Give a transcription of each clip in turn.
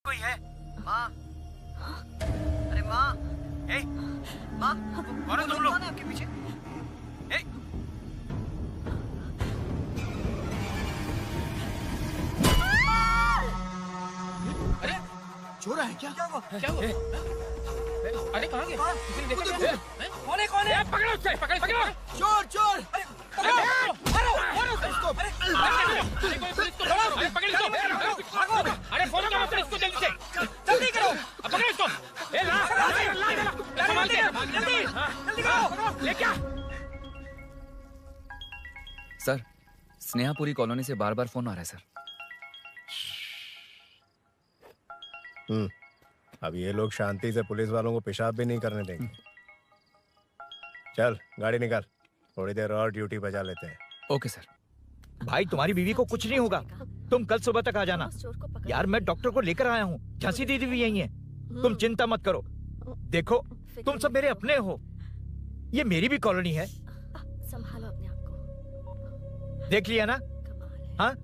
कोई है? माँ, अरे माँ, ए, माँ, कौन है तुम लोग? कौन है आपके पीछे? ए, अरे चोर है क्या? क्या हुआ? क्या हुआ? अरे कहाँ गए? किसी ने देखा क्या? कौन है? कौन है? पकड़ो उसे, पकड़ो! चोर चोर! अरे पुलिस को अरे पकड़ इसको! अरे फोन करो पुलिस को जल्दी से! जल्दी करो! पकड़ो इसको! ए ला! संभाल के! जल्दी करो! ले क्या? सर, स्नेहापुरी कॉलोनी से बार बार फोन आ रहा है सर। अब ये लोग शांति से पुलिस वालों को पेशाब भी नहीं करने देंगे। चल गाड़ी निकाल, थोड़ी देर और ड्यूटी बजा लेते हैं। Okay sir. भाई तुम्हारी बीवी को कुछ नहीं होगा, तुम कल सुबह तक आ जाना। यार मैं डॉक्टर को लेकर आया हूँ, झांसी दीदी भी यही है, तुम चिंता मत करो। देखो तुम सब मेरे अपने हो, ये मेरी भी कॉलोनी है। संभालो अपने आप को। देख लिया ना? हाँ,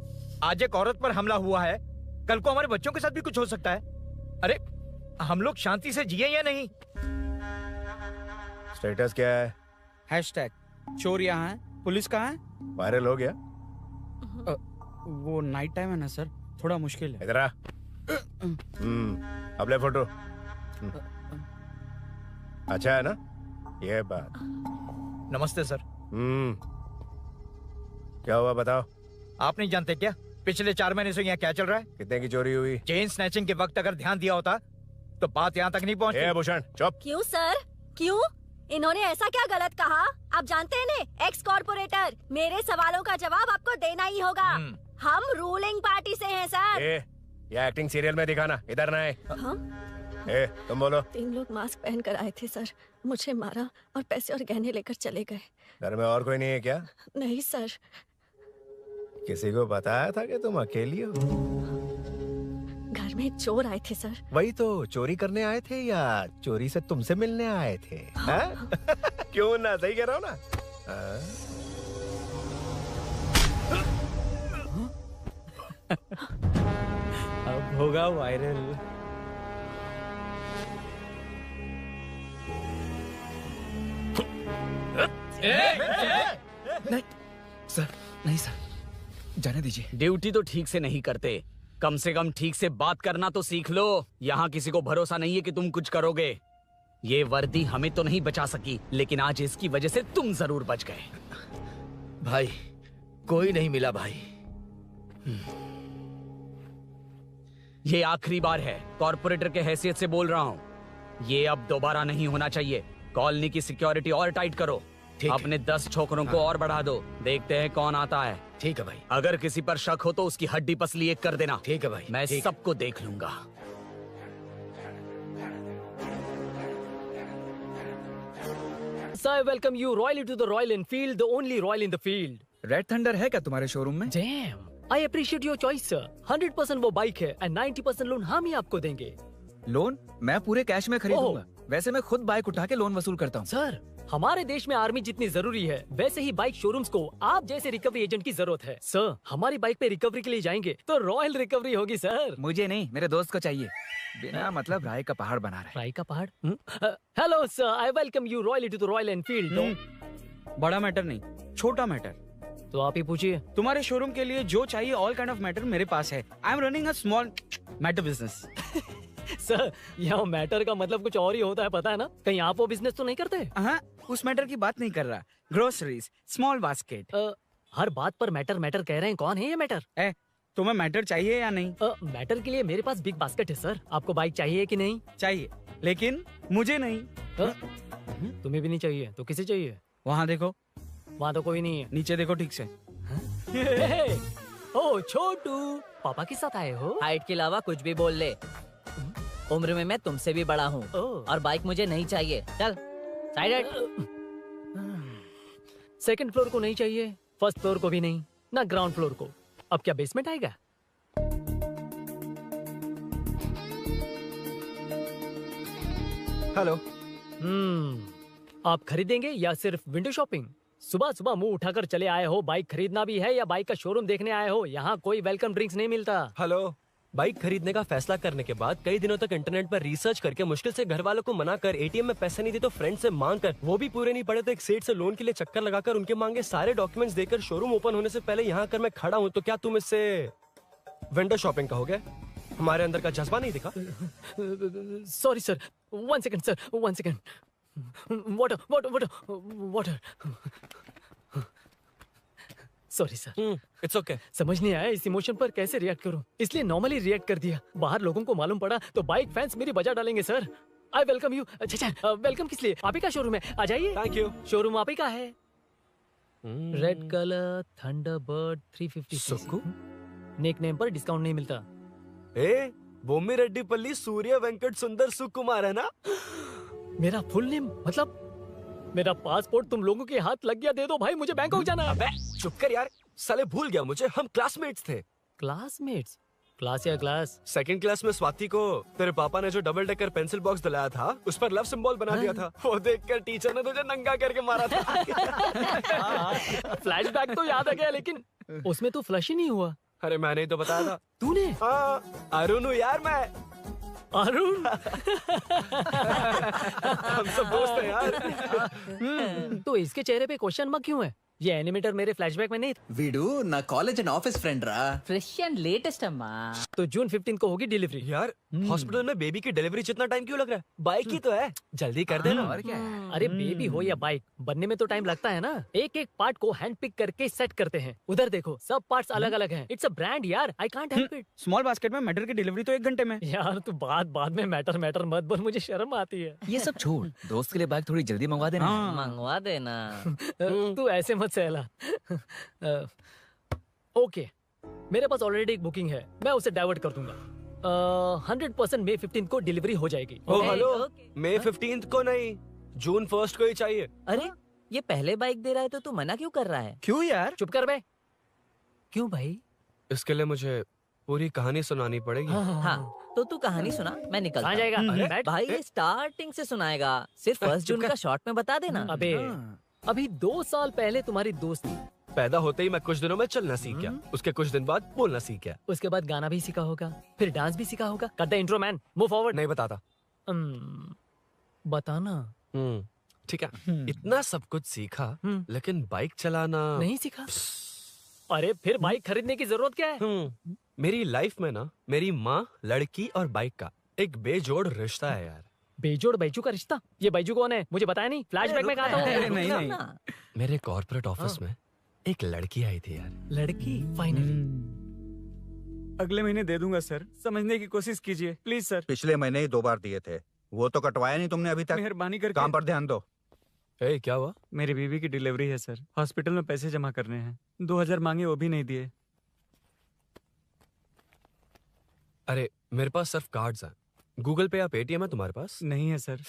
आज एक औरत पर हमला हुआ है, कल को हमारे बच्चों के साथ भी कुछ हो सकता है। अरे हम लोग शांति से जिए या नहीं? स्टेटस क्या है? हैशटैग चोर यहाँ है, पुलिस कहाँ है? वायरल हो गया? वो नाइट टाइम है ना सर, थोड़ा मुश्किल है। इधर आ। अब ले फोटो। अच्छा है ना ये बात? नमस्ते सर। क्या हुआ बताओ? आप नहीं जानते क्या पिछले 4 महीने से यहाँ क्या चल रहा है? कितने की चोरी हुई? चेन स्नैचिंग के वक्त अगर ध्यान दिया होता तो बात यहाँ तक नहीं पहुँचती। भूषण चुप। क्यों सर, क्यों? इन्होंने ऐसा क्या गलत कहा? आप जानते हैं ना, एक्स कॉर्पोरेटर, मेरे सवालों का जवाब आपको देना ही होगा। हम रूलिंग पार्टी से हैं सर। ये एक्टिंग सीरियल में दिखाना, इधर ना आए। तुम बोलो। 3 लोग मास्क पहन कर आए थे सर, मुझे मारा और पैसे और गहने लेकर चले गए। घर में और कोई नहीं है क्या? नहीं सर। किसी को बताया था कि तुम अकेली हो? घर में चोर आए थे सर। वही तो, चोरी करने आए थे या चोरी से तुमसे मिलने आए थे? हाँ? क्यों ना, सही कह रहा हूँ ना? अब होगा वायरल। नहीं सर, नहीं सर, जाने दीजिए। ड्यूटी तो ठीक से नहीं करते, कम से कम ठीक से बात करना तो सीख लो। यहाँ किसी को भरोसा नहीं है कि तुम कुछ करोगे। ये वर्दी हमें तो नहीं बचा सकी, लेकिन आज इसकी वजह से तुम जरूर बच गए। भाई कोई नहीं मिला भाई। ये आखिरी बार है, कॉर्पोरेटर के हैसियत से बोल रहा हूँ। ये अब दोबारा नहीं होना चाहिए। कॉलोनी की सिक्योरिटी और टाइट करो, अपने 10 छोकरों को और बढ़ा दो। देखते हैं कौन आता है। ठीक है भाई। अगर किसी पर शक हो तो उसकी हड्डी पसली एक कर देना। ठीक है भाई। मैं सबको देख लूंगा। So I welcome you royally to the Royal Enfield, the only Royal in the field. Red thunder है क्या तुम्हारे शोरूम में? Damn, I appreciate your choice, sir. 100% वो बाइक है and 90% लोन हम ही आपको देंगे। लोन? मैं पूरे कैश में खरीदूंगा। वैसे मैं खुद बाइक उठा के लोन वसूल करता हूँ। सर, हमारे देश में आर्मी जितनी जरूरी है, वैसे ही बाइक शोरूम्स को आप जैसे रिकवरी एजेंट की जरूरत है। सर, हमारी बाइक पे रिकवरी के लिए जाएंगे तो रॉयल रिकवरी होगी सर। मुझे नहीं, मेरे दोस्त को चाहिए। बिना मतलब राय का पहाड़ बना रहा है। राय का पहाड़? Hello sir, I welcome you royally to the Royal Enfield. बड़ा मैटर नहीं, छोटा मैटर। तो आप ही पूछिए। तुम्हारे शोरूम के लिए जो चाहिए ऑल काइंड ऑफ मैटर मेरे पास है। I am running a small matter business. Sir, यहाँ मैटर का मतलब कुछ और ही होता है, पता है ना? कहीं आप वो बिजनेस तो नहीं करते? हाँ, उस मैटर की बात नहीं कर रहा। Groceries, small basket. हर बात पर मैटर मैटर कह रहे हैं, कौन है ये मैटर? तुम्हें मैटर चाहिए या नहीं? मैटर के लिए मेरे पास बिग बास्केट है सर। आपको बाइक चाहिए कि नहीं? चाहिए, लेकिन मुझे नहीं। तुम्हें भी नहीं चाहिए तो किसे चाहिए? वहाँ देखो। वहाँ तो कोई नहीं है। नीचे देखो ठीक से। ओ छोटू, पापा के साथ आए हो? हाइट के अलावा कुछ भी बोल ले। उम्र में मैं तुमसे भी बड़ा हूँ और बाइक मुझे नहीं चाहिए। चल साइड। सेकंड फ्लोर को नहीं चाहिए, फर्स्ट फ्लोर को भी नहीं, ना ग्राउंड फ्लोर को। अब क्या बेसमेंट आएगा? हेलो। आप खरीदेंगे या सिर्फ विंडो शॉपिंग? सुबह सुबह मुंह उठाकर चले आए हो, बाइक खरीदना भी है या बाइक का शोरूम देखने आए हो? यहाँ कोई वेलकम ड्रिंक्स नहीं मिलता। हेलो, बाइक खरीदने का फैसला करने के बाद कई दिनों तक इंटरनेट पर रिसर्च करके मुश्किल से घर वालों को मना कर, एटीएम में पैसे नहीं दी तो फ्रेंड से मांग कर, वो भी पूरे नहीं पड़े तो एक सेठ से लोन के लिए चक्कर लगाकर उनके मांगे सारे डॉक्यूमेंट्स देकर शोरूम ओपन होने से पहले यहाँ आकर मैं खड़ा हूँ, तो क्या तुम इससे वेंडर शॉपिंग कहोगे? हमारे अंदर का जज्बा नहीं दिखा? Sorry sir, 1 second sir, 1 second. Water. Sorry sir, it's okay. समझ नहीं आया इस इमोशन पर कैसे रिएक्ट करूं, इसलिए नॉर्मली रिएक्ट कर दिया। बाहर लोगों को मालूम पड़ा तो बाइक फैंस मेरी बजा डालेंगे सर। I welcome you. अच्छा, वेलकम किस लिए? आप ही का शोरूम है, आ जाइए। Thank you. शोरूम आप ही का है। Red colour, Thunderbird 350। Sukku? Nickname पर डिस्काउंट नहीं मिलता। ए, बोम्मी रेड्डीपल्ली सूर्य वेंकट सुंदर सुकुमार है ना? मेरा फुल नेम मतलब मेरा पासपोर्ट तुम लोगों के हाथ लग गया, दे दो भाई, मुझे बैंकॉक जाना है। अबे चुप कर यार, साले भूल गया मुझे, हम क्लासमेट्स थे। क्लासमेट्स? क्लास या क्लास? सेकंड क्लास में स्वाति को तेरे पापा ने जो डबल डेकर पेंसिल बॉक्स दिलाया था, उस पर लव सिंबल बना दिया था। वो देखकर टीचर ने तुझे नंगा करके मारा था। फ्लैशबैक तो याद आ गया, लेकिन उसमें तो फ्लश ही नहीं हुआ। अरे मैंने ही तो बताया था। तूने? हाँ, अरुण हूँ यार मैं। अरुण? हम सब दोस्त हैं यार। तो इसके चेहरे पे क्वेश्चन मार्क क्यों है? ये एनिमेटर मेरे फ्लैशबैक में नहीं था। వీడు నా కాలేజ్ అండ్ ఆఫీస్ ఫ్రెండ్ రా. फ्रेश एंड लेटेस्ट अम्मा। तो जून 15 को होगी डिलीवरी। यार हॉस्पिटल में बेबी की डिलीवरी जितना टाइम क्यों लग रहा है? बाइक ही तो है, जल्दी कर देना। और क्या है? अरे बेबी हो या बाइक, बनने में तो टाइम लगता है ना। एक एक पार्ट को हैंड पिक करके सेट करते हैं। उधर देखो, सब पार्ट्स अलग अलग हैं। इट्स अ ब्रांड यार, I can't help it. Small basket में मैटर की डिलीवरी तो 1 घंटे में। यार तू बाद में मैटर मत बोल, मुझे शर्म आती है। ये सब छोड़, दोस्त के लिए बाइक थोड़ी जल्दी मंगवा देना। मंगवा देना। तू ऐसे मत सहला। ओके, मेरे पास ऑलरेडी एक बुकिंग है, मैं उसे डाइवर्ट कर दूंगा। 100% मई 15 को डिलीवरी हो जाएगी। ओ हेलो, मई 15 को नहीं, जून 1 को ही चाहिए। अरे ये पहले बाइक दे रहा है तो तू मना क्यों कर रहा है? क्यों यार? चुप कर बे। क्यों भाई? इसके लिए मुझे पूरी कहानी सुनानी पड़ेगी। हाँ, तो तू कहानी सुना, मैं निकलता कहाँ जाएगा? बैठ। भाई स्टार्टिंग से सुनाएगा, सिर्फ 1 जून का शॉर्ट में बता देना। अबे अभी 2 साल पहले तुम्हारी दोस्ती। पैदा होते ही मैं कुछ दिनों में चलना सीख गया, उसके कुछ दिन बाद बोलना सीख गया। उसके बाद गाना भी सीखा होगा, फिर डांस भी सीखा होगा। Cut the intro man, move forward. नहीं बताता। बताना। ठीक है, इतना सब कुछ सीखा, लेकिन बाइक चलाना नहीं सीखा। अरे फिर बाइक खरीदने की जरूरत क्या है? मेरी लाइफ में ना, मेरी माँ, लड़की और बाइक का एक बेजोड़ रिश्ता है यार। बेजोड़ बैजू का रिश्ता? ये बैजू कौन है? मुझे बताया नहीं। फ्लैशबैक में कहा था। नहीं। मेरे कॉर्पोरेट ऑफिस में एक लड़की आई थी यार। लड़की? फाइनली। अगले महीने दे दूंगा सर, समझने की कोशिश कीजिए प्लीज सर। पिछले महीने ही 2 बार दिए थे, वो तो कटवाया नहीं तुमने अभी तक। मेहरबानी करके काम पर ध्यान दो। ए, क्या हुआ? मेरी बीवी की डिलीवरी है सर, हॉस्पिटल में पैसे जमा करने हैं। 2000 मांगे, वो भी नहीं दिए। अरे मेरे पास सिर्फ कार्ड्स हैं। गूगल पे या पेटीएम है तुम्हारे पास? नहीं है सर।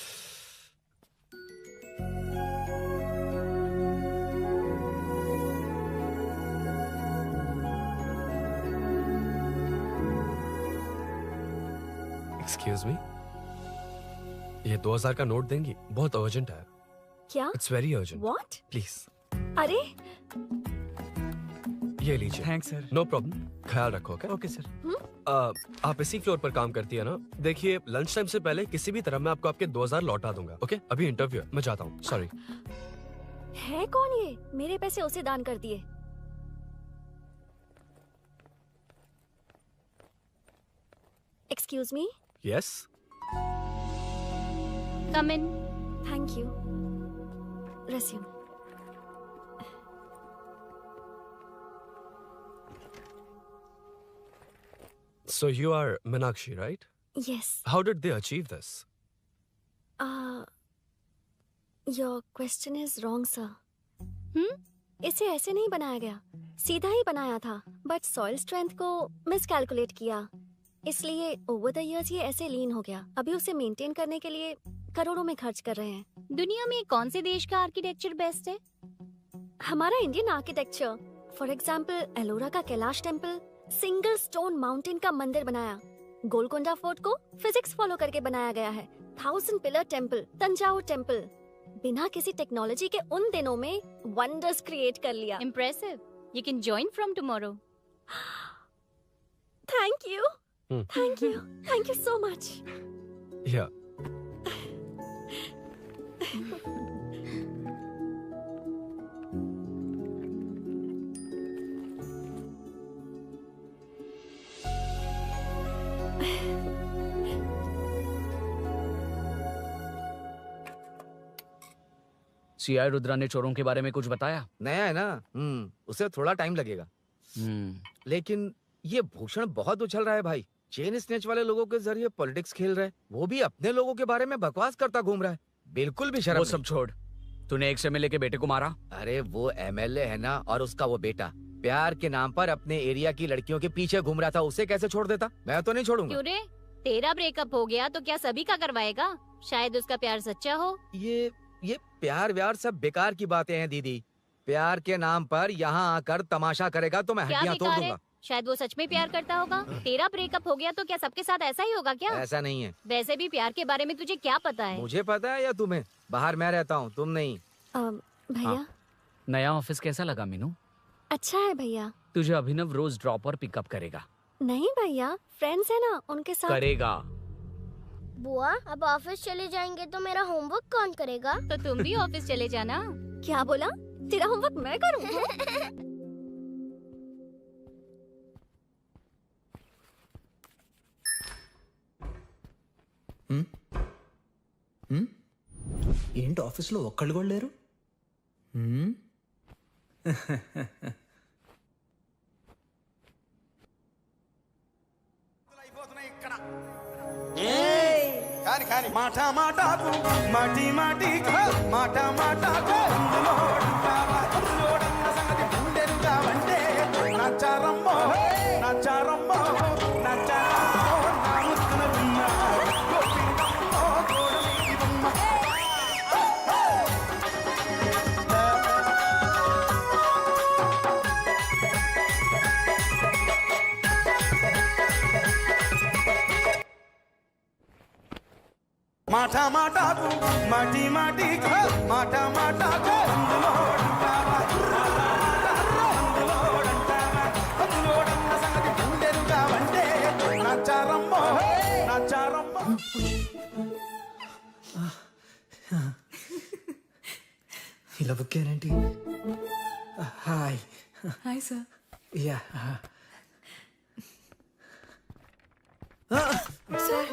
एक्सक्यूज मी, ये 2000 का नोट देंगी? बहुत अर्जेंट है। क्या? It's very urgent. What? Please. अरे ये लीजिए। Thanks sir. नो प्रॉब्लम, ख्याल रखो। Okay sir. आप इसी फ्लोर पर काम करती है ना? देखिए, लंच टाइम से पहले किसी भी तरह मैं आपको आपके 2000 लौटा दूंगा। ओके, अभी इंटरव्यू है, मैं जाता हूँ। सॉरी। है कौन ये? मेरे पैसे उसे दान कर दिए। Excuse me. Yes. Come in. Thank you. Resume. So you are Meenakshi, right? Yes. How did they achieve this? Your question is wrong, sir. इसे ऐसे नहीं बनाया गया, सीधा ही बनाया था, बट सॉइल स्ट्रेंथ को मिसकैलकुलेट किया, इसलिए ओवर द इयर्स ये ऐसे लीन हो गया। अभी उसे मेंटेन करने के लिए करोड़ों में खर्च कर रहे हैं। दुनिया में कौन से देश का आर्किटेक्चर बेस्ट है? हमारा Indian architecture. For example Ellora का Kailash temple, single stone mountain का मंदिर बनाया। गोलकोंडा फोर्ट को फिजिक्स फॉलो करके बनाया गया है। 1000 पिलर टेम्पल, तंजावुर टेम्पल, बिना किसी टेक्नोलॉजी के उन दिनों में वंडर्स क्रिएट कर लिया। Impressive. You can join from tomorrow. Thank you. Thank you so much. या सीआई रुद्रा ने चोरों के बारे में कुछ बताया? नया है ना, उसे थोड़ा टाइम लगेगा। लेकिन ये भूषण बहुत उछल रहा है भाई। चेन स्नेच वाले लोगों के जरिए पॉलिटिक्स खेल रहा है, वो भी अपने लोगों के बारे में बकवास करता घूम रहा है। बिल्कुल भी शर्म वो नहीं। सब छोड़, तूने एक एमएलए के बेटे को मारा? अरे वो एमएलए है ना, और उसका वो बेटा प्यार के नाम पर अपने एरिया की लड़कियों के पीछे घूम रहा था, उसे कैसे छोड़ देता? मैं तो नहीं छोड़ूंगा। क्यों रे, तेरा ब्रेकअप हो गया तो क्या सभी का करवाएगा? शायद उसका प्यार सच्चा हो। ये प्यार व्यार सब बेकार की बातें हैं दीदी। प्यार के नाम पर यहाँ आकर तमाशा करेगा तो मैं क्या हड्डियां तोड़ बेकार है? दूंगा। शायद वो सच में प्यार करता होगा। तेरा ब्रेकअप हो गया तो क्या सबके साथ ऐसा ही होगा क्या? ऐसा नहीं है। वैसे भी प्यार के बारे में तुझे क्या पता है? मुझे पता है या तुम्हें? बाहर मैं रहता हूँ, तुम नहीं। भैया नया ऑफिस कैसा लगा मीनू? अच्छा है भैया। तुझे अभिनव रोज ड्रॉप और पिकअप करेगा? नहीं भैया, फ्रेंड्स है ना, उनके साथ करेगा। बुआ अब ऑफिस चले जाएंगे तो मेरा होमवर्क कौन करेगा? तो तुम भी ऑफिस चले जाना। क्या बोला? तेरा होमवर्क मैं करूँ? ఏంటి ఆఫీస్లో ఒక్కళ్ళు కూడా లేరు? కాని కాని మాట మాటకు మాటి మాటికి మాట మాటకు అందులోడన్న సంగతి గుండెలుగా వంటే నచ్చారమ్మో నచ్చారమ్మో నచ్చారమ్మో నా ముక్కున ఉన్న గోపినమ్మో గోడమీదివమ్మ. మాట మాటకు మాటి మాటికి మాట మాటకు అందులోడన్న సంగతి గుండెలుగా వంటే నచ్చారమ్మో నచ్చారమ్మో. ఇలా బుక్ అయ్యారేంటి? Hi hi sir. Yeah sir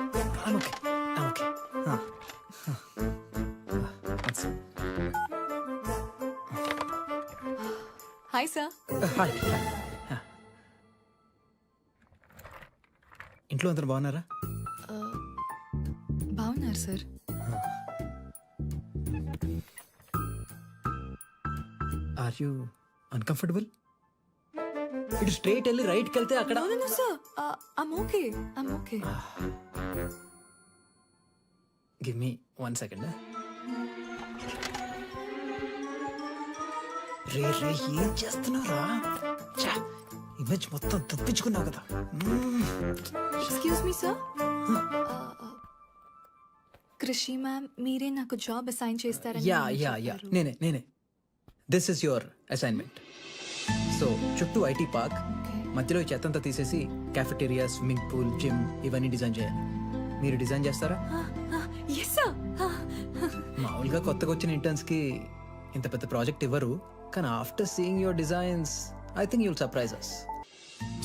okay. Hi sir. Hi. ఇంట్లో అందరు బాగున్నారా? బాగున్నారు సార్. Are you uncomfortable? ఇటు స్ట్రైట్ వెళ్ళి రైట్కి వెళ్తే అక్కడ. No sir, I'm okay. Give me 1 second. రే ఏం చేస్తున్నారా? ఇమేజ్ మొత్తం తప్పించుకున్నావు కదా. Excuse me sir. Krishi ma'am, మీరే నాకు జాబ్ అసైన్ చేస్తారని యా నేనే. This is your assignment. So చుట్టూ ఐటీ పార్క్, మధ్యలో ఈ చెత్తంతా తీసేసి క్యాఫెటేరియా, స్విమ్మింగ్ పూల్, జిమ్ ఇవన్నీ డిజైన్ చేయాలి. మీరు డిజైన్ చేస్తారా? Yes sir. మామూలుగా కొత్తగా వచ్చిన ఇంటర్న్స్ కి ఇంత పెద్ద ప్రాజెక్ట్ ఇవ్వరు, కానీ after seeing your designs I think you'll surprise us.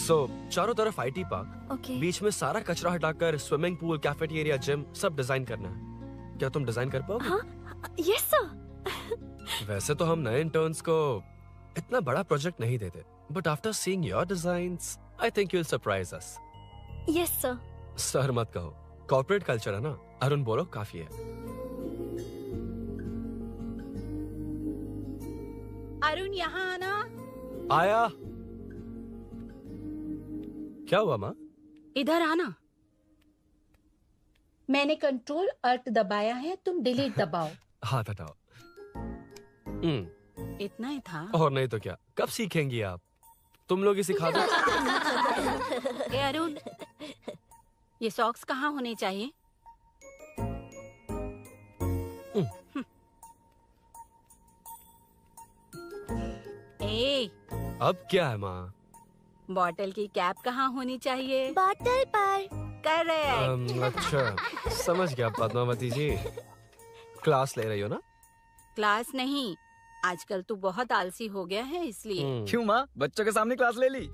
So चारों तरफ आईटी पार्क, ओके। बीच में सारा कचरा हटाकर स्विमिंग पूल, कैफेटेरिया, जिम सब डिजाइन करना है. क्या तुम डिजाइन कर पाओगे? Yes sir. वैसे तो हम नए इंटर्न्स को इतना बड़ा प्रोजेक्ट नहीं देते, but after seeing your designs I think you will surprise us. Yes sir. Sir मत कहो, कॉर्पोरेट कल्चर है ना. अरुण बोलो काफी है. अरुण यहाँ आना. आया. क्या हुआ माँ? इधर आना. मैंने कंट्रोल अल्ट दबाया है, तुम डिलीट दबाओ. हाथ हटाओ. इतना ही था. और नहीं तो क्या, कब सीखेंगी आप? तुम लोग ही सिखा दो. ए अरुण, ये सॉक्स कहाँ होने चाहिए? ए, अब क्या है माँ? बॉटल की कैप कहाँ होनी चाहिए? बॉटल पर। करेक्ट। अच्छा समझ गया पद्मावती जी, क्लास ले रही हो ना? क्लास नहीं, आजकल तू बहुत आलसी हो गया है इसलिए। क्यों माँ, बच्चों के सामने क्लास ले ली?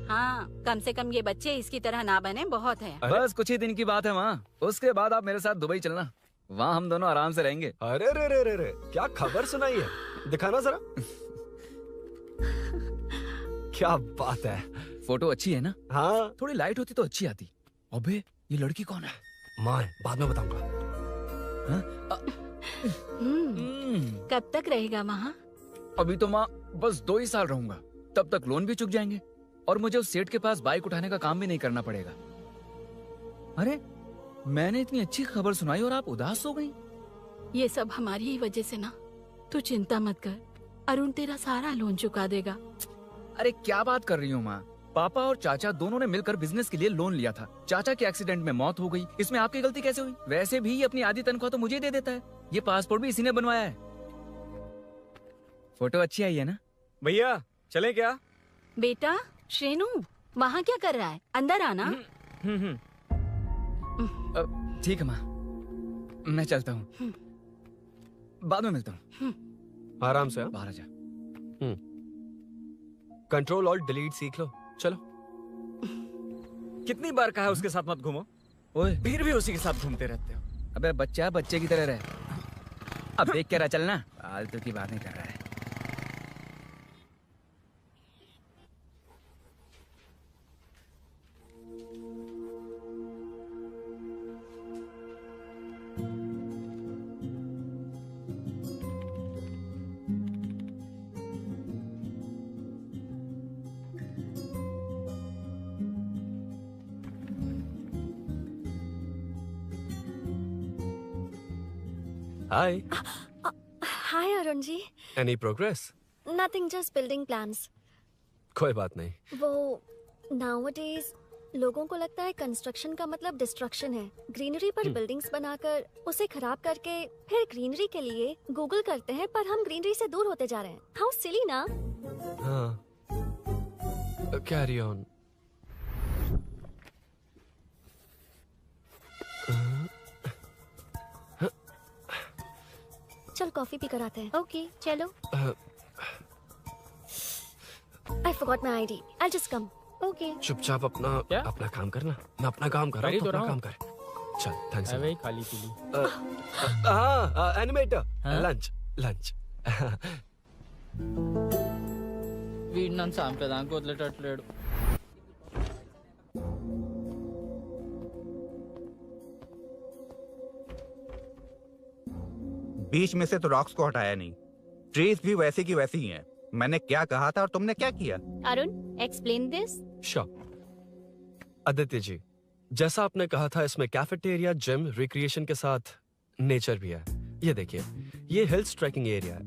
हाँ, कम से कम ये बच्चे इसकी तरह ना बने, बहुत है। बस कुछ ही दिन की बात है माँ, उसके बाद आप मेरे साथ दुबई चलना, वहाँ हम दोनों आराम से रहेंगे। अरे रे रे रे रे, क्या खबर सुनाई है, दिखाना जरा। क्या बात है, फोटो अच्छी है ना? हाँ। थोड़ी लाइट होती तो अच्छी आती। अबे ये लड़की कौन है? माँ बाद में बताऊंगा। कब तक रहेगा वहाँ? अभी तो माँ बस 2 ही साल रहूंगा, तब तक लोन भी चुक जाएंगे और मुझे उस सेठ के पास बाइक उठाने का काम भी नहीं करना पड़ेगा। अरे मैंने इतनी अच्छी खबर सुनाई और आप उदास हो गई। ये सब हमारी ही वजह से ना, तू चिंता मत कर, अरुण तेरा सारा लोन चुका देगा। अरे क्या बात कर रही हो माँ, पापा और चाचा दोनों ने मिलकर बिजनेस के लिए लोन लिया था। चाचा के एक्सीडेंट में मौत हो गई, इसमें आपकी गलती कैसे हुई? वैसे भी ये अपनी आधी तनख्वाह तो मुझे दे देता है। ये पासपोर्ट भी इसी ने बनवाया है। फोटो अच्छी आई है ना? भैया चले क्या? बेटा श्रेनु, वहाँ क्या कर रहा है? अंदर आना। ठीक है माँ, मैं चलता हूँ, बाद में मिलता हूँ। आराम से। बाहर आ जा। कंट्रोल ऑल्ट डिलीट सीख लो, चलो। कितनी बार कहा है उसके साथ मत घूमो, ओए फिर भी उसी के साथ घूमते रहते हो। अबे बच्चा बच्चे की तरह रहे, अब देख के रहा चलना, फालतू की बातें कर रहा है। Hi. Hi Arun ji. Any progress? Nothing, just building plans. कोई बात नहीं। वो नाउअडेज लोगों को लगता है कंस्ट्रक्शन का मतलब डिस्ट्रक्शन है। ग्रीनरी पर बिल्डिंग्स बनाकर उसे खराब करके फिर ग्रीनरी के लिए गूगल करते हैं, पर हम ग्रीनरी से दूर होते जा रहे हैं। हाउ सिली ना? हाँ। Carry on. चल कॉफी पी कर आते हैं। ओके चलो। I forgot my ID. I'll just come. Okay. चुपचाप अपना काम करना। मैं अपना काम कर रहा हूँ, अपना काम कर। चल थैंक्स। वही खाली पीली। हाँ एनिमेटर, लंच लंच। వీడిని చంపేదానికి వదిలేటట్లేడు. बीच में से तो रॉक्स को हटाया नहीं, ट्रीज भी वैसे की वैसी ही हैं। मैंने क्या कहा था और तुमने क्या किया? Arun explain this. Sure. Aditya ji, जैसा आपने कहा था, इसमें कैफेटेरिया, जिम, रिक्रिएशन के साथ नेचर भी है। ये देखिए, ये हिल्स ट्रैकिंग एरिया है,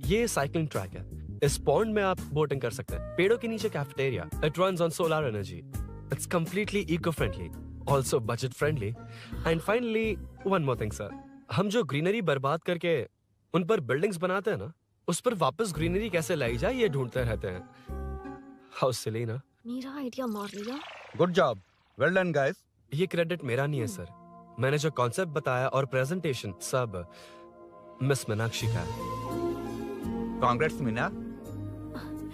ये साइकिलिंग ट्रैक है, इस पॉन्ड में आप बोटिंग कर सकते हैं, पेड़ों के नीचे cafeteria, it runs on solar energy, it's completely eco friendly, also budget friendly, and finally one more thing sir, हम जो ग्रीनरी बर्बाद करके उन पर बिल्डिंग्स बनाते हैं ना, उस पर वापस ग्रीनरी कैसे लाई जाए ये ढूंढते रहते हैं। हाउ सिली ना? मेरा आइडिया मार लिया। Good job, well done guys. ये क्रेडिट मेरा नहीं है सर, मैंने जो कॉन्सेप्ट बताया और प्रेजेंटेशन सब मिस मीनाक्षी का है। Congrats Meena.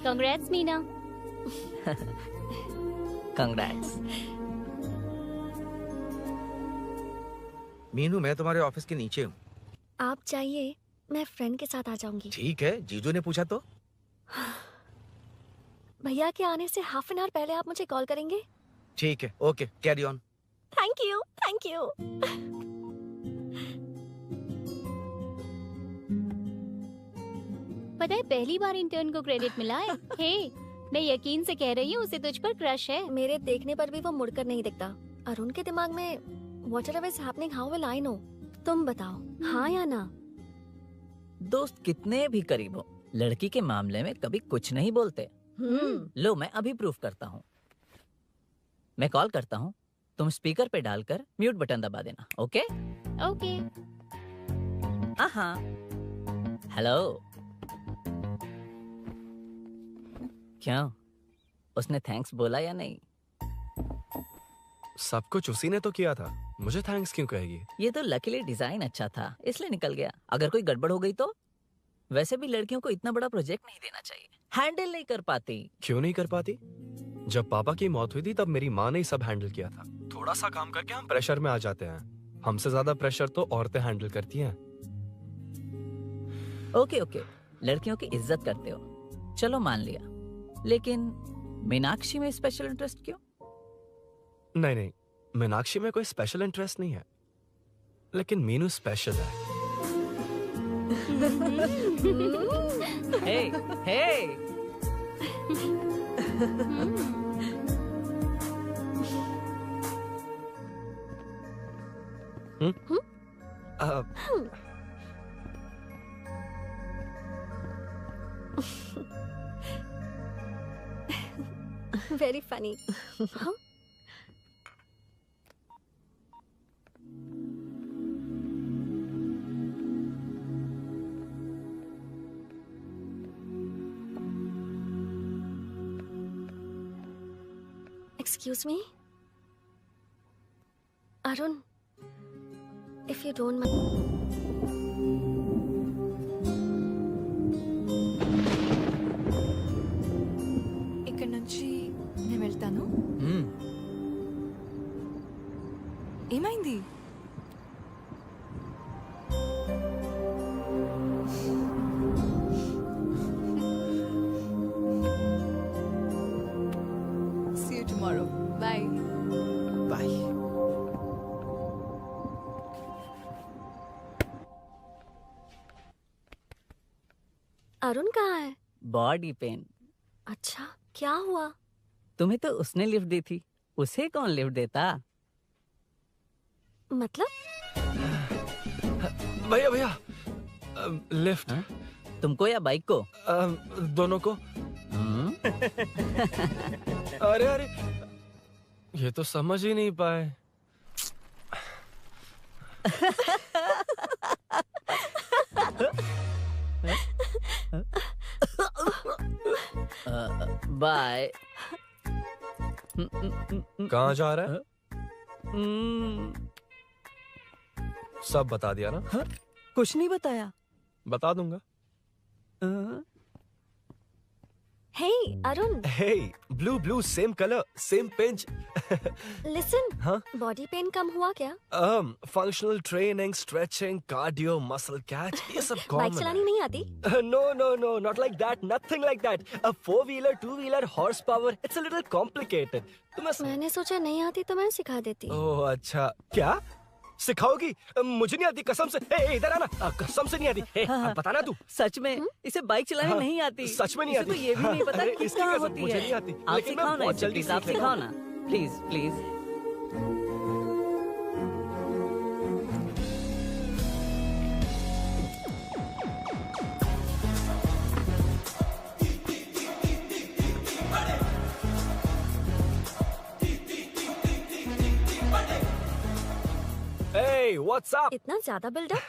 Congrats Meena. Congrats. Meenu, मैं तुम्हारे ऑफिस के नीचे हूँ। आप चाहिए मैं फ्रेंड के साथ आ जाऊंगी। ठीक है, जीजू ने पूछा तो। भैया के आने से हाफ एन आवर पहले आप मुझे कॉल करेंगे? ठीक है, okay, carry on. Thank you, thank you. पता है पहली बार इंटर्न को क्रेडिट मिला है। हे, मैं यकीन से कह रही हूँ उसे तुझ पर क्रश है। मेरे देखने पर भी वो मुड़कर नहीं दिखता। अरुण के दिमाग में whatever is happening, how will I know? तुम बताओ, हाँ या ना? दोस्त कितने भी करीब हो, लड़की के मामले में कभी कुछ नहीं बोलते। लो मैं अभी प्रूफ करता हूँ। मैं कॉल करता हूँ, तुम स्पीकर पे डालकर म्यूट बटन दबा देना। ओके? ओके। हाँ। हेलो। क्यों उसने थैंक्स बोला या नहीं? सब कुछ उसी ने तो किया था, मुझे थैंक्स क्यों कहेगी? ये तो लकीली डिजाइन अच्छा था इसलिए निकल गया। अगर कोई गड़बड़ हो गई तो? वैसे भी लड़कियों को इतना बड़ा प्रोजेक्ट नहीं देना चाहिए, हैंडल नहीं कर पाती। क्यों नहीं कर पाती? जब पापा की मौत हुई थी तब मेरी माँ ने ही सब हैंडल किया था। थोड़ा सा काम करके हम प्रेशर में आ जाते हैं। हमसे ज्यादा प्रेशर तो औरतें हैंडल करती हैं। ओके ओके, लड़कियों की इज्जत करते हो, चलो मान लिया। लेकिन मीनाक्षी में स्पेशल इंटरेस्ट क्यों? नहीं नहीं, मीनाक्षी में कोई स्पेशल इंटरेस्ट नहीं है, लेकिन मीनू स्पेशल है। Hey hey very funny. Excuse me, Arun, if you don't mind. ఇక్కడ నుంచి నేను వెళ్తాను. ఏమైంది? See you tomorrow. Bye. Bye. Arun कहाँ है? Body pain. अच्छा, क्या हुआ? तुम्हें तो उसने लिफ्ट दी थी, उसे कौन लिफ्ट देता? मतलब? भैया भैया, लिफ्ट। तुमको या बाइक को? दोनों को। अरे अरे, ये तो समझ ही नहीं पाए। बाय। कहाँ जा रहा है? सब बता दिया ना? कुछ नहीं बताया। बता दूंगा। Hey, Arun. Hey, blue, same color, same pinch. Listen. हाँ? Body pain कम हुआ क्या? Functional training, stretching, cardio, muscle catch, ये सब common बाइक चलानी नहीं आती? No, not like that, nothing like that. A 4-wheeler, 2-wheeler, horsepower, it's a little complicated. मैंने सोचा नहीं आती तो मैं सिखा देती। ओह अच्छा, क्या? सिखाओगी? मुझे नहीं आती कसम से। इधर आना, कसम से नहीं आती। बताना तू। सच में इसे बाइक चलानी नहीं आती। सच में नहीं आती। तो ये भी नहीं पता कि कहाँ होती है। मुझे नहीं आती। आप लेकिन सिखाओ मैं ना, बहुत जल्दी आप सिखाओ ना, please please. Hey, what's up? इतना ज्यादा बिल्डअप?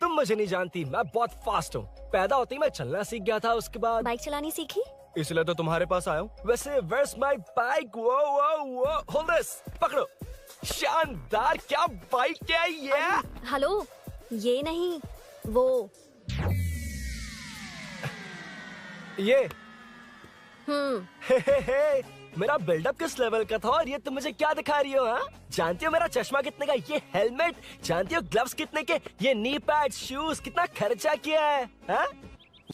तुम मुझे नहीं जानती, मैं बहुत फास्ट हूँ। पैदा होते ही मैं चलना सीख गया था, उसके बाद बाइक चलानी सीखी? इसलिए तो तुम्हारे पास आया हूँ। वैसे where's my bike? वो hold this, पकड़ो। शानदार, क्या बाइक है ये? हेलो, ये नहीं, वो। ये? हे, मेरा बिल्डअप किस लेवल का था और ये तुम मुझे क्या दिखा रही हो? हाँ, जानती हो मेरा चश्मा कितने का, ये हेलमेट, जानती हो ग्लव्स कितने के, ये नी पैड, शूज, कितना खर्चा किया है? हाँ?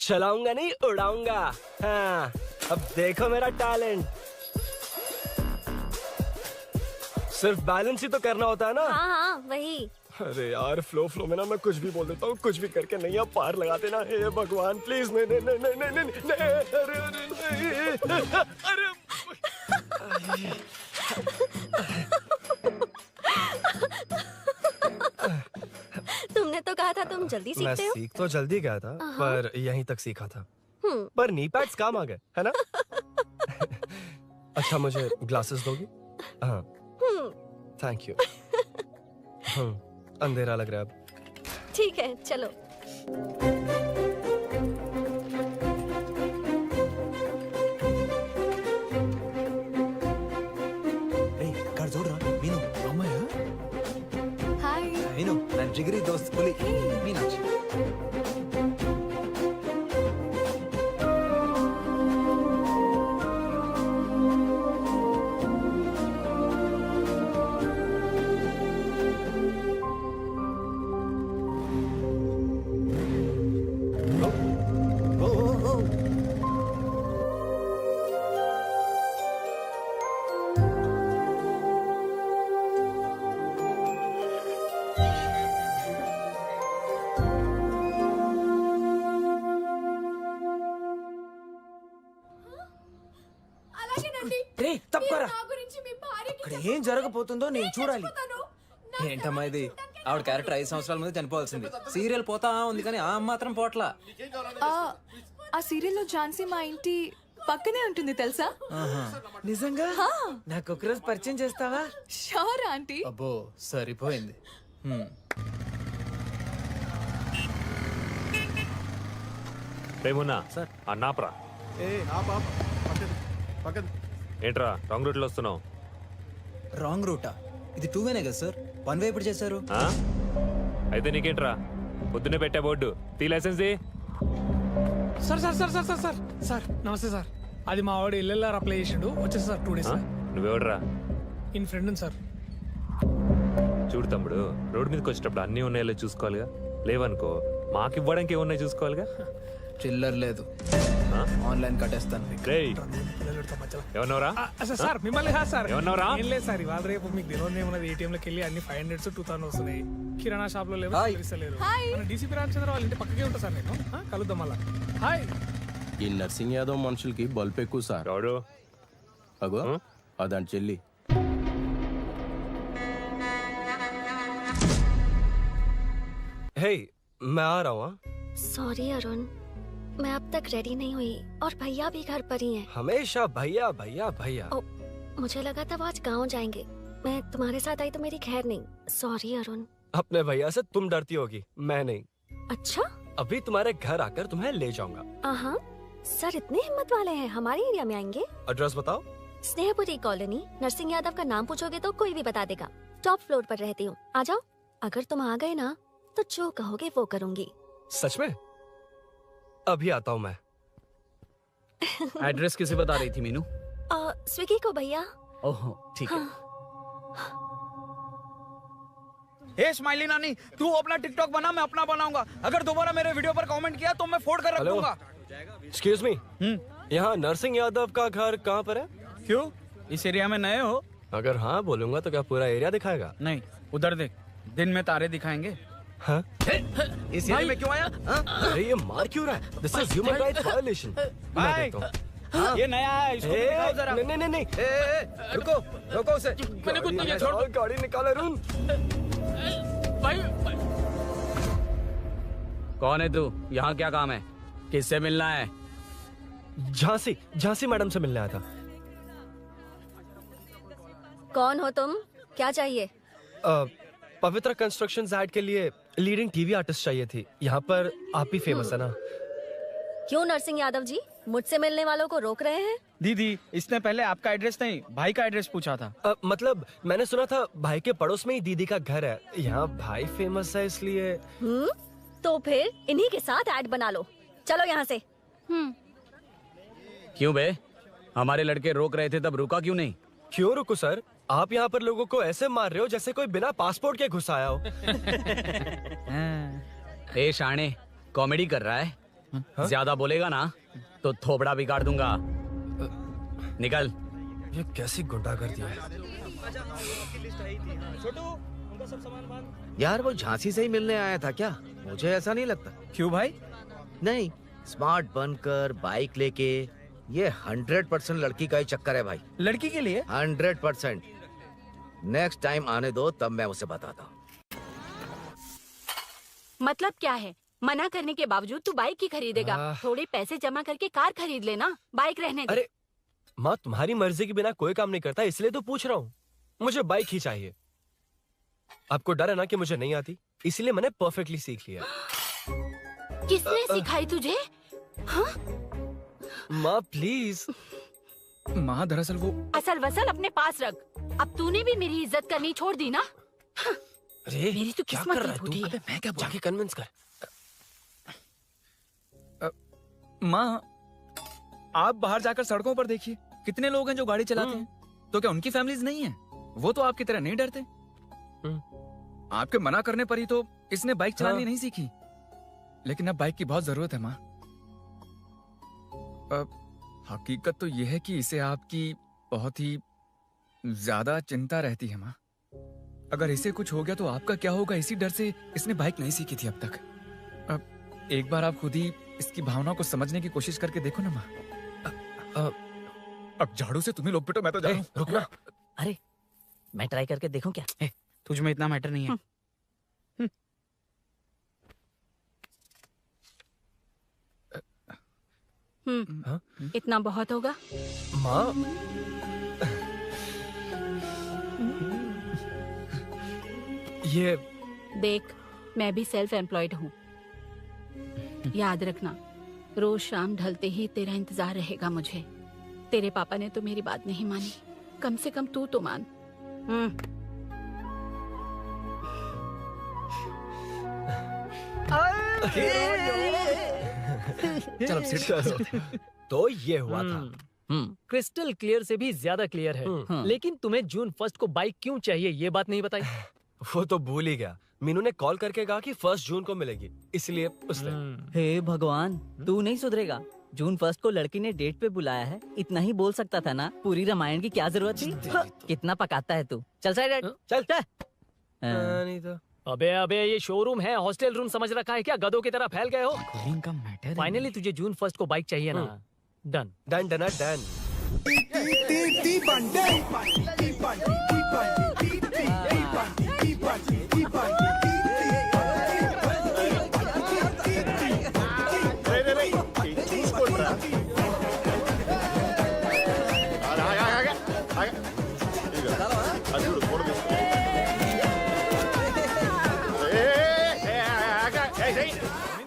चलाऊंगा नहीं, उड़ाऊंगा। हाँ, अब देखो मेरा टैलेंट। सिर्फ बैलेंस ही तो करना होता है ना? हाँ, वही। अरे यार, फ्लो में ना मैं कुछ भी बोल देता हूँ, कुछ भी करके नहीं आप पार लगा देना। हे भगवान प्लीज, नहीं, अरे तुमने तो कहा था तुम जल्दी मैं सीखते हो। सीख तो जल्दी गया था, पर यहीं तक सीखा था। पर नी पैड्स काम आ गए, है ना? अच्छा, मुझे ग्लासेस दोगी? हाँ, थैंक यू। अंधेरा लग रहा है अब। ठीक है, चलो। मीनू ನನ್ನ ಜಿಗರಿ ದೋಸ್ತ್ ಹುಲಿ ಮೀನಾಕ್ಷಿ. తప్పరా ఇక్కడ ఏం జరగబోతుందో నేను చూడాలి. ఏంటమ్మా ఇది? ఆవిడ క్యారెక్టర్ 5 సంవత్సరాల ముందు చనిపోవాల్సింది. సీరియల్ పోతా ఉంది కానీ ఆ మాత్రం పోట్లా. ఆ సీరియల్లో ఝాన్సీ మా ఇంటి పక్కనే ఉంటుంది తెలుసా? నిజంగా నాకు ఒకరోజు పరిచయం చేస్తావా? Sure aunty. అబ్బో సరిపోయింది. రేమున్నా సార్ అన్నాపరా ఏంట్రా రాంగ్ రూట్ లో వస్తున్నావు? రాంగ్ రూటా? ఇది 2 వేనే కదా సార్? 1 వే ఎప్పుడు చేశారు? అయితే నీకేంట్రా పొద్దునే పెట్టా బోర్డు తీ licence sir sir sir sir sir sir sir నమస్తే సార్. అది మా వాడు ఎల్ఎల్ఆర్ అప్లై చేసిండు వచ్చేసి సార్ 2 డేస్. నువ్వెవడరా? In friend sir. చూడు తమ్ముడు, రోడ్డు మీదకి వచ్చేటప్పుడు అన్నీ ఉన్నాయో చూసుకోవాలిగా. లేవనుకో మాకు ఇవ్వడానికి ఏమున్నాయి చూసుకోవాలిగా. చిల్లర్ లేదు, ఆన్లైన్ కట్టేస్తాను. ఏమన్నావురా? సార్ మిమ్మల్ని సార్ ఏమన్నావురా? ఏం లేదు సార్, ఇవాళ రేపు మీకు తెలియదు ఏమన్నది. ఏటీఎం లోకి వెళ్ళి అన్ని 500 2000 వస్తున్నాయి. కిరాణా షాప్ లో లేవు, తెలుస్తలేదు. మన డీసీపీ రామచంద్ర వాళ్ళ ఇంటి పక్కకే ఉంటా సార్. నేను కలుద్దాం మళ్ళా. హాయ్. ఈ నర్సింగ్ యాదవ్ మనుషులకి బల్బ్ ఎక్కువ సార్. అగో అదండి చెల్లి. हे मैं आ रहा हूँ. सॉरी अरुण, मैं अब तक रेडी नहीं हुई और भैया भी घर पर ही हैं। हमेशा भैया भैया भैया. मुझे लगा था वो आज गाँव जाएंगे. मैं तुम्हारे साथ आई तो मेरी खैर नहीं. सॉरी अरुण. अपने भैया से तुम डरती होगी, मैं नहीं. अच्छा? अभी तुम्हारे घर आकर तुम्हें ले जाऊंगा. हाँ सर, इतने हिम्मत वाले हैं, हमारे एरिया में आएंगे? एड्रेस बताओ. स्नेहपुरी कॉलोनी. नरसिंह यादव का नाम पूछोगे तो कोई भी बता देगा. टॉप फ्लोर पर रहती हूँ, आ जाओ. अगर तुम आ गए ना तो जो कहोगे वो करूँगी. सच में? अभी आता हूँ मैं. एड्रेस किसे बता रही थी मीनू? स्विगी को भैया. ओहो ठीक है. ए स्माइली नानी, तू अपना टिकटॉक बना, मैं अपना बनाऊंगा. अगर दोबारा मेरे वीडियो पर कमेंट किया तो मैं फोड़ कर रख दूंगा. एक्सक्यूज मी, यहाँ नरसिंह यादव का घर कहाँ पर है? क्यों, इस एरिया में नए हो? अगर हाँ बोलूंगा तो क्या पूरा एरिया दिखाएगा? नहीं, उधर देख, दिन में तारे दिखाएंगे. हाँ? इस एरिया में क्यों आया? अरे ये मार क्यों रहा है? This is human rights violation. मैं देखता हूँ. ये नया है, इसको दिखाओ जरा. नहीं नहीं नहीं. रुको रुको उसे. मैंने कुछ नहीं किया. छोड़ गाड़ी निकाल अरुण. कौन है तू? यहाँ क्या काम है? किससे मिलना है? झांसी मैडम से मिलने आया था. कौन हो तुम? क्या चाहिए? पवित्र कंस्ट्रक्शंस ऐड के लिए लीडिंग टीवी आर्टिस्ट चाहिए थी. यहाँ पर आप ही फेमस है ना. क्यों नरसिंह यादव जी मुझसे मिलने वालों को रोक रहे हैं? दीदी, इसने पहले आपका एड्रेस नहीं भाई का एड्रेस पूछा था. मतलब मैंने सुना था भाई के पड़ोस में ही दीदी का घर है. यहाँ भाई फेमस है इसलिए. तो फिर इन्हीं के साथ ऐड बना लो. चलो यहाँ से. क्यों बे? हमारे लड़के रोक रहे थे तब रुका क्यों नहीं? क्यों रुको सर? आप यहाँ पर लोगों को ऐसे मार रहे हो जैसे कोई बिना पासपोर्ट के घुस आया हो. ए शाणे, कॉमेडी कर रहा है? ज्यादा बोलेगा ना तो थोबड़ा बिगाड़ दूंगा. निकल. ये कैसी गुंडागर्दी है. यार वो झांसी से ही मिलने आया था क्या? मुझे ऐसा नहीं लगता. क्यों भाई? नहीं, स्मार्ट बनकर बाइक लेके, ये 100% लड़की का ही चक्कर है भाई. लड़की के लिए? 100%. नेक्स्ट टाइम आने दो, तब मैं उसे बताता हूँ. मतलब क्या है? मना करने के बावजूद तू बाइक ही खरीदेगा? थोड़े पैसे जमा करके कार खरीद लेना, बाइक रहने दे. अरे माँ, तुम्हारी मर्जी के बिना कोई काम नहीं करता, इसलिए तो पूछ रहा हूँ. मुझे बाइक ही चाहिए. आपको डर है ना कि मुझे नहीं आती, इसलिए मैंने परफेक्टली सीख लिया. किसने सिखाई तुझे? हाँ? माँ प्लीज. माँ दरअसल वो असल वसल अपने पास रख. अब तूने भी मेरी इज्जत करनी छोड़ दी ना. मेरी तो किस्मत ही फूटी है। मैं क्या जाके कन्विंस कर। माँ, आप बाहर जाकर सड़कों पर देखिए, कितने लोग हैं जो गाड़ी चलाते हैं। तो क्या उनकी फैमिलीज नहीं है? वो तो आपकी तरह नहीं डरते। आपके मना करने पर ही तो इसने बाइक चलानी नहीं सीखी। लेकिन अब बाइक की बहुत जरूरत है माँ। हकीकत तो यह है कि इसे आपकी बहुत ही ज्यादा चिंता रहती है माँ। अगर इसे कुछ हो गया तो आपका क्या होगा, इसी डर से इसने बाइक नहीं सीखी थी अब तक। अब एक बार आप खुद ही इसकी भावना को समझने की कोशिश करके देखो ना माँ। अब झाड़ू से तुम्हें लोग पिटो, मैं तो जा रहा हूं। रुकना। अरे मैं ट्राई करके देखूं क्या? तुझ में इतना मैटर नहीं है। इतना बहुत होगा। माँ, ये देख, मैं भी सेल्फ एम्प्लॉयड हूँ। याद रखना, रोज शाम ढलते ही तेरा इंतजार रहेगा मुझे। तेरे पापा ने तो मेरी बात नहीं मानी, कम से कम तू तो मान। चल अब तो ये हुआ था। क्रिस्टल क्लियर से भी ज्यादा क्लियर है। लेकिन तुम्हें जून 1 को बाइक क्यों चाहिए, ये बात नहीं बताई। वो तो भूल ही गया। मीनू ने कॉल करके कहा कि 1 जून को मिलेगी, इसलिए उसने। हे भगवान, तू नहीं सुधरेगा। जून 1 को लड़की ने डेट पे बुलाया है, इतना ही बोल सकता था ना। पूरी रामायण की क्या जरूरत थी? कितना पकाता है तू। चल साइड चल। नहीं तो। अबे ये शोरूम है, हॉस्टल रूम समझ रखा है क्या? गधों की तरह फैल गए हो। का मैटर। फाइनली तुझे जून 1 को बाइक चाहिए ना? Done done done done.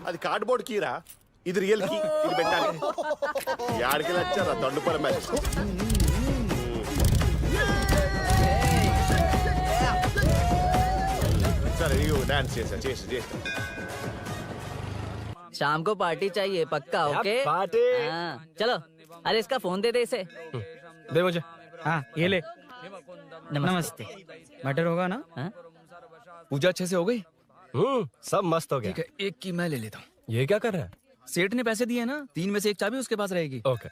అది కార్డ్బోర్డ్ కీరా, ఇది రియల్ కీ. ఇది పెట్టాలి. యాడికి వచ్చారా దండుపర మ్యాచ్. సరే ఇగో డాన్స్ చేసా. शाम को पार्टी चाहिए पक्का? Okay party. चलो। अरे इसका फोन दे इसे। दे मुझे। हाँ ये ले। नमस्ते। मैटर होगा ना? पूजा अच्छे से हो गई? सब मस्त हो गया। ठीक है, एक की मैं ले लेता हूँ। ये क्या कर रहा है? सेठ ने पैसे दिए ना, 3 में से 1 चाबी उसके पास रहेगी। ओके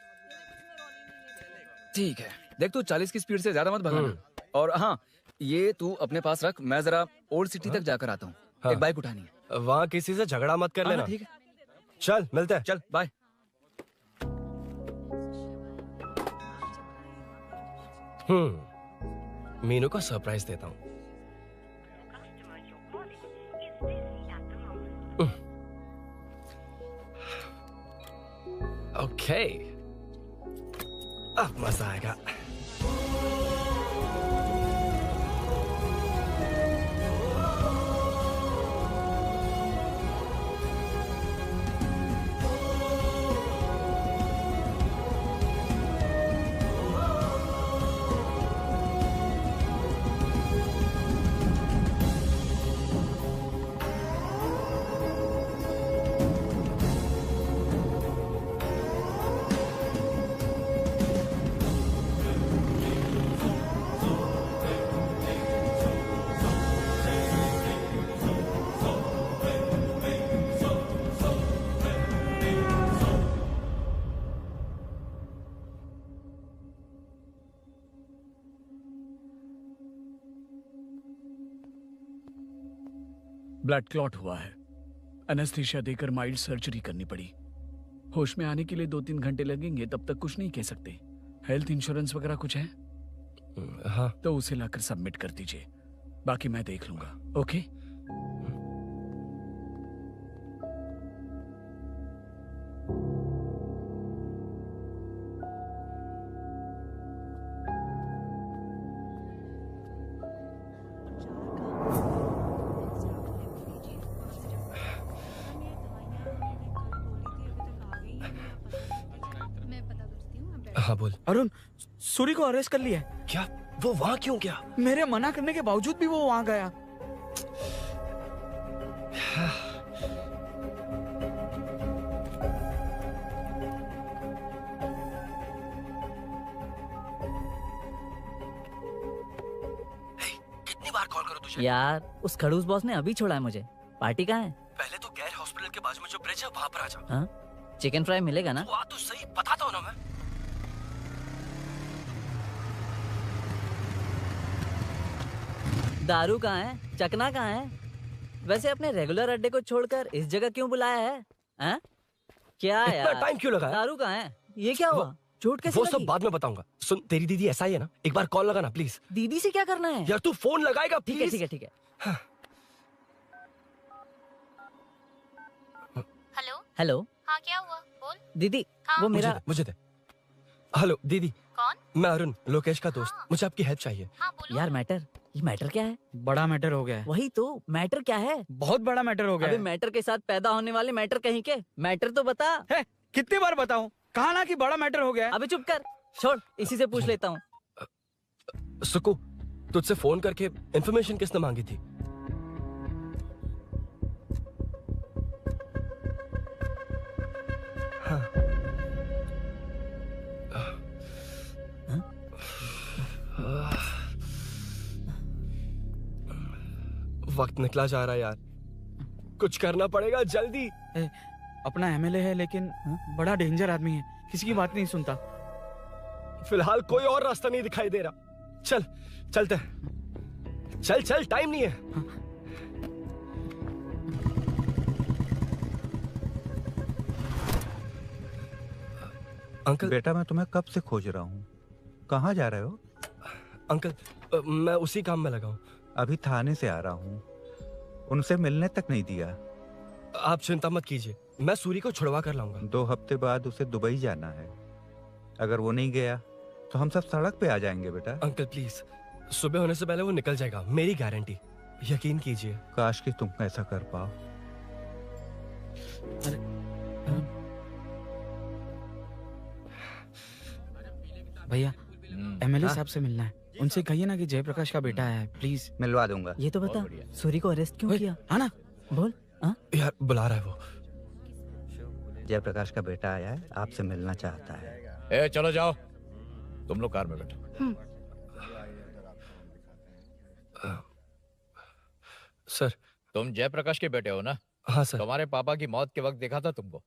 ठीक है। देख तू 40 की स्पीड से ज्यादा मत भगाना। और हाँ, ये तू अपने पास रख, मैं जरा ओल्ड सिटी तक जाकर आता हूँ। एक बाइक उठानी है। वहाँ किसी से झगड़ा मत कर लेना। ठीक है, चल मिलते हैं। चल बाय। मीनू को सरप्राइज देता हूँ। ओके, अब मजा आएगा। ब्लड क्लॉट हुआ है। एनेस्थीसिया देकर माइल्ड सर्जरी करनी पड़ी। होश में आने के लिए 2-3 घंटे लगेंगे, तब तक कुछ नहीं कह सकते। हेल्थ इंश्योरेंस वगैरह कुछ है? हाँ। तो उसे लाकर सबमिट कर दीजिए, बाकी मैं देख लूंगा। ओके? हाँ बोल। अरुण, सूरी को अरेस्ट कर लिया है। क्या? वो वहाँ क्यों गया? मेरे मना करने के बावजूद भी वो वहाँ गया। कितनी बार कॉल करो तुझे? यार उस खड़ूस बॉस ने अभी छोड़ा है मुझे। पार्टी कहाँ है? पहले तो गैर हॉस्पिटल के बाजू में जो ब्रिज है वहां पर आ जा। हाँ, चिकन फ्राई मिलेगा ना? तू आ तो सही, बताता हूँ ना मैं। दारू कहाँ है? चकना कहाँ है? वैसे अपने रेगुलर अड्डे को छोड़कर इस जगह क्यों बुलाया है? हाँ? क्या इतना यार? टाइम क्यों लगा? दारू कहाँ है? ये क्या हुआ? चोट कैसे वो लगी? सब बाद में बताऊंगा। सुन, तेरी दीदी ऐसा ही है ना, एक बार कॉल लगाना प्लीज। दीदी से क्या करना है? यार तू फोन लगाएगा ठीक है प्लीज। ठीक है ठीक है। हेलो हेलो हाँ क्या हुआ बोल। दीदी, हाँ? वो मेरा मुझे दे। हेलो दीदी। कौन? मैं अरुण, लोकेश का दोस्त। मुझे आपकी हेल्प चाहिए। यार मैटर, ये मैटर क्या है? बड़ा मैटर हो गया है। वही तो, मैटर क्या है? बहुत बड़ा मैटर हो गया अबे है। मैटर के साथ पैदा होने वाले मैटर कहीं के, मैटर तो बता। है, कितनी बार बताऊं? कहा ना कि बड़ा मैटर हो गया है। अबे चुप कर, छोड़, इसी से पूछ लेता हूँ। सुकू, तुझसे फोन करके इन्फॉर्मेशन किसने मांगी थी? वक्त निकला जा रहा है यार, कुछ करना पड़ेगा जल्दी। अपना एमएलए है लेकिन बड़ा डेंजर आदमी है, किसी की बात नहीं सुनता। फिलहाल कोई और रास्ता नहीं दिखाई दे रहा। चल चलते हैं। चल चल, टाइम नहीं है। अंकल। बेटा मैं तुम्हें कब से खोज रहा हूँ, कहाँ जा रहे हो? अंकल मैं उसी काम में लगा हूँ। अभी थाने से आ रहा हूँ, उनसे मिलने तक नहीं दिया। आप चिंता मत कीजिए, मैं सूरी को छुड़वा कर लाऊंगा। 2 हफ्ते बाद उसे दुबई जाना है, अगर वो नहीं गया तो हम सब सड़क पे आ जाएंगे बेटा। अंकल प्लीज, सुबह होने से पहले वो निकल जाएगा, मेरी गारंटी, यकीन कीजिए। काश कि तुम ऐसा कर पाओ। भैया एमएलए साहब से मिलना है, उनसे कहिए ना कि जयप्रकाश का बेटा है, प्लीज। मिलवा दूंगा। ये तो बता, सूरी को अरेस्ट क्यों किया? हाँ ना, बोल। यार बुला रहा है वो। जयप्रकाश का बेटा आया है, आपसे मिलना चाहता है। ए चलो जाओ, तुम लोग कार में बैठो। सर। तुम जयप्रकाश के बेटे हो ना? हाँ सर। तुम्हारे पापा की मौत के वक्त देखा था तुमको।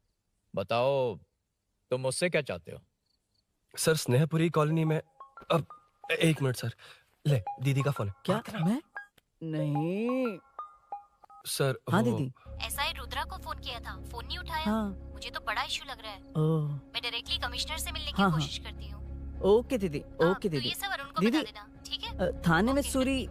बताओ तुम मुझसे क्या चाहते हो? सर स्नेहपुरी कॉलोनी में। अब 1 मिनट सर, ले दीदी का फोन है। क्या? मैं नहीं सर। हाँ दीदी। एसआई रुद्रा को फोन किया था, फोन नहीं उठाया। हाँ। मुझे तो बड़ा इशू लग रहा है। ओह। मैं डायरेक्टली कमिश्नर से मिलने की हाँ, कोशिश करती हूँ। ओके दीदी, ओके तो दीदी। ये सब अरुण को दीदी, बता देना, ठीक है? थाने में सूरी।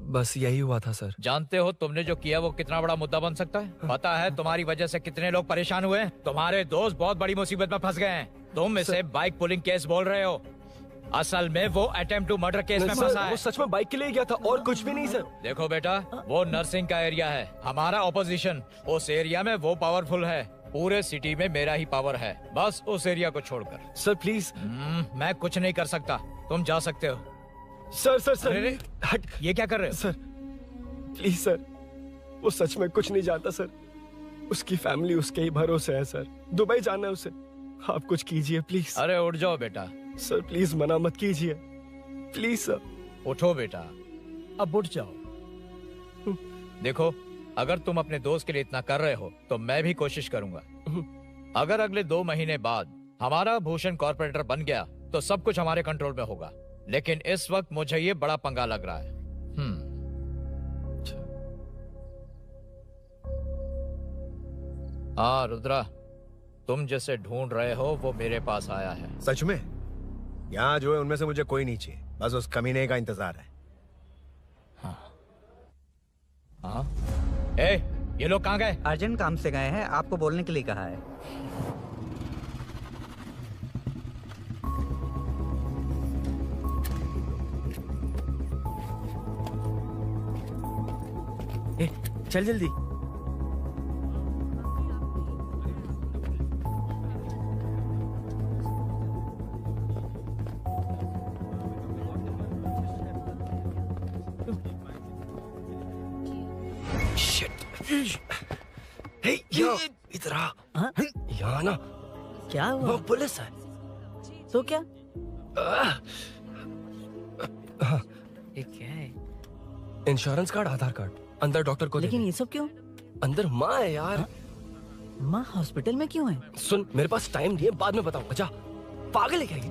बस यही हुआ था सर। जानते हो तुमने जो किया वो कितना बड़ा मुद्दा बन सकता है? पता है तुम्हारी वजह से कितने लोग परेशान हुए हैं? तुम्हारे दोस्त बहुत बड़ी मुसीबत में फंस गए हैं। तुम इसे बाइक पुलिंग केस बोल रहे हो, असल में वो अटेम्प्ट टू मर्डर केस में फंसा है। वो सच में बाइक के लिए गया था और कुछ भी नहीं सर। देखो बेटा, वो नर्सिंग का एरिया है, हमारा ऑपोजिशन उस एरिया में वो पावरफुल है। पूरे सिटी में मेरा ही पावर है, बस उस एरिया को छोड़कर। Sir please. मैं कुछ नहीं कर सकता, तुम जा सकते हो। Sir sir sir. अरे हट, ये क्या कर रहे हो? सर प्लीज सर, वो सच में कुछ नहीं जानता सर। उसकी फैमिली उसके ही भरोसे है सर, दुबई जाना है उसे। आप कुछ कीजिए प्लीज। अरे उठ जाओ बेटा। सर प्लीज मना मत कीजिए, प्लीज सर। उठो बेटा, अब उठ जाओ। देखो, अगर तुम अपने दोस्त के लिए इतना कर रहे हो तो मैं भी कोशिश करूंगा। अगर अगले 2 महीने बाद हमारा भूषण कॉर्पोरेटर बन गया तो सब कुछ हमारे कंट्रोल में होगा, लेकिन इस वक्त मुझे ये बड़ा पंगा लग रहा है। हाँ रुद्रा, तुम जिसे ढूंढ रहे हो वो मेरे पास आया है। सच में? यहाँ जो है उनमें से मुझे कोई नहीं चाहिए, बस उस कमीने का इंतजार है। हाँ? ए, ये लोग कहाँ गए? अर्जेंट काम से गए हैं, आपको बोलने के लिए कहा है। ए, चल जल्दी। शिट। हे यो, इधर आ। यहाँ ना क्या हुआ? वो पुलिस है। तो क्या? हाँ, ये क्या है? इंश्योरेंस कार्ड, आधार कार्ड, अंदर डॉक्टर को। लेकिन ये सब क्यों? अंदर माँ है यार। माँ हॉस्पिटल में क्यों है? सुन, मेरे पास टाइम नहीं है, बाद में बताऊंगा। जा, पागल है क्या ये?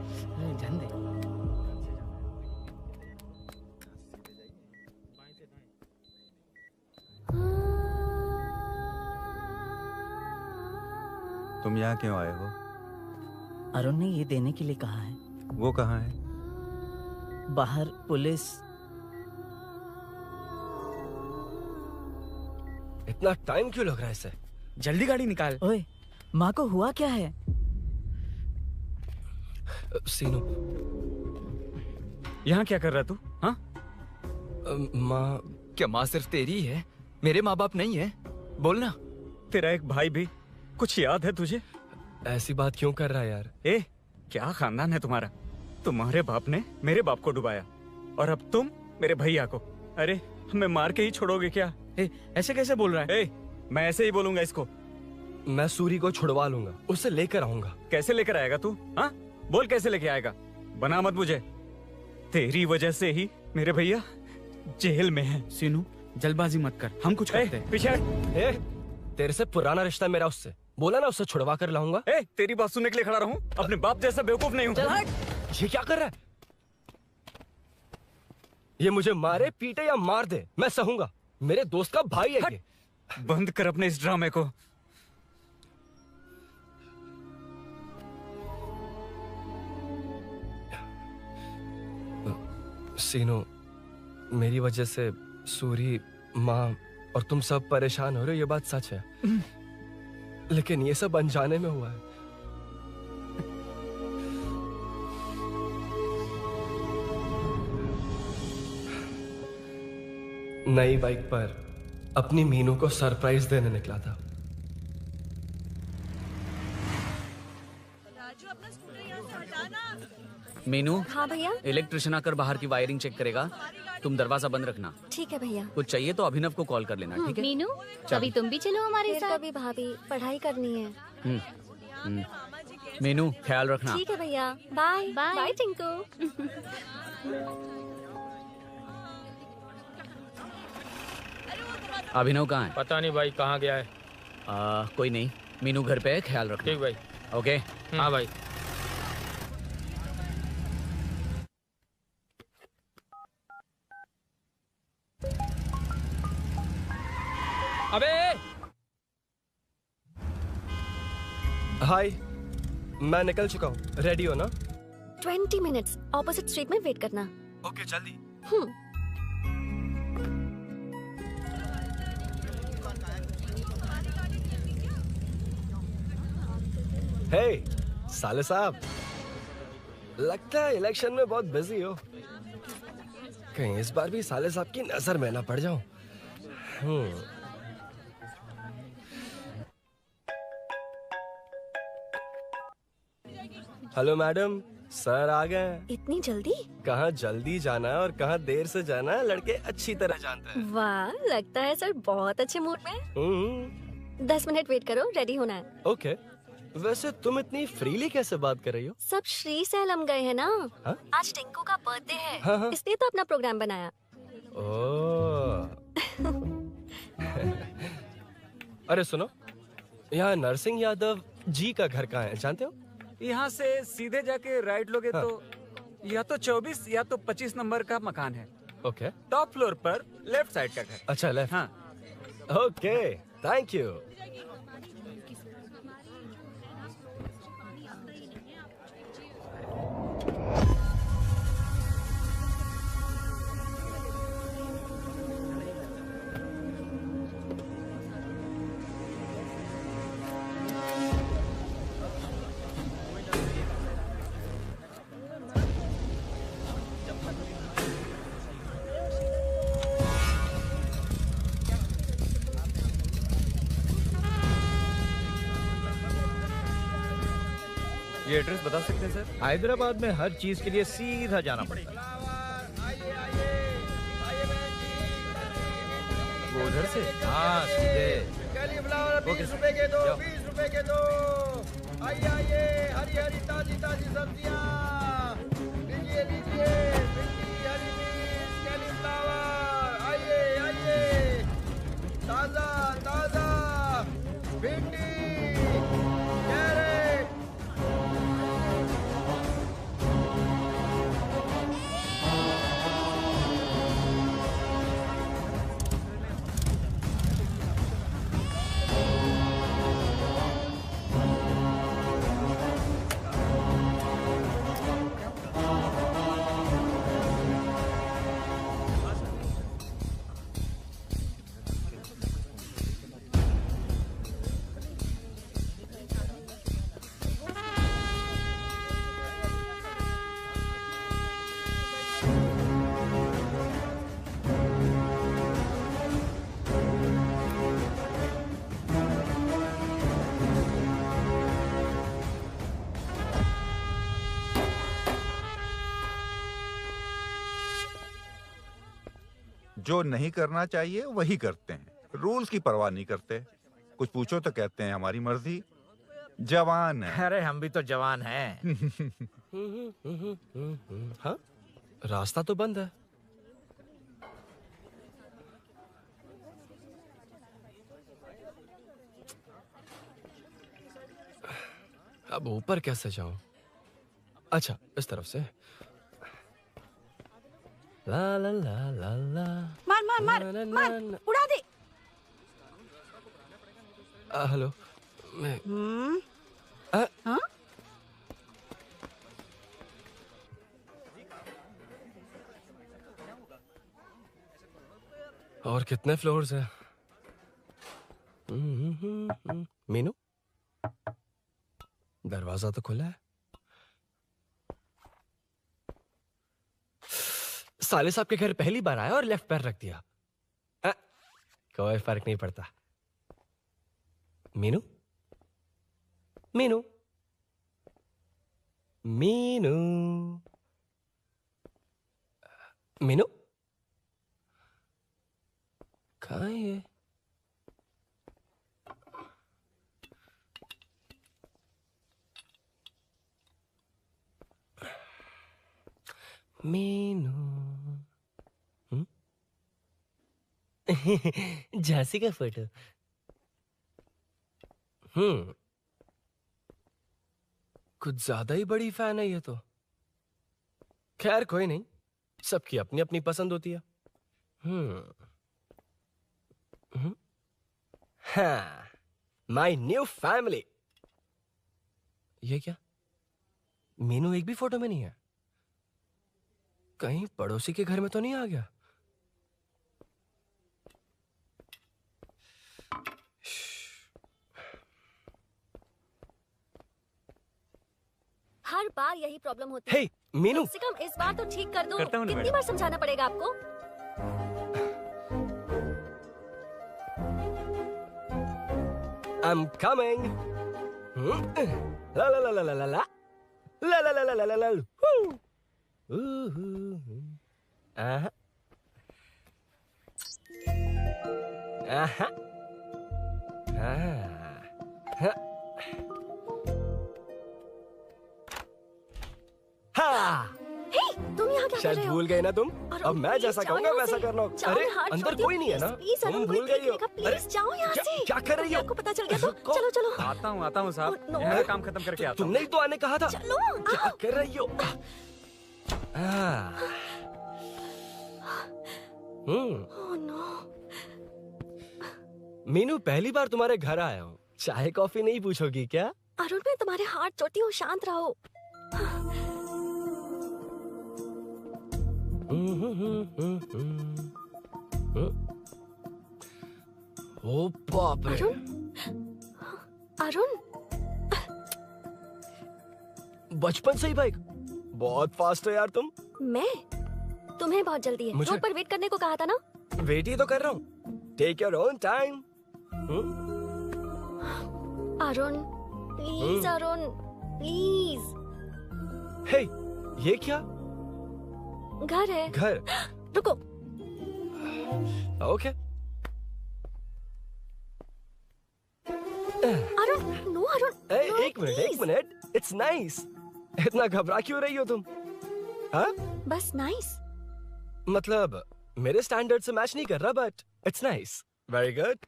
जान दे। तुम यहाँ क्यों आए हो? अरुण ने ये देने के लिए कहा है। वो कहाँ है? बाहर पुलिस। इतना टाइम क्यों लग रहा है इसे? जल्दी गाड़ी निकाल। ओए, माँ को हुआ क्या है? सीनू, यहाँ क्या कर रहा तू? हाँ? माँ। क्या माँ सिर्फ तेरी है? मेरे माँ बाप नहीं है? बोलना। तेरा एक भाई भी। कुछ याद है तुझे? ऐसी बात क्यों कर रहा है यार? ए, क्या खानदान है तुम्हारा? तुम्हारे बाप ने मेरे बाप को डुबाया और अब तुम मेरे भैया को। अरे, हमें मार के ही छोड़ोगे क्या? ऐसे कैसे बोल रहा है? मैं ऐसे ही बोलूंगा इसको। मैं सूरी को छुड़वा लूंगा, उसे लेकर आऊंगा। कैसे लेकर आएगा तू? हाँ, बोल कैसे लेके आएगा? बना मत मुझे। तेरी वजह से ही मेरे भैया जेल में है। सीनू, जल्दबाजी मत कर, हम कुछ करते हैं। पीछे। तेरे से पुराना रिश्ता मेरा उससे। बोला ना, उससे छुड़वा कर लाऊंगा। तेरी बात सुनने के लिए खड़ा रहूं? अपने बाप जैसा बेवकूफ नहीं हूं। ये क्या कर रहा है? ये मुझे मारे, पीटे या मार दे, मैं सहूंगा। मेरे दोस्त का भाई है ये। बंद कर अपने इस ड्रामे को। सीनू, मेरी वजह से सूरी, माँ और तुम सब परेशान हो रहे हो, ये बात सच है। लेकिन ये सब अनजाने में हुआ है। नई बाइक पर अपनी मीनू को सरप्राइज देने निकला था। मीनू। हाँ भैया। इलेक्ट्रिशियन आकर बाहर की वायरिंग चेक करेगा। तुम दरवाजा बंद रखना। ठीक है भैया। कुछ चाहिए तो अभिनव को कॉल कर लेना, ठीक है? मीनू, चल। कभी तुम भी चलो हमारे साथ। कभी भाभी, पढ़ाई करनी है। मीनू, ख्याल रखना। ठीक है भैया। Bye bye Tinku. अभिनव कहाँ है? पता नहीं भाई, कहाँ गया है। कोई नहीं, मीनू घर पे है, ख्याल रखना। ठीक भाई। ओके। हाँ भाई। अबे हाय, मैं निकल चुका हूँ। रेडी हो ना? 20 मिनट्स ऑपोजिट स्ट्रीट में वेट करना। ओके, जल्दी। हे साले साहब, लगता है इलेक्शन में बहुत बिजी हो। कहीं इस बार भी साले साहब की नजर में ना पड़ जाऊं। हेलो मैडम, सर आ गए। इतनी जल्दी? कहाँ जल्दी जाना है और कहाँ देर से जाना है, लड़के अच्छी तरह जानते हैं। वाह, लगता है सर बहुत अच्छे मूड में हैं। 10 मिनट वेट करो, रेडी होना है। ओके। वैसे तुम इतनी फ्रीली कैसे बात कर रही हो? सब श्री सैलम गए हैं ना। हा? आज टिंकू का बर्थडे है। हाँ। इसलिए तो अपना प्रोग्राम बनाया। अरे सुनो, यहाँ नरसिंह यादव जी का घर कहाँ है, जानते हो? यहाँ से सीधे जाके राइट लोगे तो या तो 24 या तो 25 नंबर का मकान है। ओके। टॉप फ्लोर पर लेफ्ट साइड का घर। अच्छा, लेफ्ट। हाँ। Okay, thank you. ये एड्रेस बता सकते हैं सर? हैदराबाद में हर चीज के लिए सीधा जाना पड़ता है। वो इधर से? हाँ सीधे। कैलीफ्लावर 20 रुपए के दो, 20 रुपए के दो। आइए आइए, हरी हरी ताजी ताजी सब्जियाँ लीजिए लीजिए। भिंडी, हरी मिर्च, कैलीफ्लावर, आइए आइए। ताजा ताजा भिंडी, कैरेट। जो नहीं करना चाहिए वही करते हैं, रूल्स की परवाह नहीं करते। कुछ पूछो तो कहते हैं हमारी मर्जी। जवान है। अरे हम भी तो जवान हैं। हाँ, रास्ता तो बंद है। अब ऊपर कैसे जाऊं? अच्छा, इस तरफ से। ला ला ला ला ला। मार मार मार मार, उड़ा दे। हेलो, मैं हाँ? और कितने फ्लोर्स हैं? मीनू, दरवाजा तो खुला है। साले साहब के घर पहली बार आया और लेफ्ट पैर रख दिया। कोई फर्क नहीं पड़ता। मीनू, मीनू, मीनू, मीनू, कहाँ है ये? मीनू, झांसी का फोटो। कुछ ज्यादा ही बड़ी फैन है ये तो। खैर कोई नहीं, सबकी अपनी अपनी पसंद होती है। हाँ, माय न्यू फैमिली। ये क्या? मीनू एक भी फोटो में नहीं है। कहीं पड़ोसी के घर में तो नहीं आ गया? हर बार यही प्रॉब्लम होती हे, है। मीनू। कम से कम इस बार तो ठीक कर दो। करता हूँ ना कितनी मैडम। बार समझाना पड़ेगा आपको? I'm coming. La la la la la la la. La la la la la la la. Aha. Aha. हाँ। हे, तुम यहाँ क्या कर शायद रहे हो? भूल गए ना तुम? अरुण, अब मैं please जैसा जाओ कहूंगा यहाँ वैसा से। करना। जाओ, अरे हाथ अंदर छोड़ दो, कोई नहीं है ना? please, तुम अरुण, भूल कोई गई हो। देखेगा, please, जाओ यहाँ से। क्या कर रही हो? आपको पता चल गया तो चलो चलो। आता हूँ साहब। no. मेरा काम खत्म करके आता हूँ। तुमने ही तो आने कहा था। चलो। क्या कर रही हो? Oh no. मीनू, पहली बार तुम्हारे घर आया हूँ। चाय कॉफी नहीं पूछोगी क्या? अरुण, मैं तुम्हारे हाथ चोटी हूँ, शांत रहो। ओ बाप रे। अरुण, बचपन से ही बाइक। बहुत फास्ट है यार तुम। मैं? तुम्हें बहुत जल्दी है। मुझे- रोड पर वेट करने को कहा था ना? वेट ही तो कर रहा हूँ। Take your own time. Arun, please Arun, please. Hey, ये क्या? घर है। घर? रुको। ओके। एक मिनट, इट्स नाइस। इतना घबरा क्यों रही हो तुम? हाँ? बस नाइस। मतलब मेरे स्टैंडर्ड से मैच नहीं कर रहा, but it's nice. Very good.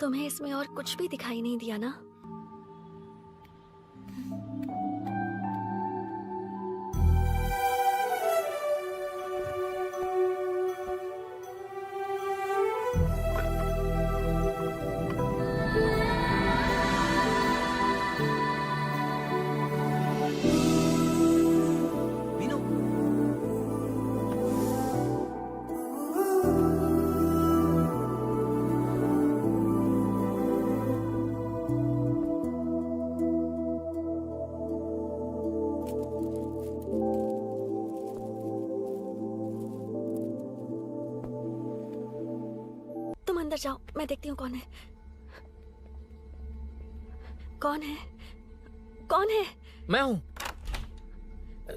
तुम्हें इसमें और कुछ भी दिखाई नहीं दिया ना? अंदर जाओ, मैं देखती हूँ कौन है। कौन है? कौन है? मैं हूँ।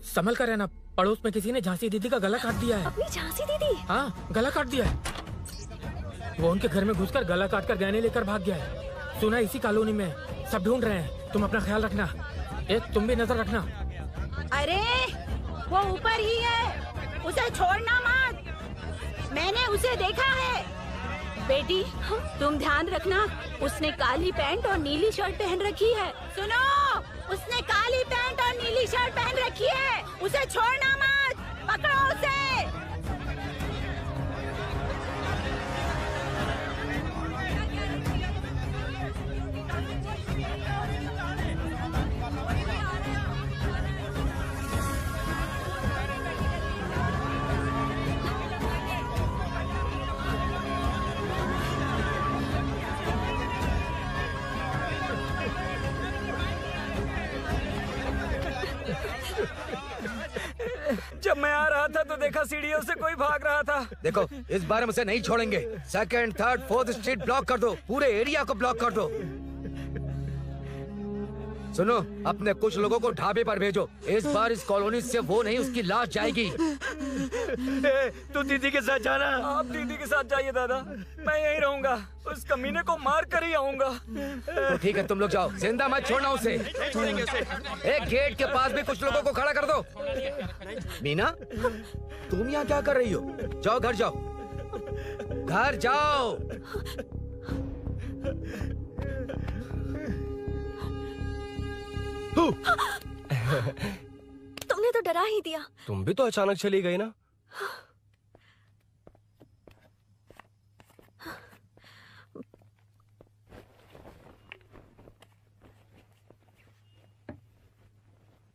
संभल कर रहना, पड़ोस में किसी ने झांसी दीदी का गला काट दिया है। अपनी झांसी दीदी? हाँ, गला काट दिया है। वो उनके घर में घुसकर गला काट कर गहने लेकर भाग गया है। सुना इसी कॉलोनी में, सब ढूंढ रहे हैं। तुम अपना ख्याल रखना। तुम भी नजर रखना। अरे वो ऊपर ही है, उसे छोड़ना मत। मैंने उसे देखा है। बेटी तुम ध्यान रखना, उसने काली पैंट और नीली शर्ट पहन रखी है। सुनो, उसने काली पैंट और नीली शर्ट पहन रखी है। उसे छोड़ना मत, पकड़ो उसे। जब मैं आ रहा था तो देखा सीढ़ियों से कोई भाग रहा था। देखो, इस बार हम उसे नहीं छोड़ेंगे। Second, third, fourth street block कर दो, पूरे एरिया को ब्लॉक कर दो। सुनो, अपने कुछ लोगों को ढाबे पर भेजो। इस बार इस कॉलोनी से वो नहीं, उसकी लाश जाएगी। तू दीदी के साथ जाना। आप दीदी के साथ जाइए दादा, मैं यहीं रहूंगा। उस कमीने को मार कर ही आऊंगा। तो ठीक है, तुम लोग जाओ, जिंदा मत छोड़ना उसे। एक गेट के पास भी कुछ लोगों को खड़ा कर दो। मीना, तुम यहाँ क्या कर रही हो? जाओ घर जाओ, घर जाओ। तुमने तो डरा ही दिया। तुम भी तो अचानक चली गई ना।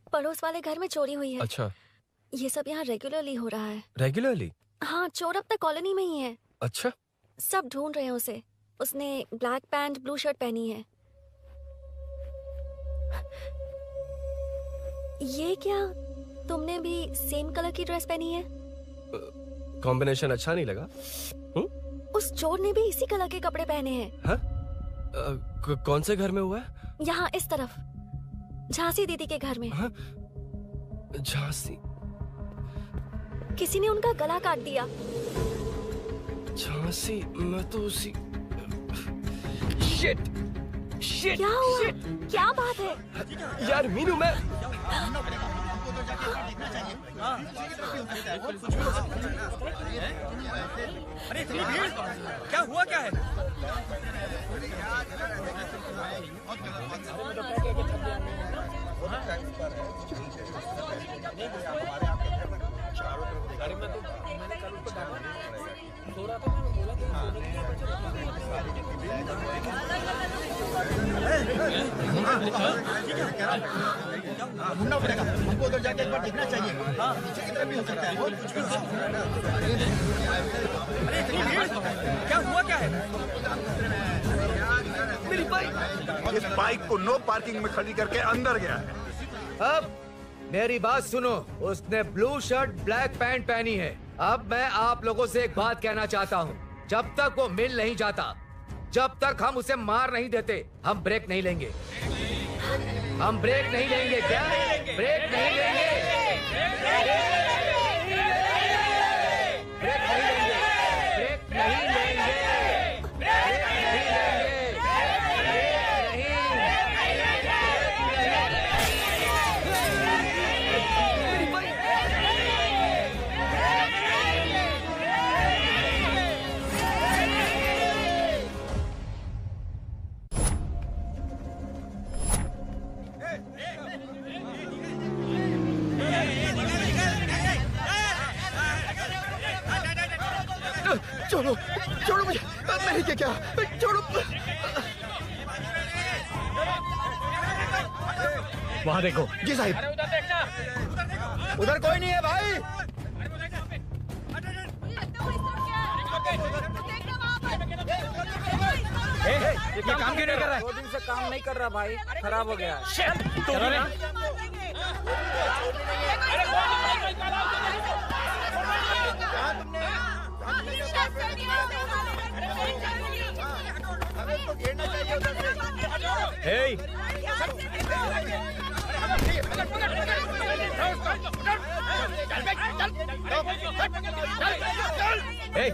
पड़ोस वाले घर में चोरी हुई है। अच्छा, ये सब यहाँ रेगुलरली हो रहा है। रेगुलरली? हाँ, चोर अब तक कॉलोनी में ही है। अच्छा, सब ढूंढ रहे हैं उसे। उसने ब्लैक पैंट ब्लू शर्ट पहनी है। ये क्या, तुमने भी सेम कलर की ड्रेस पहनी है? कॉम्बिनेशन अच्छा नहीं लगा? उस चोर ने भी इसी कलर के कपड़े पहने हैं। हाँ? कौन से घर में हुआ है? यहाँ इस तरफ, झांसी दीदी के घर में। हाँ? झांसी? किसी ने उनका गला काट दिया। झांसी? मैं तो उसी... शिट! शिट! क्या हुआ? शिट! क्या बात है? यार मीनू, मैं... अरे इतनी भीड़, क्या हुआ क्या है? ढूंढना पड़ेगा हमको, उधर जाके एक बार देखना चाहिए। हाँ, पीछे की तरफ भी हो सकता है। और कुछ भी हो सकता है। अरे इतनी भीड़, क्या हुआ क्या है? मेरी बाइक, इस बाइक को नो पार्किंग में खड़ी करके अंदर गया है। अब मेरी बात सुनो, उसने ब्लू शर्ट ब्लैक पैंट पहनी है। अब मैं आप लोगों से एक बात कहना चाहता हूँ, जब तक वो मिल नहीं जाता, जब तक हम उसे मार नहीं देते, हम ब्रेक नहीं लेंगे। हम ब्रेक नहीं लेंगे। क्या ब्रेक नहीं लेंगे? ब्रेक नहीं लेंगे। ब्रेक नहीं लेंगे। ब्रेक नहीं लेंगे। ब्रेक नहीं छोड़ो छोड़ो मुझे, मैंने क्या छोड़ो। वहाँ देखो। जी साहिब। उधर कोई नहीं है भाई। ये काम क्यों नहीं कर रहा है? 2 दिन से काम नहीं कर रहा भाई, खराब हो गया।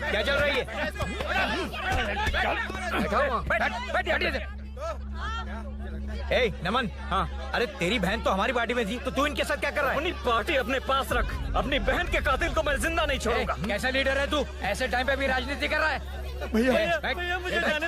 क्या चल रही है? नमन। हाँ, अरे तेरी बहन तो हमारी पार्टी में थी, तो तू इनके साथ क्या कर रहा है? अपनी पार्टी अपने पास रख, अपनी बहन के कातिल को मैं जिंदा नहीं छोड़ूंगा। कैसा लीडर है तू? ऐसे टाइम पे भी राजनीति कर रहा है? भैया मुझे जाने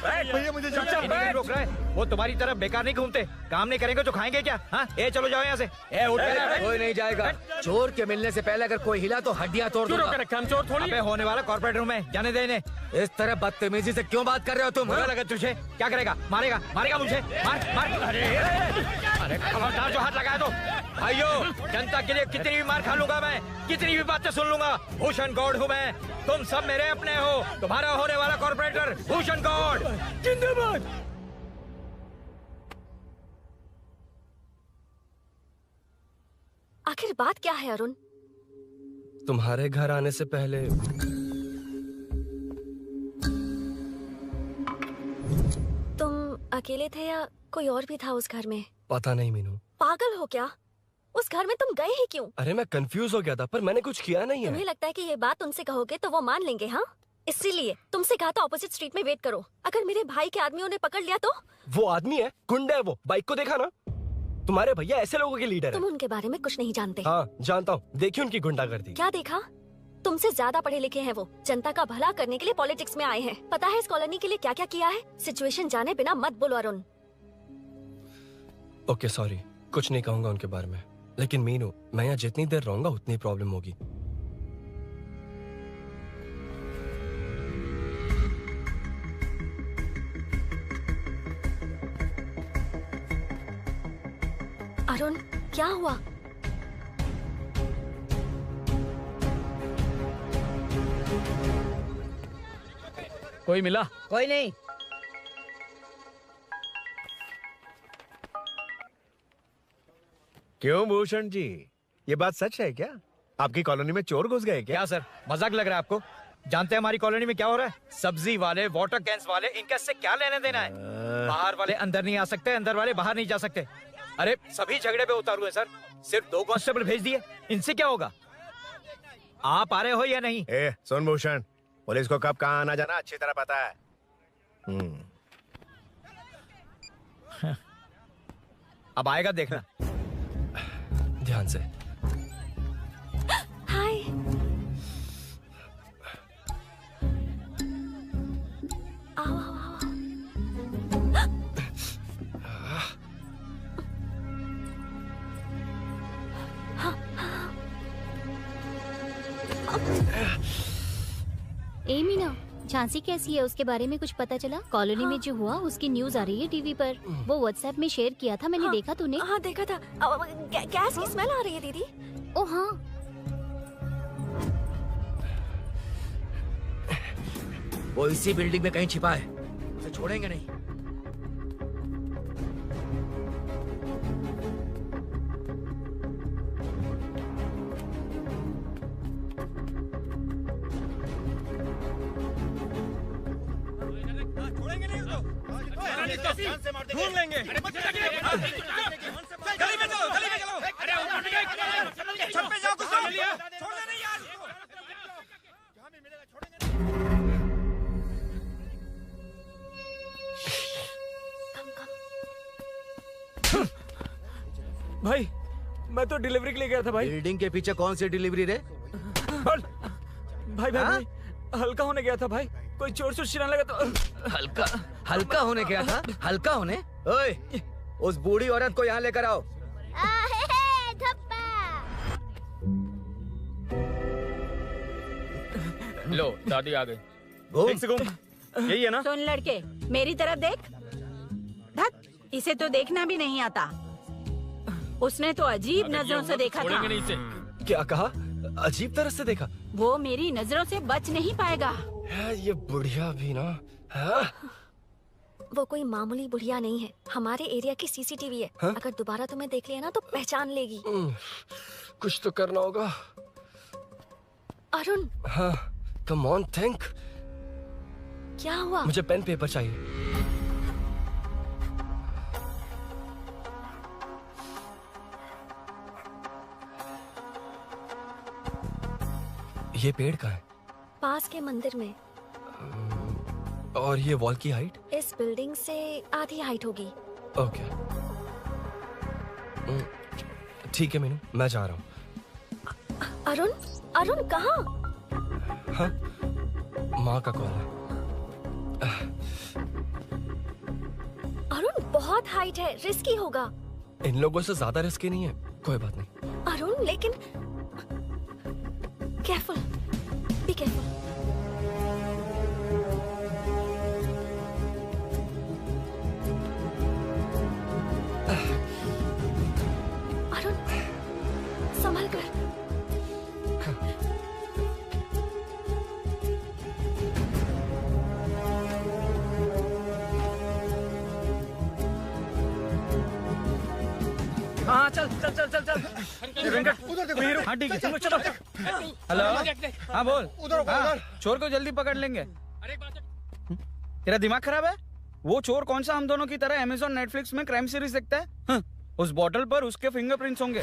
दीजिए। रोक रहा है। वो तुम्हारी तरफ बेकार नहीं घूमते, काम नहीं करेंगे तो खाएंगे क्या? हाँ, चलो जाओ यहाँ से। कोई नहीं जाएगा। चोर के मिलने से पहले अगर कोई हिला तो हड्डियां तोड़ दूंगा। हम चोर थोड़ी होने वाला कॉर्पोरेट रूम है, जाने दे इन्हें। इस तरह बदतमीजी से क्यों बात कर रहे हो तुम? बुरा लगा तुझे? क्या करेगा? मारेगा मारेगा मुझे? मार मार। अरे खबरदार जो हाथ लगाया तो। भाइयों, जनता के लिए कितनी भी मार खा लूंगा मैं, कितनी भी बातें सुन लूंगा। भूषण गौड़ हूँ मैं, तुम सब मेरे अपने हो। तुम्हारा होने वाला कॉर्पोरेटर भूषण गौड़ जिंदाबाद। आखिर बात क्या है अरुण? तुम्हारे घर आने से पहले तुम अकेले थे या कोई और भी था उस घर में? पता नहीं मीनू। पागल हो क्या? उस घर में तुम गए ही क्यों? अरे मैं कंफ्यूज हो गया था, पर मैंने कुछ किया नहीं है। तुम्हें लगता है कि ये बात उनसे कहोगे तो वो मान लेंगे? हाँ, इसीलिए तुमसे कहा था ऑपोजिट स्ट्रीट में वेट करो। अगर मेरे भाई के आदमियों ने पकड़ लिया तो? वो आदमी है, गुंडा है वो। बाइक को देखा ना? तुम्हारे भैया ऐसे लोगों के लीडर तुम है। उनके बारे में कुछ नहीं जानते। हाँ जानता हूँ, देखिए उनकी गुंडागर्दी। क्या देखा? तुमसे ज्यादा पढ़े लिखे हैं वो। जनता का भला करने के लिए पॉलिटिक्स में आए हैं। पता है इस कॉलोनी के लिए क्या क्या किया है? सिचुएशन जाने बिना मत बोलो अरुण। ओके सॉरी, कुछ नहीं कहूंगा उनके बारे में। लेकिन मीनू, मैं यहाँ जितनी देर रहूंगा उतनी प्रॉब्लम होगी। अरुण, क्या हुआ? कोई मिला? कोई नहीं। क्यों भूषण जी, ये बात सच है क्या? आपकी कॉलोनी में चोर घुस गए क्या? सर, मजाक लग रहा है आपको? जानते हैं हमारी कॉलोनी में क्या हो रहा है? सब्जी वाले, वाटर कैंस वाले, इनका से क्या लेने देना है? बाहर वाले अंदर नहीं आ सकते, अंदर वाले बाहर नहीं जा सकते। अरे सभी झगड़े पे उतारू है सर। सिर्फ 2 कांस्टेबल भेज दिए, इनसे क्या होगा? आप आ रहे हो या नहीं? सुन भूषण, पुलिस को कब कहाँ आना जाना अच्छी तरह पता है। अब आएगा देखना। ध्यान से। हाय। आओ आओ आओ। ए मीना, झांसी कैसी है? उसके बारे में कुछ पता चला? कॉलोनी में जो हुआ उसकी न्यूज आ रही है टीवी पर। वो व्हाट्सएप में शेयर किया था, मैंने देखा। तूने? हाँ देखा था। गैस की स्मेल आ रही है दीदी। ओ हाँ, वो इसी बिल्डिंग में कहीं छिपा है, उसे छोड़ेंगे नहीं। ढूंढ लेंगे। गली में चलो, गली में चलो। अरे छत पे जाओ, कुछ छोड़ना नहीं यार इसको। जहाँ भी मिलेगा छोड़ेंगे नहीं। भाई, मैं तो डिलीवरी के लिए गया था भाई। बिल्डिंग के पीछे कौन सी डिलीवरी रे? भाई भाई भाई, हल्का होने गया था भाई। कोई चोर से चिल्लाने लगा तो हल्का हल्का होने गया था? हल्का होने? ओए, उस बूढ़ी औरत को यहाँ लेकर आओ। लो, दादी आ गई। ठीक से घूम। यही है ना? सुन लड़के, मेरी तरफ देख। धत, इसे तो देखना भी नहीं आता। उसने तो अजीब नजरों से देखा था। क्या कहा? अजीब तरह से देखा? वो मेरी नजरों से बच नहीं पाएगा। ये बुढ़िया भी ना। हाँ? वो कोई मामूली बुढ़िया नहीं है, हमारे एरिया की सीसीटीवी है। हाँ? अगर दोबारा तुम्हें देख लिया ना तो पहचान लेगी। कुछ तो करना होगा। अरुण, हाँ, कम ऑन थिंक। क्या हुआ? मुझे पेन पेपर चाहिए। ये पेड़ कहाँ है? पास के मंदिर में। और ये वॉल की हाइट? इस बिल्डिंग से आधी हाइट होगी। ओके, ठीक है मीनू, मैं जा रहा हूँ। अरुण, अरुण कहाँ? हाँ, माँ का कॉल है। अरुण बहुत हाइट है, रिस्की होगा। इन लोगों से ज्यादा रिस्की नहीं है, कोई बात नहीं। अरुण लेकिन केयरफुल, बी केयरफुल। अरुण संभल कर। हाँ चल चल चल चल चल वेंकट, हाँ ठीक है, चलो चलो। हेलो, हाँ बोल। हाँ, चोर को जल्दी पकड़ लेंगे। तेरा दिमाग खराब है? वो चोर कौन सा हम दोनों की तरह अमेज़न नेटफ्लिक्स में क्राइम सीरीज देखता है? उस बॉटल पर उसके फिंगरप्रिंट्स होंगे।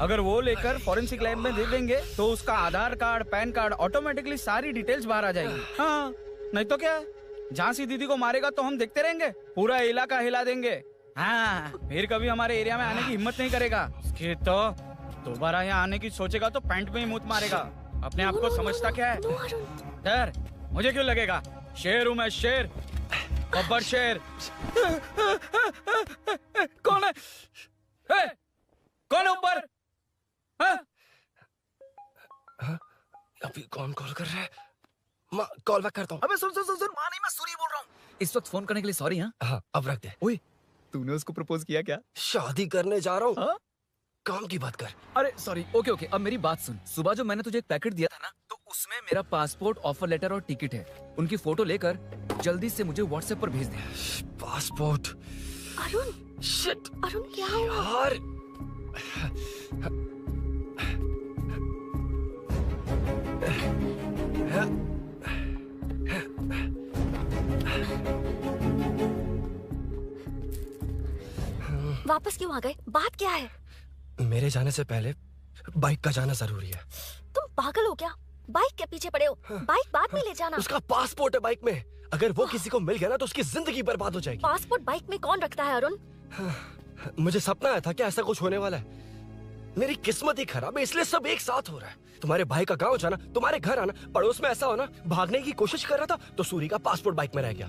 अगर वो लेकर फॉरेंसिक लैब में दे देंगे तो उसका आधार कार्ड, पैन कार्ड, ऑटोमेटिकली सारी डिटेल्स बाहर आ जाएगी। हाँ, नहीं तो क्या, झांसी दीदी को मारेगा तो हम देखते रहेंगे, पूरा इलाका हिला देंगे। हाँ, फिर कभी हमारे एरिया में आने की हिम्मत नहीं करेगा। उसके तो दोबारा यहाँ आने की सोचेगा तो पैंट में ही मूत मारेगा। अपने आप को समझता क्या है? डर मुझे क्यों लगेगा? शेर हूँ मैं, शेर, गब्बर शेर। कौन है? कौन है ऊपर? अभी कौन कॉल कर रहा है? माँ, कॉल बैक करता हूँ। अबे सुन सुन सुन सुन, माँ नहीं, मैं सूरी बोल रहा हूँ। इस वक्त फोन करने के लिए सॉरी। हाँ, अब रख दे। ओए, तूने उसको प्रपोज किया क्या? शादी करने जा रहा हूँ। काम की बात कर। अरे सॉरी, ओके ओके, अब मेरी बात सुन। सुबह जो मैंने तुझे एक पैकेट दिया था ना, तो उसमें मेरा पासपोर्ट, ऑफर लेटर और टिकट है। उनकी फोटो लेकर जल्दी से मुझे व्हाट्सएप पर भेज दे। पासपोर्ट? अरुण, शिट, अरुण क्या हुआ? यार, वापस क्यों आ गए? बात क्या है? मेरे जाने से पहले बाइक का जाना जरूरी है। तुम पागल हो क्या? बाइक के पीछे पड़े हो? बाइक बाद में ले जाना। उसका पासपोर्ट है बाइक में, अगर वो किसी को मिल गया ना तो उसकी जिंदगी बर्बाद हो जाएगी। पासपोर्ट बाइक में कौन रखता है अरुण? मुझे सपना आया था कि ऐसा कुछ होने वाला है। मेरी किस्मत ही खराब है, इसलिए सब एक साथ हो रहा है। तुम्हारे भाई का गांव जाना, तुम्हारे घर आना, पड़ोस में ऐसा होना। भागने की कोशिश कर रहा था तो सूरी का पासपोर्ट बाइक में रह गया।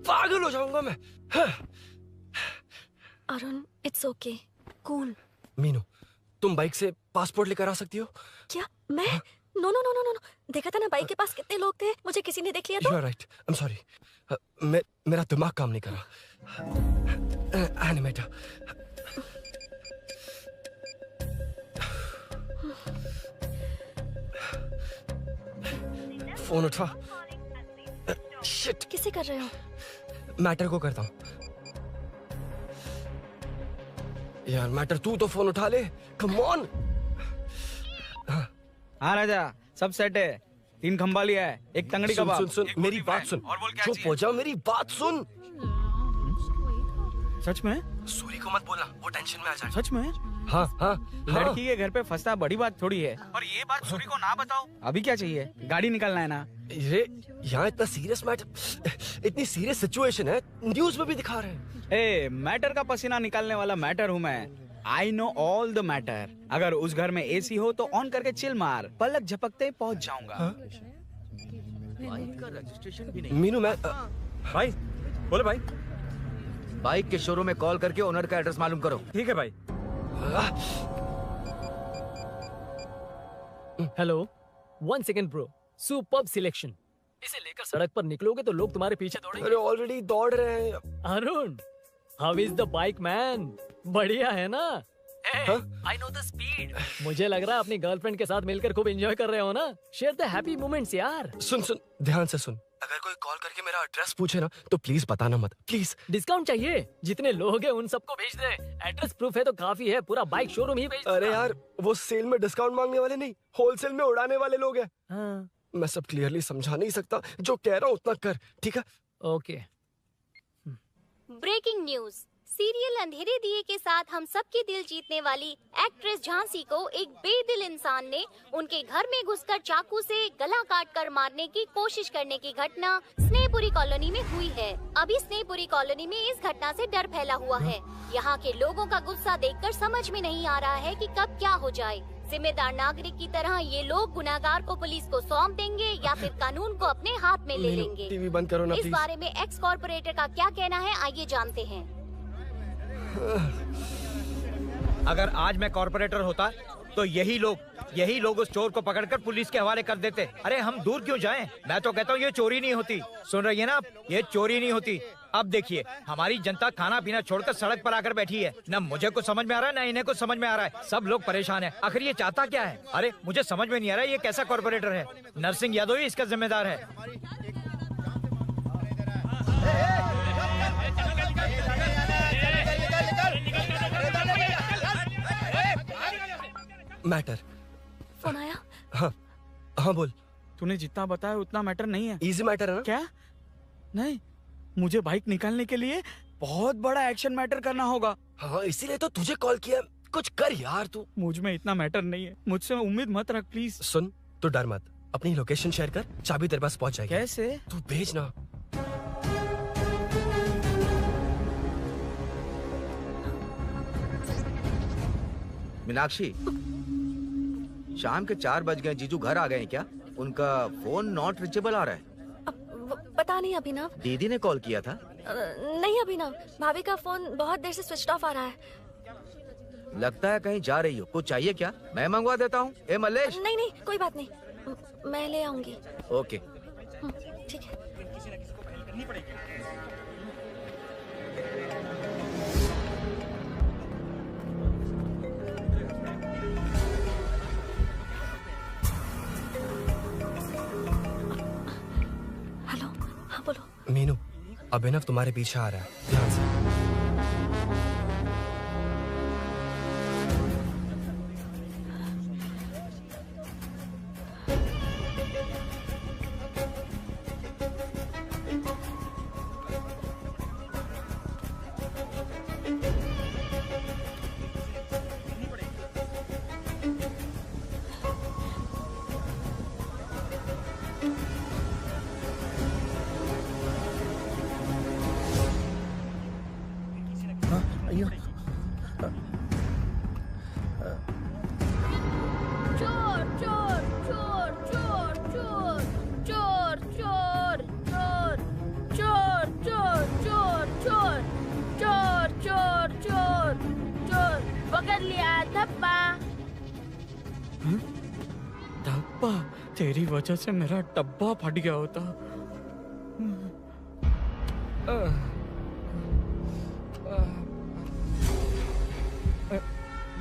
पागल हो जाऊंगा मैं। Arun, it's okay, cool. Meenu, तुम बाइक से पासपोर्ट लेकर आ सकती हो? क्या मैं? No no no no no, देखा था ना बाइक के पास कितने लोग थे, मुझे किसी ने देख लिया तो। You are right. I'm sorry. मेरा दिमाग काम नहीं कर रहा। एनिमेटर। फोन उठा। शिट। किसे कर रहे हो? मैटर को करता हूँ। यार मैटर, तू तो फोन उठा ले। Come on. हाँ राजा, सब सेट है। 3 खंबा लिया है, एक तंगड़ी सुन, कबाब। सुन सुन, मेरी बात सुन। चुप हो जा, मेरी बात सुन। सच में? सूरी को मत बोलना, वो टेंशन में आ जाए। सच में? हाँ हाँ, लड़की के घर पे फंसना बड़ी बात थोड़ी है। और ये बात सूरी को ना बताओ। अभी क्या चाहिए? गाड़ी निकालना है ना? ये यहाँ इतना सीरियस मैटर, इतनी सीरियस सिचुएशन है, न्यूज में भी दिखा रहे हैं। ए, मैटर का पसीना निकालने वाला मैटर हूँ मैं। I know all the matter. अगर उस घर में एसी हो तो ऑन करके चिल मार, पलक झपकते ही पहुंच जाऊंगा। मीनू, मैं भाई बोले भाई। बाइक के शोरूम में कॉल करके ओनर का एड्रेस मालूम करो। ठीक है भाई। Hello, 1 second bro. Superb selection. इसे लेकर सड़क पर निकलोगे तो लोग तुम्हारे पीछे दौड़ेंगे। अरे ऑलरेडी दौड़ रहे हैं। Arun, how is the bike man? बढ़िया है ना? I know the speed. मुझे लग रहा है अपनी गर्लफ्रेंड के साथ मिलकर खूब एंजॉय कर रहे हो ना? शेयर द हैप्पी मोमेंट्स यार। सुन सुन ध्यान से सुन, अगर कोई कॉल करके मेरा एड्रेस पूछे ना तो प्लीज बताना मत, प्लीज। डिस्काउंट चाहिए? जितने लोग हैं उन सबको भेज दे। एड्रेस प्रूफ है तो काफी है, पूरा बाइक शोरूम ही भेज। अरे यार वो सेल में डिस्काउंट मांगने वाले नहीं, होलसेल में उड़ाने वाले लोग हैं। हाँ। मैं सब क्लियरली समझा नहीं सकता, जो कह रहा हूँ उतना कर, ठीक है? ओके। ब्रेकिंग न्यूज, सीरियल अंधेरे दिए के साथ हम सबके दिल जीतने वाली एक्ट्रेस झांसी को एक बेदिल इंसान ने उनके घर में घुसकर चाकू से गला काटकर मारने की कोशिश करने की घटना स्नेहपुरी कॉलोनी में हुई है। अभी स्नेहपुरी कॉलोनी में इस घटना से डर फैला हुआ है। यहाँ के लोगों का गुस्सा देखकर समझ में नहीं आ रहा है कि कब क्या हो जाए। जिम्मेदार नागरिक की तरह ये लोग गुनाहगार को पुलिस को सौंप देंगे या फिर कानून को अपने हाथ में ले लेंगे। टीवी बंद करो ना इस प्लीज। बारे में एक्स कॉर्पोरेटर का क्या कहना है, आइए जानते हैं। अगर आज मैं कॉर्पोरेटर होता तो यही लोग उस चोर को पकड़कर पुलिस के हवाले कर देते। अरे हम दूर क्यों जाएं? मैं तो कहता हूँ ये चोरी नहीं होती। सुन रही है ना आप? ये चोरी नहीं होती। अब देखिए हमारी जनता खाना पीना छोड़कर सड़क पर आकर बैठी है। न मुझे कुछ समझ में आ रहा है, न इन्हें कुछ समझ में आ रहा है। सब लोग परेशान हैं। आखिर ये चाहता क्या है? अरे मुझे समझ में नहीं आ रहा है ये कैसा कॉर्पोरेटर है। नरसिंह यादव ही इसका जिम्मेदार है। मैटर। फोन आया? हाँ हाँ बोल। तूने जितना बताया उतना मैटर नहीं है। इजी मैटर है ना? क्या? नहीं, मुझे बाइक निकालने के लिए बहुत बड़ा एक्शन मैटर करना होगा। हाँ इसीलिए तो तुझे कॉल किया। कुछ कर यार तू। मुझ में इतना मैटर नहीं है, मुझसे उम्मीद मत रख प्लीज। सुन तू डर मत, अपनी लोकेशन शेयर कर, चाबी तेरे पास पहुंच जाएगी। कैसे? तू भेज ना। मीनाक्षी, शाम के 4 बज गए, जीजू घर आ गए हैं क्या? उनका फोन नॉट रिचेबल आ रहा है। पता नहीं अभिनव। दीदी ने कॉल किया था? नहीं अभिनव, भाभी का फोन बहुत देर से स्विच ऑफ आ रहा है। लगता है कहीं जा रही हो। कुछ चाहिए क्या? मैं मंगवा देता हूँ। ए मल्लेश। नहीं नहीं कोई बात नहीं, मैं ले आऊंगी। ओके ठीक है। हेलो, हाँ बोलो। मीनू, अभिनव तुम्हारे पीछे आ रहा है, ध्यान से। चोर चोर चोर चोर चोर चोर चोर चोर चोर चोर चोर चोर चोर चोर चोर चोर पकड़ लिया धप्पा। धप्पा? तेरी वजह से मेरा डब्बा फट गया होता।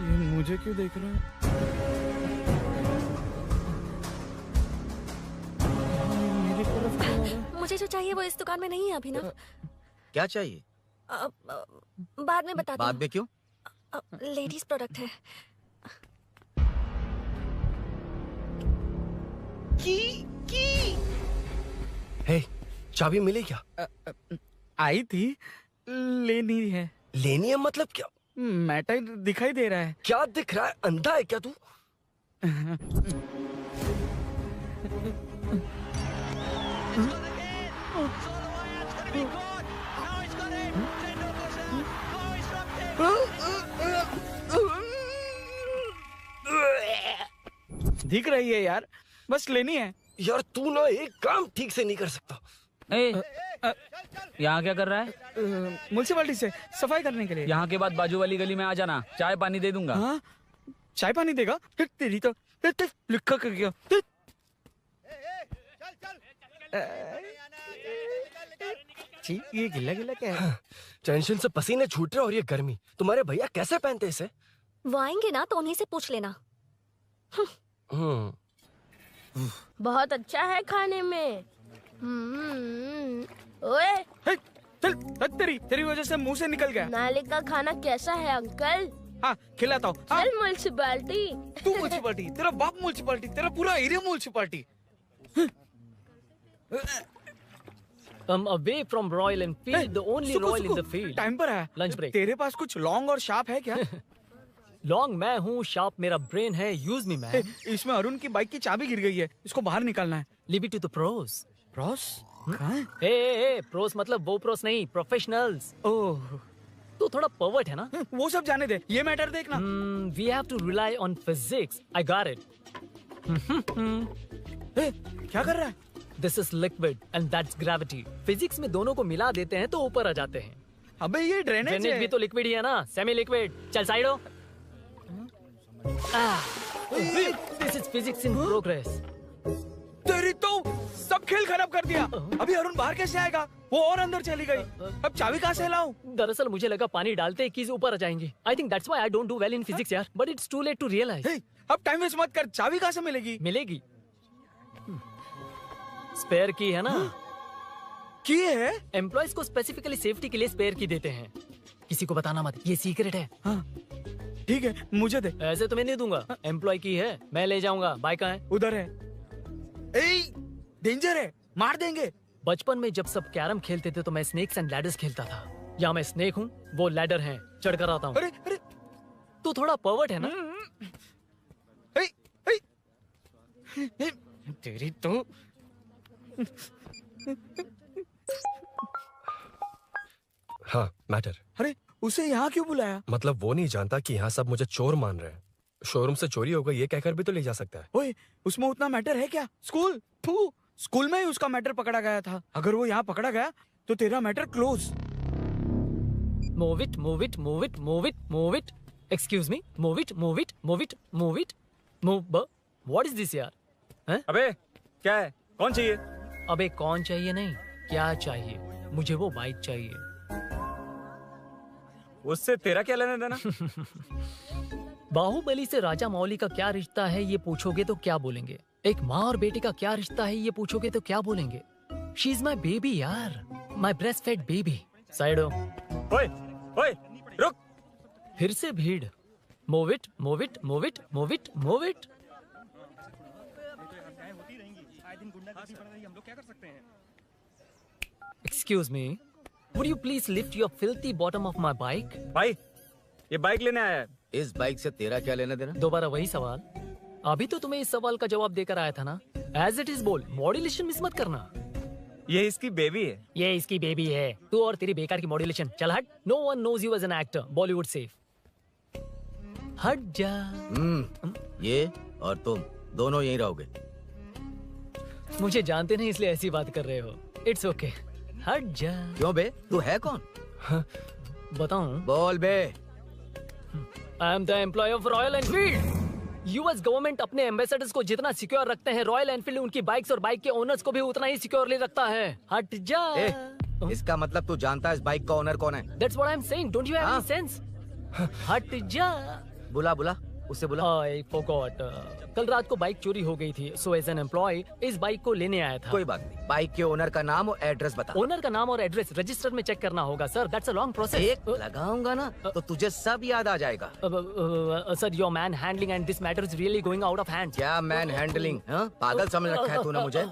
ये मुझे क्यों देख रहा है? मेरी तरफ क्यों आ रहा है? मुझे जो चाहिए वो इस दुकान में नहीं है अभिनव। क्या चाहिए? बाद में बताती बाद में क्यों? लेडीज प्रोडक्ट है। हे, चाबी मिली क्या? आई थी, लेनी है। लेनी है मतलब क्या? मैटर दिखाई दे रहा है। क्या दिख रहा है? अंधा है क्या तू? दिख रही है यार, बस लेनी है। यार तू ना एक काम ठीक से नहीं कर सकता। यहाँ क्या कर रहा है? म्युनिसिपैलिटी से सफाई करने के लिए। यहाँ के बाद बाजू वाली गली में आ जाना, चाय पानी दे दूंगा। हाँ? चाय पानी देगा? तेरी तो लिखा कर गया। छी, ये गिल्ला गिल्ला क्या है? टेंशन से पसीने छूट रहे और ये गर्मी, तुम्हारे भैया कैसे पहनते इसे? वो आएंगे ना तो उन्हीं से पूछ लेना। बहुत अच्छा है खाने में। ओए चल, तेरी वजह से मुंह से निकल गया। नाले का खाना कैसा है अंकल? हाँ, खिलाता हूँ। चल म्युनिसिपैलिटी। तू म्युनिसिपैलिटी, तेरा बाप म्युनिसिपैलिटी, तेरा पूरा area municipality. Away from Royal Enfield, the only Royal in the field. Time पर है। Lunch break. तेरे पास कुछ लॉन्ग और शार्प है क्या? लॉन्ग मैं हूँ, शार्प मेरा ब्रेन है, यूज मी मैन। इसमें अरुण की बाइक की चाबी गिर गई है, इसको बाहर निकालना है। Leave it to the pros. Pros? कहाँ है? ए, प्रोस मतलब वो प्रोस नहीं, प्रोफेशनल्स। ओह, तू थोड़ा पर्वर्ट है ना? वो सब जाने दे, ये मैटर देखना। We have to rely on physics. I got it. क्या कर रहा है? This is liquid and that's gravity. Physics में दोनों को मिला देते हैं तो ऊपर आ जाते हैं। अबे ये ड्रेनेज है। भी तो लिक्विड ही है ना, सेमी लिक्विड। चल साइड हो। This is physics in progress. तेरी तो सब खेल खराब कर दिया। अभी अरुण बाहर कैसे आएगा? वो और अंदर चली गई। अब चाबी कहाँ से लाऊं? दरअसल मुझे लगा पानी डालते ही कीज ऊपर आ जाएंगी। I think that's why I don't do well in physics यार। But it's too late to realize. अब टाइम वेस्ट मत कर, चाबी कहाँ से मिलेगी? मिलेगी। स्पेयर की है ना? की है? एम्प्लॉयज को स्पेसिफिकली सेफ्टी के लिए स्पेयर की देते हैं। किसी को बताना मत, ये सीक्रेट है। हाँ, ठीक है, मुझे दे। ऐसे तो मैं नहीं दूंगा। एम्प्लॉय की है, मैं ले जाऊंगा। बाइक कहाँ है? उधर है। डेंजर है, मार देंगे। बचपन में जब सब कैरम खेलते थे तो मैं स्नेक्स एंड लैडर्स खेलता था। या मैं स्नेक हूँ, वो लैडर है, चढ़कर आता हूँ। अरे तू थोड़ा पर्वर्ट है ना? तेरी तो हाँ, मैटर। अरे उसे यहाँ क्यों बुलाया? मतलब वो नहीं जानता कि यहाँ सब मुझे चोर मान रहे हैं। शोरूम से चोरी हो गई ये कहकर भी तो ले जा सकता है। ओए, उसमें उतना मैटर है क्या? स्कूल में ही उसका मैटर पकड़ा गया था। अगर वो यहाँ पकड़ा गया तो तेरा matter close. Move it, move it, move it, move it, move it. Excuse me, move it, move it, move it, move it, move. What is this यार? अबे क्या है? कौन चाहिए? अबे कौन चाहिए नहीं, क्या चाहिए? मुझे वो बाइक चाहिए। उससे तेरा क्या लेना देना? बाहुबली से राजा मौली का क्या रिश्ता है ये पूछोगे तो क्या बोलेंगे? एक माँ और बेटे का क्या रिश्ता है ये पूछोगे तो क्या बोलेंगे? शी इज माई बेबी यार, my breast fed baby. Side हो। ओए, ओए, रुक। फिर से भीड़। Move it, move it, move it, move it, move it. Excuse me, would you please lift your filthy bottom of my bike? भाई, ये बाइक लेने आया है। इस बाइक से तेरा क्या लेना देना? दोबारा वही सवाल। अभी तो तुम्हें इस सवाल का जवाब देकर आया था ना। As it is बोल, मॉड्यूलेशन मिस मत करना। ये इसकी बेबी है। ये इसकी बेबी है। तू और तेरी बेकार की मॉड्यूलेशन। चल हट। No one knows you as an actor. Bollywood safe. हट जा। ये और तुम दोनों यहीं रहोगे। मुझे जानते नहीं इसलिए ऐसी बात कर रहे हो। It's okay. हट जा। क्यों बे? तू है कौन? बताऊं? बोल बे। I am the employee of Royal Enfield. US government अपने एम्बेसडर्स को जितना सिक्योर रखते हैं, रॉयल एनफील्ड उनकी बाइक्स और बाइक के ओनर्स को भी उतना ही सिक्योरली रखता है। हट जा। इसका मतलब तू जानता है इस बाइक का ओनर कौन है? That's what I'm saying. Don't you have any sense? हट जा। बुला बुला, उससे बुला। I forgot. कल रात को बाइक चोरी हो गई थी, so as an employee इस बाइक को लेने आया था। कोई बात नहीं, बाइक के ओनर का नाम और एड्रेस बता। ओनर का नाम और एड्रेस रजिस्टर में चेक करना होगा sir. That's a long process. एक लगाऊंगा ना तो तुझे सब याद आ जाएगा। Sir, your man handling and this matter is really going out of hand. क्या मैन हैंडलिंग? पागल समझ रखा है तूने मुझे?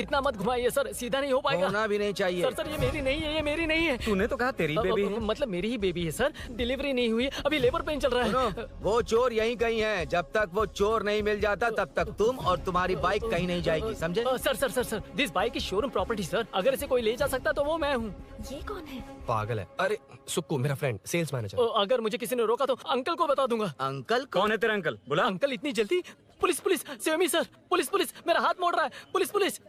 इतना मत घुमाइए सर, सीधा नहीं हो पाएगा। होना भी नहीं चाहिए। सर, ये मेरी नहीं है, ये मेरी नहीं है। तूने तो कहा तेरी बेबी है। मतलब मेरी ही बेबी है सर। डिलीवरी नहीं हुई, अभी लेबर पेन चल रहा है। वो चोर यहीं कहीं है। जब तक वो चोर नहीं मिल जाता तब तक तुम और तुम्हारी बाइक कहीं नहीं जाएगी, समझे? Sir, this bike is showroom property sir. अगर इसे कोई ले जा सकता तो वो मैं हूँ। ये कौन है? पागल है। अरे सुक्कू, मेरा फ्रेंड, सेल्स मैनेजर। अगर मुझे किसी ने रोका तो अंकल को बता दूंगा। अंकल? कौन है तेरा अंकल? बोला। अंकल इतनी जल्दी? Police, save me sir. Police, मेरा हाथ मोड़ रहा है। पुलिस।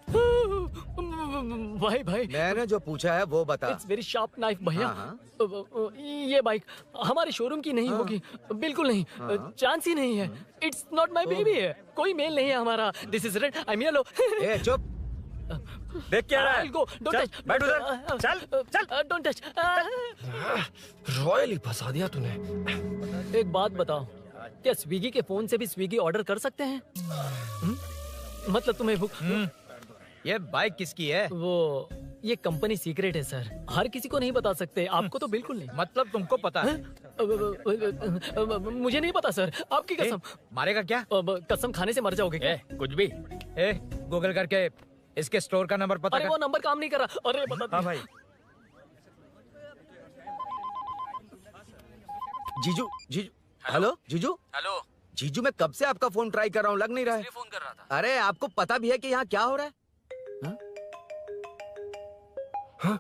भाई मैंने जो पूछा है वो बता। इट्स वेरी शार्प नाइफ भैया। ये बाइक हमारे शोरूम की नहीं होगी, बिल्कुल नहीं। चांस ही नहीं है। इट्स नॉट माय बेबी है। कोई मेल नहीं है हमारा। This is red, I am yellow. चुप। देख क्या रहा है? I'll go. Don't चल, touch. बैठ उधर। चल। Don't touch. रॉयली फंसा दिया तूने। एक बात बताओ, क्या स्विगी के फोन से भी स्विगी ऑर्डर कर सकते हैं? मतलब तुम्हें ये बाइक किसकी है? वो ये कंपनी सीक्रेट है सर, हर किसी को नहीं बता सकते। आपको तो बिल्कुल नहीं। मतलब तुमको पता है? मुझे नहीं पता सर, आपकी कसम। मारेगा क्या? कसम खाने से मर जाओगे क्या? कुछ भी। गूगल करके इसके स्टोर का नंबर पता अरे कर। वो नंबर काम नहीं कर रहा। अरे बता। हाँ भाई। जीजू जीजू हेलो जीजू। हेलो जीजू, मैं कब से आपका फोन ट्राई कर रहा हूँ, लग नहीं रहा है। फोन कर रहा था। अरे आपको पता भी है कि यहाँ क्या हो रहा है? हाँ?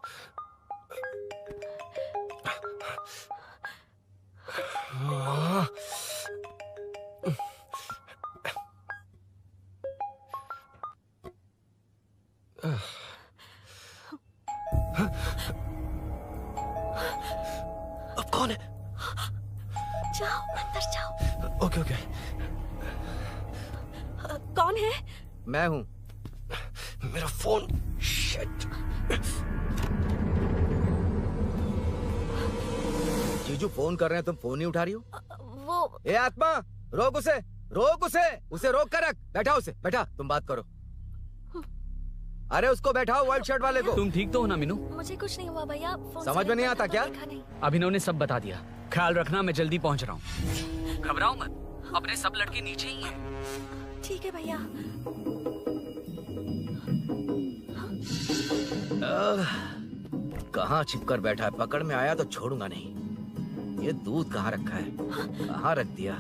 अब कौन है? जाओ अंदर जाओ। Okay okay. कौन है? मैं हूँ। मेरा फोन। शिट। जीजू फोन कर रहे हैं, तुम फोन नहीं उठा रही हो। वो ए आत्मा, रोक उसे, रोक उसे रोक कर रख। बैठा उसे, बैठा, तुम बात करो। अरे उसको बैठाओ, व्हाइट शर्ट वाले को। तुम ठीक तो हो ना मीनू? मुझे कुछ नहीं हुआ भैया। फोन समझ में नहीं आता क्या? अभिनव ने सब बता दिया। ख्याल रखना, मैं जल्दी पहुंच रहा हूँ। घबराओ मत, अपने सब लड़के नीचे ही हैं। ठीक है भैया। कहाँ छिप कर बैठा है, पकड़ में आया तो छोड़ूंगा नहीं। ये दूध कहाँ रखा है, कहाँ रख दिया?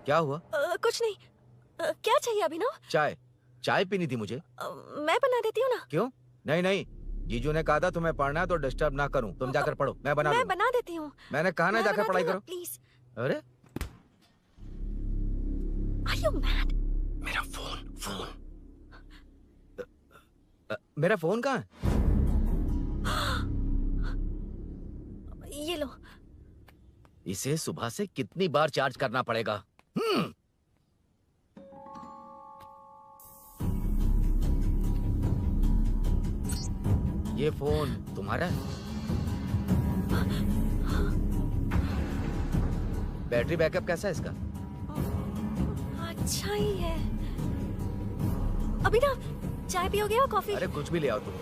क्या हुआ? कुछ नहीं। क्या चाहिए अभिनव? चाय पीनी थी मुझे। मैं बना देती हूँ ना। क्यों? नहीं, जीजू ने कहा था तुम्हें पढ़ना है तो डिस्टर्ब ना करूं। तुम जाकर पढ़ो, मैं बना देती हूँ। मैंने कहा ना जाकर पढ़ाई करो प्लीज। अरे Are you mad? मेरा फोन। मेरा फोन कहाँ है? ये लो। इसे सुबह से कितनी बार चार्ज करना पड़ेगा? ये फोन तुम्हारा है? बैटरी बैकअप कैसा है इसका? अच्छा ही है। अभिनव, चाय पियोगे या कॉफी? अरे कुछ भी ले आओ तुम।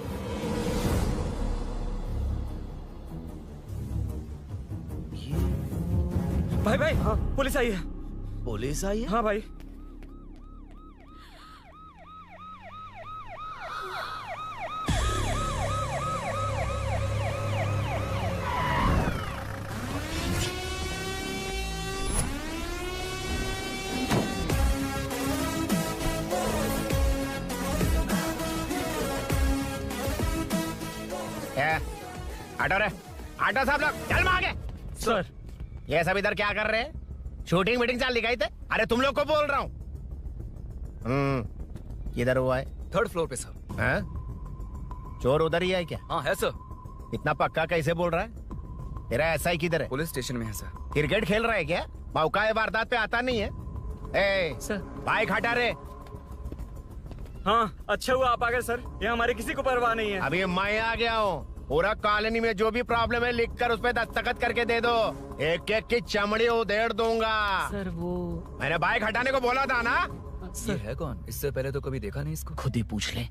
भाई हाँ, पुलिस आई है। पुलिस आई है? हाँ भाई। आटा साहब लोग चल मांगे। सर ये सब इधर क्या कर रहे हैं? शूटिंग मीटिंग चाल दिखाई थे। अरे तुम लोग को बोल रहा हूँ। किधर हुआ है? 3rd फ्लोर पे सर। हैं? चोर उधर ही है क्या? हाँ है सर। इतना पक्का कैसे बोल रहा है? तेरा एसआई किधर है? पुलिस स्टेशन में है सर। क्रिकेट खेल रहा है क्या? मौका है वारदात पे आता नहीं है। ए सर बाइक हटा रे। हाँ अच्छा हुआ आप आ गए सर, ये हमारे किसी को परवाह नहीं है। अभी मैं आ गया हूँ। पूरा कॉलोनी में जो भी प्रॉब्लम है लिख कर उस पे दस्तखत करके दे दो। एक एक की चमड़ी उधेड़ दूंगा। सर वो मैंने बाइक हटाने को बोला था ना। ये है कौन? इससे पहले तो कभी देखा नहीं इसको। खुद ही पूछ ले।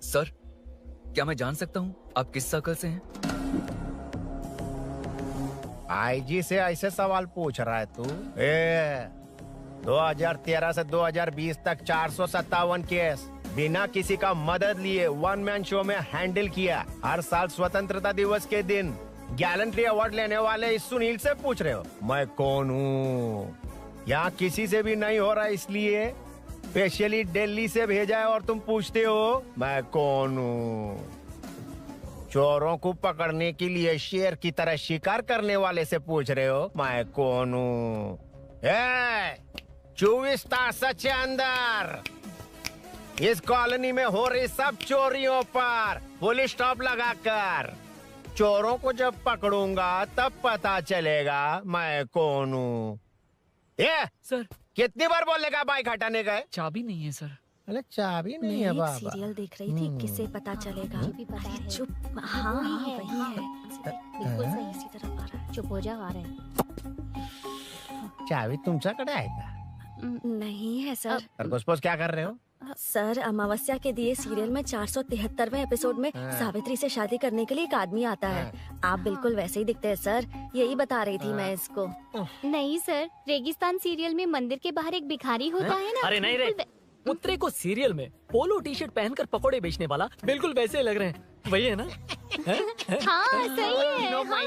सर क्या मैं जान सकता हूँ आप किस सर्कल से हैं? आईजी से ऐसे सवाल पूछ रहा है तू? 2013 से 2020 तक 457 केस बिना किसी का मदद लिए 1 मैन शो में हैंडल किया। हर साल स्वतंत्रता दिवस के दिन गैलेंट्री अवार्ड लेने वाले इस सुनील से पूछ रहे हो मैं कौन हूँ? यहाँ किसी से भी नहीं हो रहा, इसलिए स्पेशली दिल्ली से भेजा है और तुम पूछते हो मैं कौन हूँ? चोरों को पकड़ने के लिए शेर की तरह शिकार करने वाले से पूछ रहे हो मैं कौन हूँ? 24 तास के अंदर इस कॉलोनी में हो रही सब चोरियों पर पुलिस स्टॉप लगाकर चोरों को जब पकड़ूंगा तब पता चलेगा मैं कौन हूँ। सर कितनी बार बोलने का बाइक हटाने का है? चाबी नहीं है सर। अरे चाबी मैं नहीं है एक बाबा। सीरियल देख रही थी, किसे पता चलेगा। अरे चुप, हाँ वही है। बिल्कुल सही, इसी तरफ आ रहा है। चुप हो जा, आ रहा है। चाबी तुमच्याकडे आहे का? नहीं है सर। खरगोश क्या कर रहे हो? सर, अमावस्या के दिए सीरियल में 473वें एपिसोड में हाँ। सावित्री से शादी करने के लिए एक आदमी आता है। आप बिल्कुल वैसे ही दिखते हैं सर, यही बता रही थी मैं इसको। नहीं सर, रेगिस्तान सीरियल में मंदिर के बाहर एक भिखारी होता है ना। अरे नहीं रे, पुत्रे को सीरियल में पोलो टी शर्ट पहनकर पकोड़े बेचने वाला बिल्कुल वैसे लग रहे हैं। वही है ना? हाँ सही है, हाँ,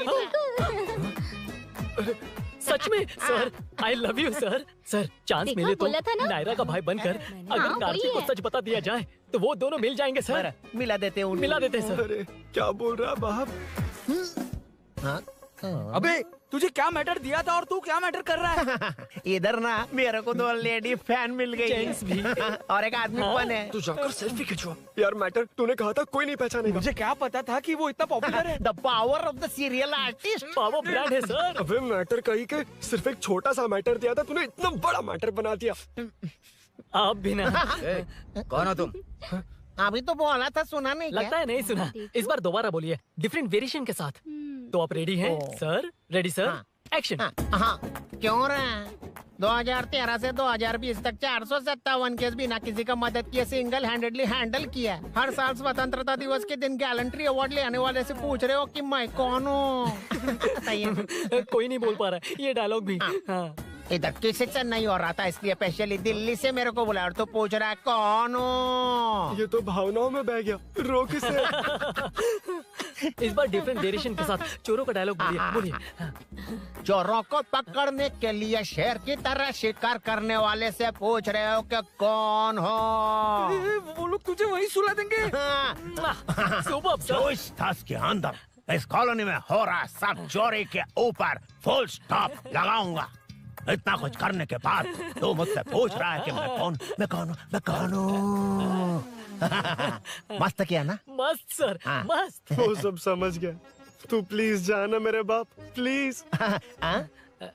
बिल्कुल। सच में sir, I love you sir. Sir chance देखा, मिले तो बोला था ना? नायरा का भाई बनकर अगर हाँ, कार्तिक वही को है। सच बता दिया जाए तो वो दोनों मिल जाएंगे सर। मिला देते हैं मिला देते हैं सर। अरे क्या बोल रहा है बाप? हाँ? अबे तुझे क्या मैटर दिया था और तू क्या मैटर कर रहा है? इधर ना मेरे को 2 लेडी फैन मिल गई जेंट्स भी। और एक आदमी फन है। तू जाकर सेल्फी खिंचवा। यार मैटर तूने कहा था कोई नहीं पहचानेगा। मुझे क्या पता था कि वो इतना पॉपुलर है। The power of the serial artist. Power brand है सर। अबे मैटर कही के सिर्फ एक छोटा सा मैटर दिया था, तूने इतना बड़ा मैटर बना दिया। आप भी ना। कौन हो तुम? अभी तो बोला था, सुना नहीं लगता क्या? है नहीं सुना। इस बार दोबारा बोलिए, डिफरेंट वेरिएशन के साथ। तो आप रेडी हैं सर? Ready sir? एक्शन। हाँ, क्यों रहा? 2013 से 2020 तक 457 केस बिना किसी का मदद किए सिंगल हैंडेडली हैंडल किया। हर साल स्वतंत्रता दिवस के दिन गैलेंट्री अवार्ड लेने वाले से पूछ रहे हो कि मैं कौन हूँ? कोई नहीं बोल पा रहा है ये डायलॉग भी। हाँ। इधर किसी से नहीं हो रहा था, इसलिए स्पेशली दिल्ली से मेरे को बुलाया और तू पूछ रहा है कौन हूँ? ये तो भावनाओं में बह गया। रोक इसे। इस बार डिफरेंट वेरिएशन के साथ चोरों का डायलॉग बोलिए। बोलिए। चोरों को पकड़ने के लिए शेर की तरह शिकार करने वाले से पूछ रहे हो कि कौन हो? वो लोग तुझे वही सुला देंगे। सुपर जो इस थास के अंदर इस कॉलोनी में हो रहा सब चोरी के ऊपर फुल स्टॉप लगाऊंगा। इतना कुछ करने के बाद तू मुझसे पूछ रहा है कि मैं कौन हूँ? मस्त किया ना? मस्त सर, मस्त। वो सब समझ गया। तू प्लीज जाना मेरे बाप, प्लीज।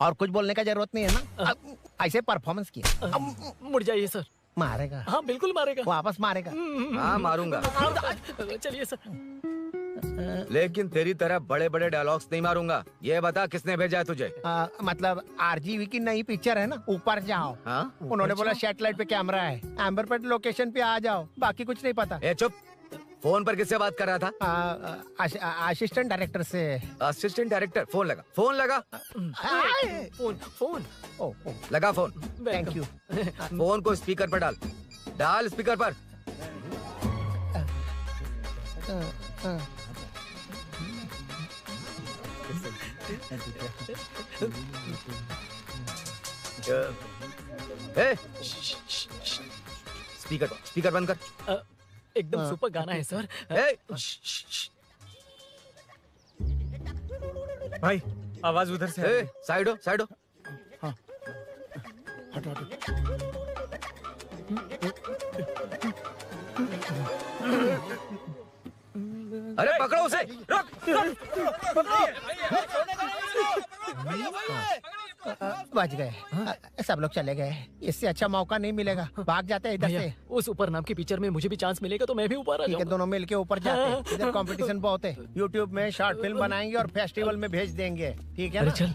और कुछ बोलने का जरूरत नहीं है ना? ऐसे परफॉर्मेंस किया। मुड़ जाइए सर। मारेगा? हाँ बिल्कुल मारेगा। वापस मारेगा? हाँ मारूंगा। चलिए सर। लेकिन तेरी तरह बड़े बड़े डायलॉग्स नहीं मारूंगा। ये बता किसने भेजा है तुझे? मतलब आरजीवी की नई पिक्चर है ना, ऊपर जाओ। हाँ? उन्होंने बोला सैटेलाइट पे कैमरा है, एम्बरपेट लोकेशन पे आ जाओ, बाकी कुछ नहीं पता। ए चुप। फोन पर किससे बात कर रहा था? असिस्टेंट डायरेक्टर से। Assistant director? फोन लगा, फोन लगा। फोन लगा फोन। Thank you. फोन को स्पीकर पर डाल। डाल स्पीकर पर। स्पीकर बंद कर। एकदम सुपर गाना है सर। भाई आवाज उधर से आ रही है। साइड हो, साइड हो। अरे पकड़ो उसे। रुक, बच गए। सब लोग चले गए। इससे अच्छा मौका नहीं मिलेगा। भाग जाते हैं इधर से। उस ऊपर नाम की पिक्चर में मुझे भी चांस मिलेगा तो मैं भी ऊपर आ ठीक है, दोनों मिलके ऊपर जाते हैं। इधर कंपटीशन बहुत है। यूट्यूब में शॉर्ट फिल्म बनाएंगे और फेस्टिवल में भेज देंगे। ठीक है अरे ना? चल,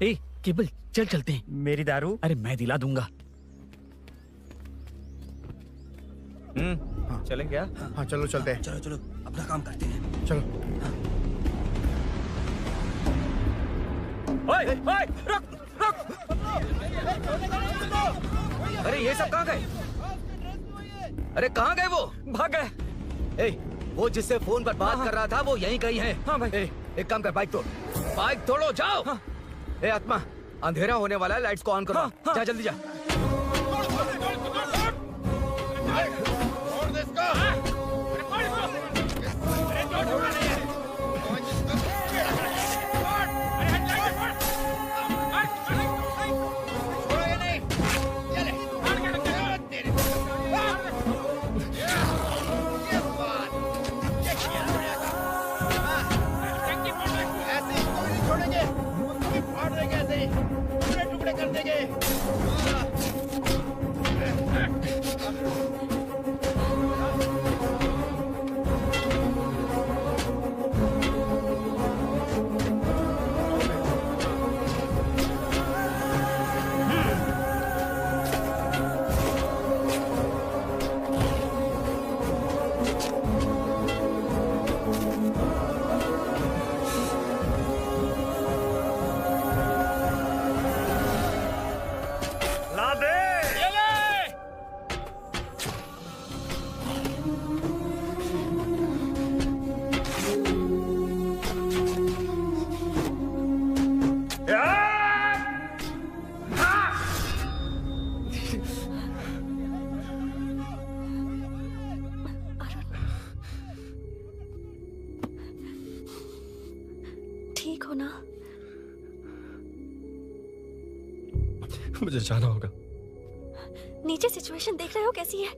ए केबल चल चलते हैं। मेरी दारू? अरे मैं दिला दूंगा। चलें क्या? हाँ चलो चलते हैं। चलो चलो अपना काम करते हैं। चलो। ओए, ओए, रुक, रुक। अरे ये सब कहाँ गए? अरे कहाँ गए वो? भाग गए। ए, वो जिससे फोन पर बात कर रहा था वो यहीं कहीं है। हाँ भाई। एक काम कर, बाइक तोड़। बाइक तोड़ो, जाओ। ए आत्मा, अंधेरा होने वाला है, लाइट्स को ऑन करो। जा जल्दी जा। छोड़ेंगे, फाड़ देंगे ऐसे ही, टुकड़े टुकड़े कर देंगे। हो ना? मुझे जाना होगा। नीचे सिचुएशन देख रहे हो कैसी है?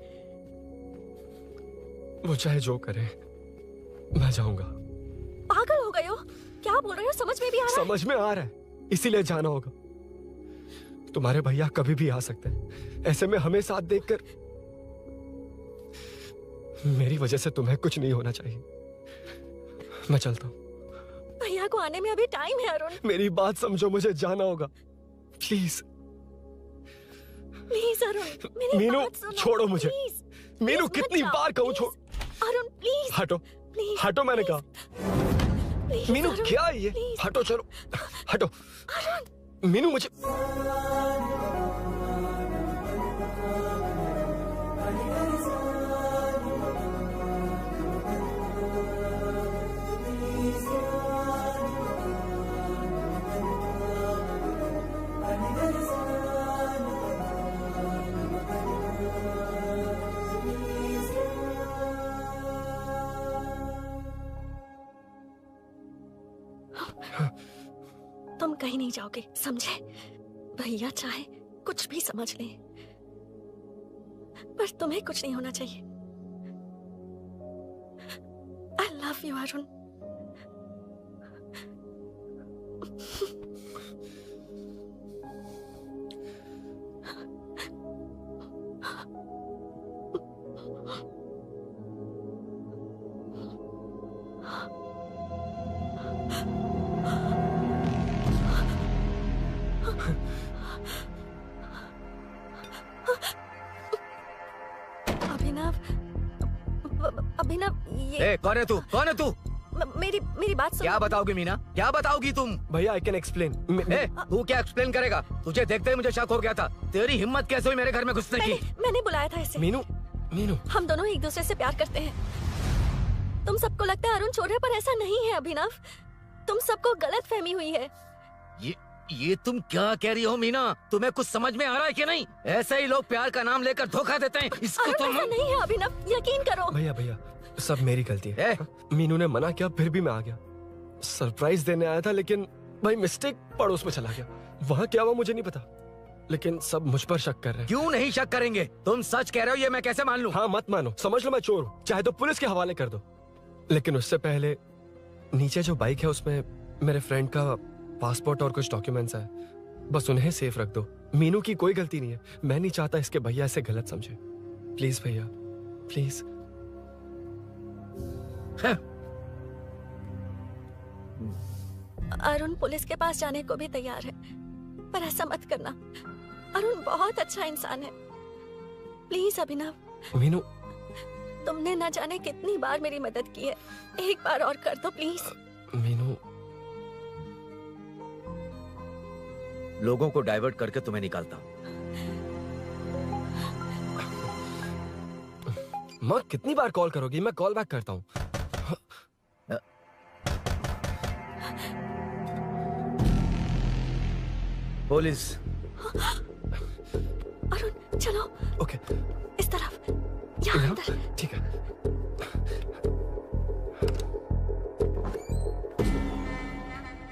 वो चाहे जो करे, मैं जाऊंगा। पागल हो गए हो? क्या बोल रहे हो? समझ में भी आ रहा है? समझ में आ रहा है, इसीलिए जाना होगा। तुम्हारे भैया कभी भी आ सकते हैं, ऐसे में हमें साथ देखकर मेरी वजह से तुम्हें कुछ नहीं होना चाहिए। मैं चलता हूँ। भैया को आने में अभी टाइम है अरुण। मेरी बात समझो, मुझे जाना होगा। प्लीज प्लीज अरुण, मेरी मीनू, बात सुनो। छोड़ो मुझे। प्लीज, मीनू, मत कितनी जाओ, बार कहूँ प्लीज। छोड़। अरुण प्लीज। हटो, प्लीज, हटो, मैंने कहा। प्लीज, मीनू अरुण, क्या है ये? प्लीज। हटो, चलो हटो। मीनू मुझे तुम कहीं नहीं जाओगे, समझे? भैया चाहे कुछ भी समझ लें, पर तुम्हें कुछ नहीं होना चाहिए। I love you, Arun. अभिनव, अभिनव, ये कौन है तू? कौन है तू? मेरी बात सुनो। क्या बताओगी मीना? क्या बताओगी तुम? भैया, आई कैन एक्सप्लेन। तू क्या एक्सप्लेन करेगा? तुझे देखते ही मुझे शक हो गया था। तेरी हिम्मत कैसे हुई मेरे घर में घुसने की? मैंने बुलाया था इसे। मीनू, मीनू, हम दोनों एक दूसरे से प्यार करते हैं। तुम सबको लगता है अरुण चोर है, पर ऐसा नहीं है अभिनव। तुम सबको गलत फहमी हुई है। ये तुम क्या कह रही हो मीना? तुम्हें कुछ समझ में आ रहा है कि नहीं? ऐसे ही लोग प्यार का नाम लेकर धोखा देते हैं। इसको अरुण, तुम ऐसा नहीं है अभिनव, यकीन करो। भैया, भैया, सब मेरी गलती है। मीनू ने मना किया, फिर भी मैं आ गया। सरप्राइज देने आया था, लेकिन भाई मिस्टेक पड़ोस में चला गया। वहाँ क्या हुआ मुझे नहीं पता, लेकिन सब मुझ पर शक कर रहे हैं। क्यों नहीं शक करेंगे? तुम सच कह रहे हो, ये मैं कैसे मान लूं? हाँ, मत मानो, समझ लो मैं चोर हूँ, चाहे तो पुलिस के हवाले कर दो। लेकिन उससे पहले नीचे जो बाइक है उसमें मेरे फ्रेंड का पासपोर्ट और कुछ डॉक्यूमेंट्स है, बस उन्हें सेफ रख दो। मीनू की कोई गलती नहीं है। मैं नहीं चाहता इसके भैया इसे गलत समझे। प्लीज भैया, प्लीज। अरुण पुलिस के पास जाने को भी तैयार है, पर ऐसा मत करना। अरुण बहुत अच्छा इंसान है। प्लीज अभिनव। मीनू, तुमने न जाने कितनी बार मेरी मदद की है, एक बार और कर दो प्लीज। मीनू, लोगों को डाइवर्ट करके तुम्हें निकालता हूँ। माँ कितनी बार कॉल करोगी? मैं कॉल बैक करता हूँ। पुलिस। अरुण चलो। ओके। इस तरफ, यहाँ अंदर। ठीक है।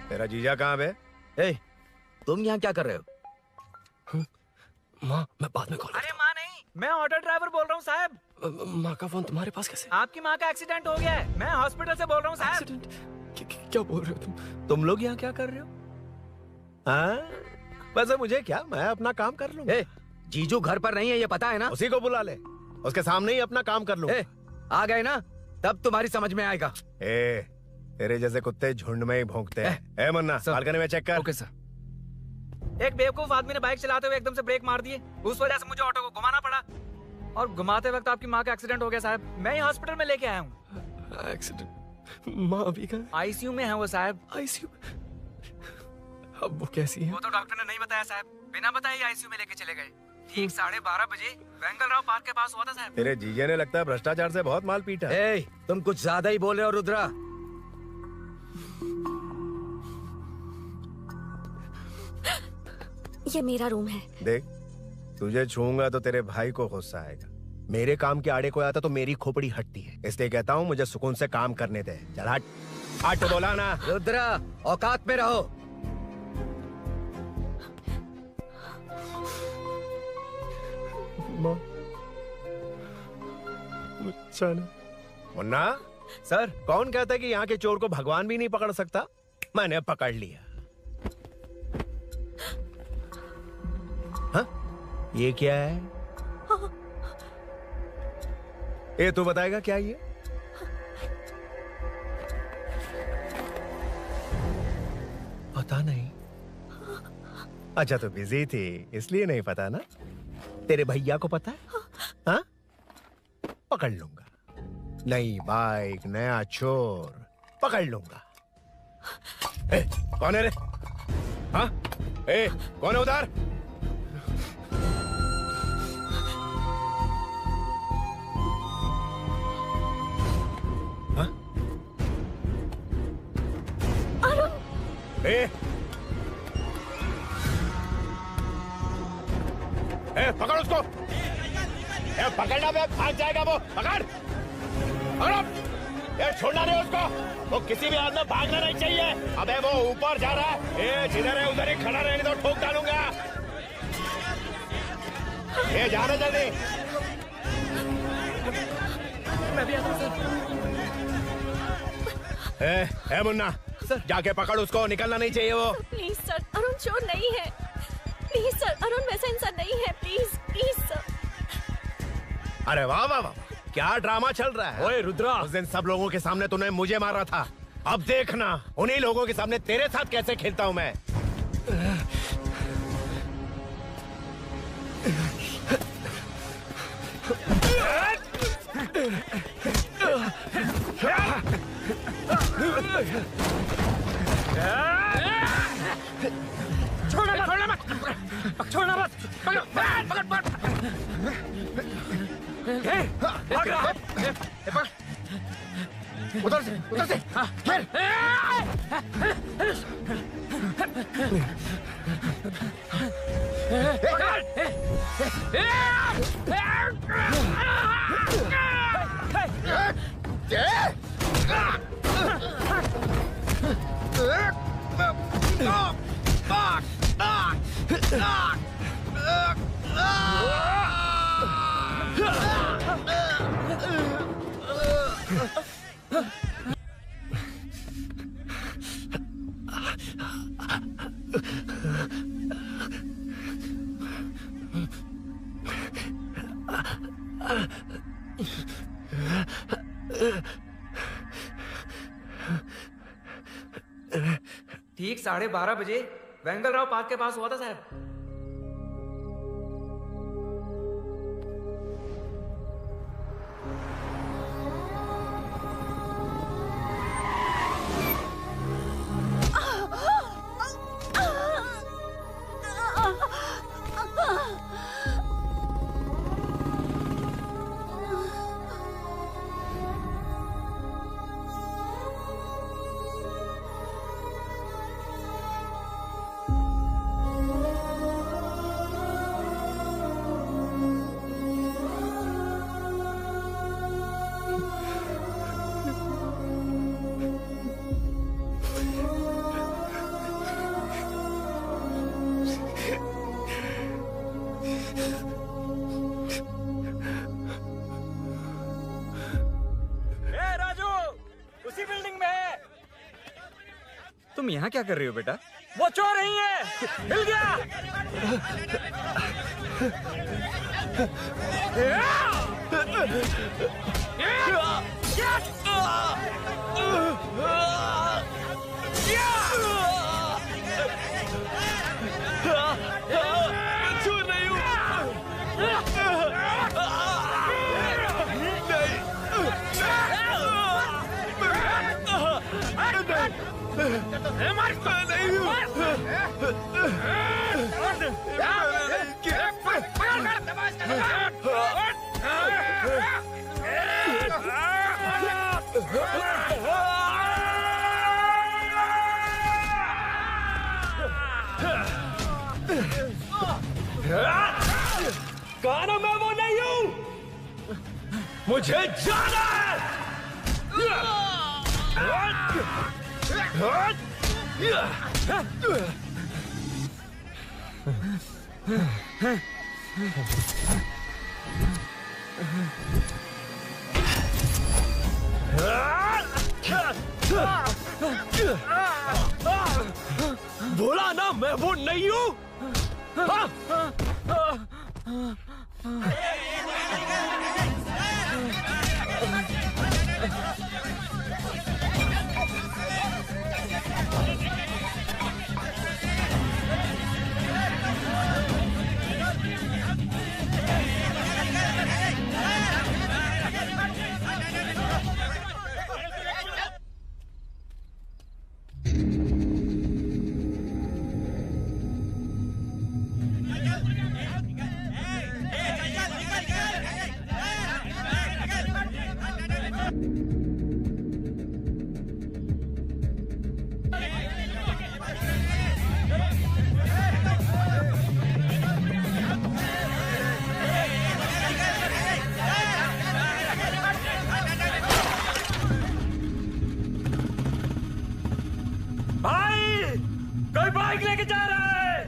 तेरा जीजा कहाँ बे? तुम यहाँ क्या कर रहे हो? माँ, मैं बाद में कॉल। अरे माँ नहीं, मैं ऑटो ड्राइवर बोल रहा हूँ साहब। माँ का फोन तुम्हारे पास कैसे? आपकी माँ का एक्सीडेंट हो गया है, मैं हॉस्पिटल से बोल रहा हूँ साहब। क्या बोल रहे हो तुम लोग यहाँ क्या कर रहे हो? हाँ, वैसे मुझे क्या, मैं अपना काम कर लूँ। जीजू घर पर नहीं है, ये पता है ना? उसी को बुला ले, उसके सामने ही अपना काम कर लूँ। आ गए ना, तब तुम्हारी समझ में आएगा। तेरे जैसे कुत्ते झुंड में ही भौंकते हैं। मन्ना, बालकनी में चेक कर। Okay sir. एक बेवकूफ आदमी ने बाइक चलाते हुए एकदम से ब्रेक मार दिए, उस वजह से मुझे ऑटो को घुमाना पड़ा, और घुमाते वक्त आपकी माँ का एक्सीडेंट हो गया साहब। मैं ही हॉस्पिटल में लेके आया हूँ। एक्सीडेंट? माँ अभी कहाँ? आईसीयू में है वो साहब। आईसीयू? अब वो कैसी है? वो तो डॉक्टर ने नहीं बताया साहब, बिना बताए आईसीयू में लेके चले गए। ठीक 12:30 बजे वेंगलराव पार्क के पास हुआ था साहब। तेरे जीजे ने लगता है भ्रष्टाचार से बहुत माल पीटा। तुम कुछ ज्यादा ही बोल रहे हो रुद्रा। ये मेरा रूम है। देख, तुझे छूंगा तो तेरे भाई को गुस्सा आएगा। मेरे काम के आड़े को आता तो मेरी खोपड़ी हटती है, इसलिए कहता हूँ मुझे सुकून से काम करने दे। चल हट। आज तो बोला ना। रुद्रा औकात में रहो। मुन्ना सर, कौन कहता है कि यहाँ के चोर को भगवान भी नहीं पकड़ सकता? मैंने पकड़ लिया। हाँ? ये क्या है? ये तू बताएगा क्या ये? पता नहीं। अच्छा तो बिजी थी इसलिए नहीं पता ना? तेरे भैया को पता है? हाँ? पकड़ लूंगा। नई बाइक, नया चोर, पकड़ लूंगा। ए, कौन है रे? हाँ? ए, कौन है उधर? हाँ? ए, पकड़ उसको। पकड़ना पे भाग जाएगा वो। पकड़, पकड़ो। छोड़ना नहीं उसको। वो किसी भी हाल में भागना नहीं चाहिए। अबे वो ऊपर जा रहा है। जिधर है उधर ही खड़ा रहने दो, ठोक डालूंगा। जाना जल्दी। मैं भी आता हूं सर। मुन्ना सर, जाके पकड़ उसको। निकलना नहीं चाहिए वो। प्लीज सर, अरुण चोर नहीं है। प्लीज सर, अरुण वैसा इंसान नहीं है। Please please sir. अरे वाह वाह वाह, क्या ड्रामा चल रहा है। ओए रुद्रा, उस दिन सब लोगों के सामने तूने मुझे मारा था। अब देखना उन्हीं लोगों के सामने तेरे साथ कैसे खेलता हूं मैं। छोड़ना मत, छोड़ना मत। पकड़, पकड़, पकड़। भाग रहा। उधर से, उधर से। फिर। ठीक 12:30 बजे वेंगल राव पार्क के पास हुआ था साहब। तुम यहाँ क्या कर रही हो बेटा? वो चोर नहीं है, हिल गया। चोर नहीं हूँ। कहा मैं वो नहीं हूं, मुझे जाना है। बोला ना मैं वो नहीं हूँ। भाई कोई बाइक लेके जा रहा है।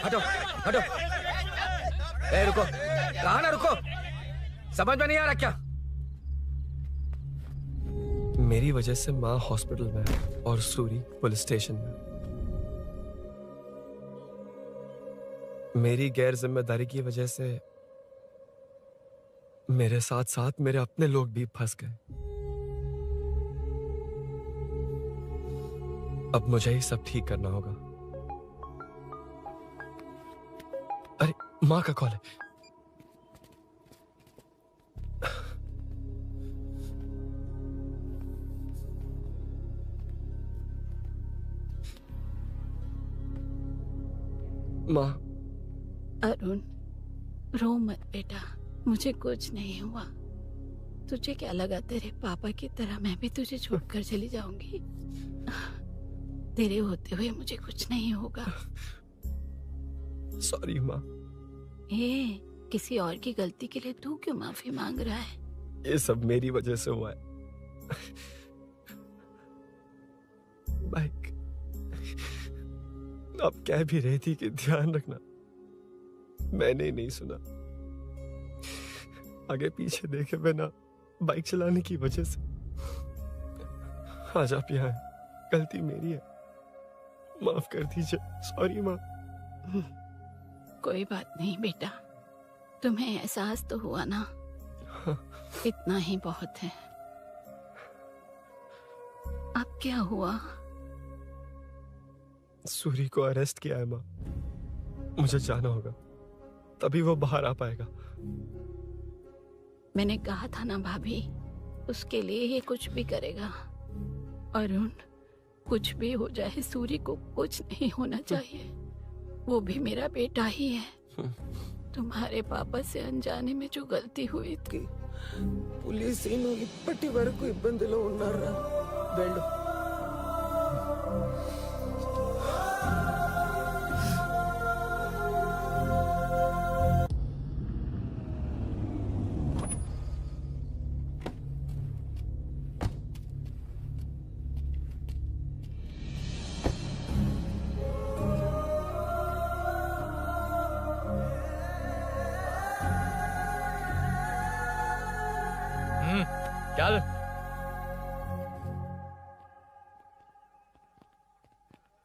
हटो हटो। रुको, कहा ना रुको, समझ में नहीं आ रहा क्या? मेरी वजह से माँ हॉस्पिटल में है और सूरी पुलिस स्टेशन में। मेरी गैर जिम्मेदारी की वजह से मेरे साथ साथ मेरे अपने लोग भी फंस गए। अब मुझे ही सब ठीक करना होगा। अरे माँ का कॉल है। माँ। अरुण, रो मत बेटा, मुझे कुछ नहीं हुआ। तुझे क्या लगा तेरे पापा की तरह मैं भी तुझे छोड़कर चली जाऊंगी? तेरे होते हुए मुझे कुछ नहीं होगा। सॉरी माँ। किसी और की गलती के लिए तू क्यों माफी मांग रहा है? ये सब मेरी वजह से हुआ है। बाइक अब कह भी रही थी कि ध्यान रखना, मैंने नहीं सुना। आगे पीछे देखे बिना बाइक चलाने की वजह से आज आप यहाँ हैं। गलती मेरी है, माफ कर दीजिए। सॉरी माँ। कोई बात नहीं बेटा, तुम्हें एहसास तो हुआ ना? इतना ही बहुत है। अब क्या हुआ? सूरी को अरेस्ट किया है माँ। मुझे जाना होगा, तभी वो बाहर आ पाएगा। मैंने कहा था ना भाभी, उसके लिए ये कुछ भी करेगा। अरुण, कुछ भी हो जाए सूरी को कुछ नहीं होना चाहिए। वो भी मेरा बेटा ही है। तुम्हारे पापा से अनजाने में जो गलती हुई थी। पुलिस इప్పటి వరకు ఇబ్బందిలో ఉన్నారా? వెళ్ళు। चल।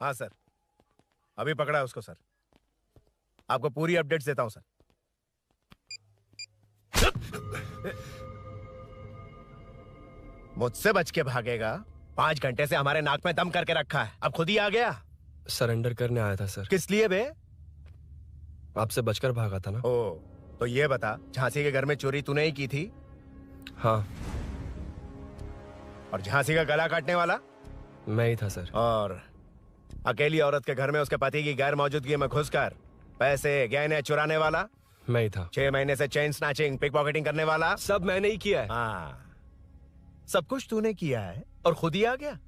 हाँ सर, अभी पकड़ा है उसको सर। आपको पूरी अपडेट्स देता हूं सर। मुझसे बच के भागेगा? 5 घंटे से हमारे नाक में दम करके रखा है, अब खुद ही आ गया। सरेंडर करने आया था सर। किस लिए बे? आपसे बचकर भागा था ना। ओ, तो ये बता, झांसी के घर में चोरी तूने ही की थी? हाँ। और झांसी का गला काटने वाला? मैं ही था सर। और अकेली औरत के घर में उसके पति की गैर मौजूदगी में घुसकर पैसे गहने चुराने वाला? मैं ही था। 6 महीने से चेन स्नैचिंग, पिक पॉकेटिंग करने वाला? सब मैंने ही किया है। हाँ, सब कुछ तूने किया है और खुद ही आ गया?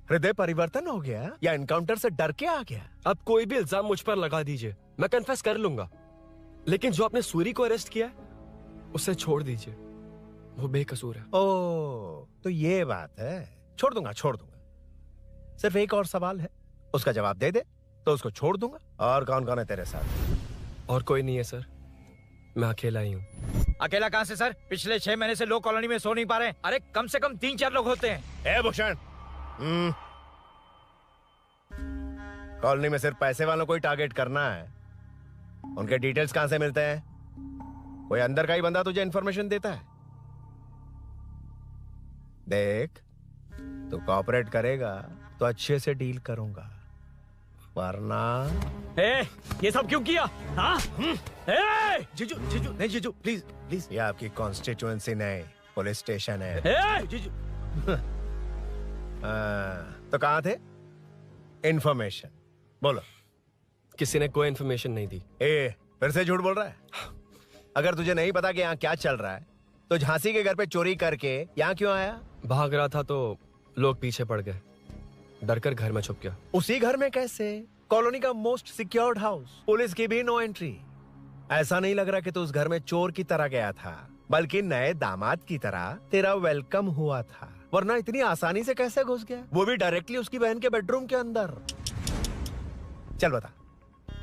हृदय परिवर्तन हो गया या एनकाउंटर से डर के आ गया? अब कोई भी इल्जाम मुझ पर लगा दीजिए, मैं कन्फेस कर लूंगा, लेकिन जो आपने सूरी को अरेस्ट किया उसे छोड़ दीजिए, वो बेकसूर है। ओ, तो ये बात है। छोड़ दूंगा, छोड़ दूंगा। सिर्फ एक और सवाल है, उसका जवाब दे दे तो उसको छोड़ दूंगा। और कौन कौन है तेरे साथ? और कोई नहीं है सर, मैं अकेला ही हूँ। अकेला कहाँ से सर? पिछले 6 महीने से लोग कॉलोनी में सो नहीं पा रहे। अरे कम से कम 3-4 लोग होते हैं। ए भूषण, कॉलोनी में सिर्फ पैसे वालों को ही टारगेट करना है। उनके डिटेल्स कहां से मिलते हैं? कोई अंदर का ही बंदा तुझे इंफॉर्मेशन देता है? देख, तू कोऑपरेट करेगा तो अच्छे से डील करूंगा, वरना ये सब क्यों किया? हाँ? जीजू, जीजू, नहीं जीजू, प्लीज प्लीज। ये आपकी कॉन्स्टिट्यूएंसी नहीं, पुलिस स्टेशन है। जीजू। तो कहाँ थे? इंफॉर्मेशन बोलो। किसी ने कोई इंफॉर्मेशन नहीं दी। फिर से झूठ बोल रहा है? अगर तुझे नहीं पता कि यहाँ क्या चल रहा है तो झांसी के घर पे चोरी करके यहाँ क्यों आया? भाग रहा था तो लोग पीछे पड़ गए, डर कर घर में छुप गया। उसी घर में कैसे? कॉलोनी का मोस्ट सिक्योर्ड हाउस, पुलिस की भी नो एंट्री। ऐसा नहीं लग रहा कि तू उस घर में चोर की तरह गया था, बल्कि नए दामाद की तरह तेरा वेलकम हुआ था। वरना इतनी आसानी से कैसे घुस गया, वो भी डायरेक्टली उसकी बहन के बेडरूम के अंदर? चल बता,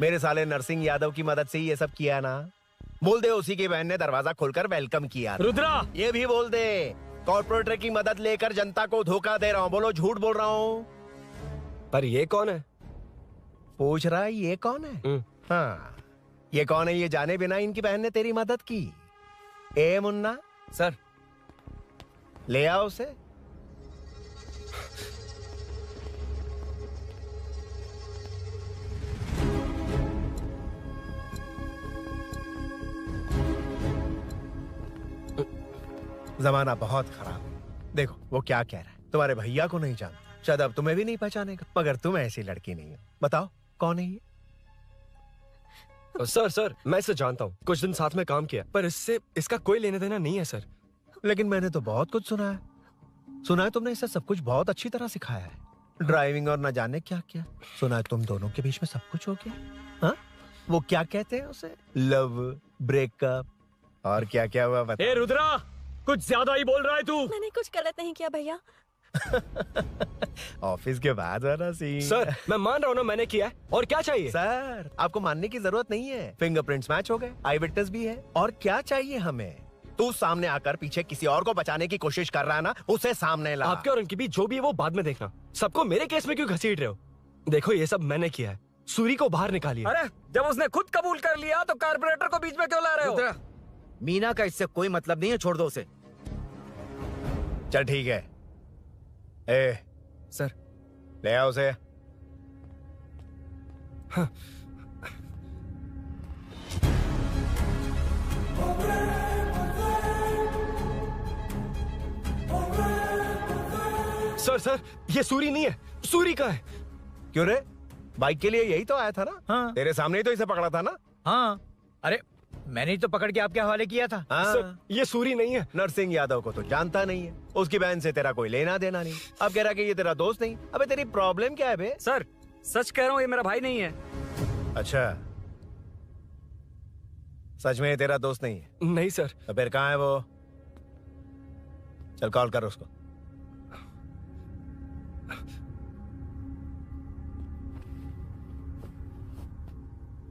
मेरे साले नरसिंह यादव की मदद से ही ये सब किया ना? बोल दे उसी की बहन ने दरवाजा खोलकर वेलकम किया। रुद्रा, ये भी बोल दे कॉर्पोरेटर की मदद लेकर जनता को धोखा दे रहा हूँ। बोलो झूठ बोल रहा हूँ। पर ये कौन है? पूछ रहा है ये कौन है? हाँ, ये कौन है ये जाने बिना इनकी बहन ने तेरी मदद की। ए मुन्ना सर, ले आओ उसे। जमाना बहुत खराब है। देखो वो क्या कह रहा है, तुम्हारे भैया को नहीं जानता, शायद अब तुम्हें भी नहीं पहचानेगा, मगर तुम ऐसी लड़की नहीं हो। बताओ कौन है ये? सर सर, मैं इसे जानता हूँ, कुछ दिन साथ में काम किया, पर इससे इसका कोई लेना देना नहीं है सर। लेकिन मैंने तो बहुत कुछ सुना है तुमने इसे सब कुछ बहुत अच्छी तरह सिखाया है, ड्राइविंग और न जाने क्या क्या। सुना है तुम दोनों के बीच में सब कुछ हो गया। हाँ, वो क्या कहते हैं उसे, लव, ब्रेकअप और क्या क्या हुआ बता। ए रुद्रा, कुछ ज्यादा ही बोल रहा है तू। मैंने कुछ गलत नहीं किया भैया। ऑफिस के बाद वाला सीन। सर मैं मान रहा हूँ ना मैंने किया है, और क्या चाहिए? सर आपको मानने की जरूरत नहीं है, फिंगरप्रिंट्स मैच हो गए, आई विटनेस भी है, और क्या चाहिए हमें? तू सामने आकर पीछे किसी और को बचाने की कोशिश कर रहा है ना, उसे सामने ला। आपके और उनके बीच जो भी है वो बाद में देखना, सबको मेरे केस में क्यों घसीट रहे हो? देखो ये सब मैंने किया है, सूरी को बाहर निकालिए। अरे जब उसने खुद कबूल कर लिया तो कारपोरेटर को बीच में क्यों ला रहे हो? मीना का इससे कोई मतलब नहीं है, छोड़ दो उसे। चल ठीक है। ए सर, ले आओ उसे। हाँ। सर सर, ये सूरी नहीं है, सूरी का है। क्यों रे, बाइक के लिए यही तो आया था ना? हाँ। तेरे सामने ही तो इसे पकड़ा था ना? हाँ, अरे मैंने ही तो पकड़ के आपके हवाले किया था। हाँ। सर ये सूरी नहीं है। नरसिंह यादव को तो जानता नहीं है, उसकी बहन से तेरा कोई लेना देना नहीं, अब कह रहा कि ये तेरा दोस्त नहीं। अबे तेरी प्रॉब्लम क्या है बे? सर सच कह रहा हूँ, ये मेरा भाई नहीं है। अच्छा, सच में ये तेरा दोस्त नहीं है? नहीं सर। तो फिर कहाँ है वो? चल कॉल कर उसको।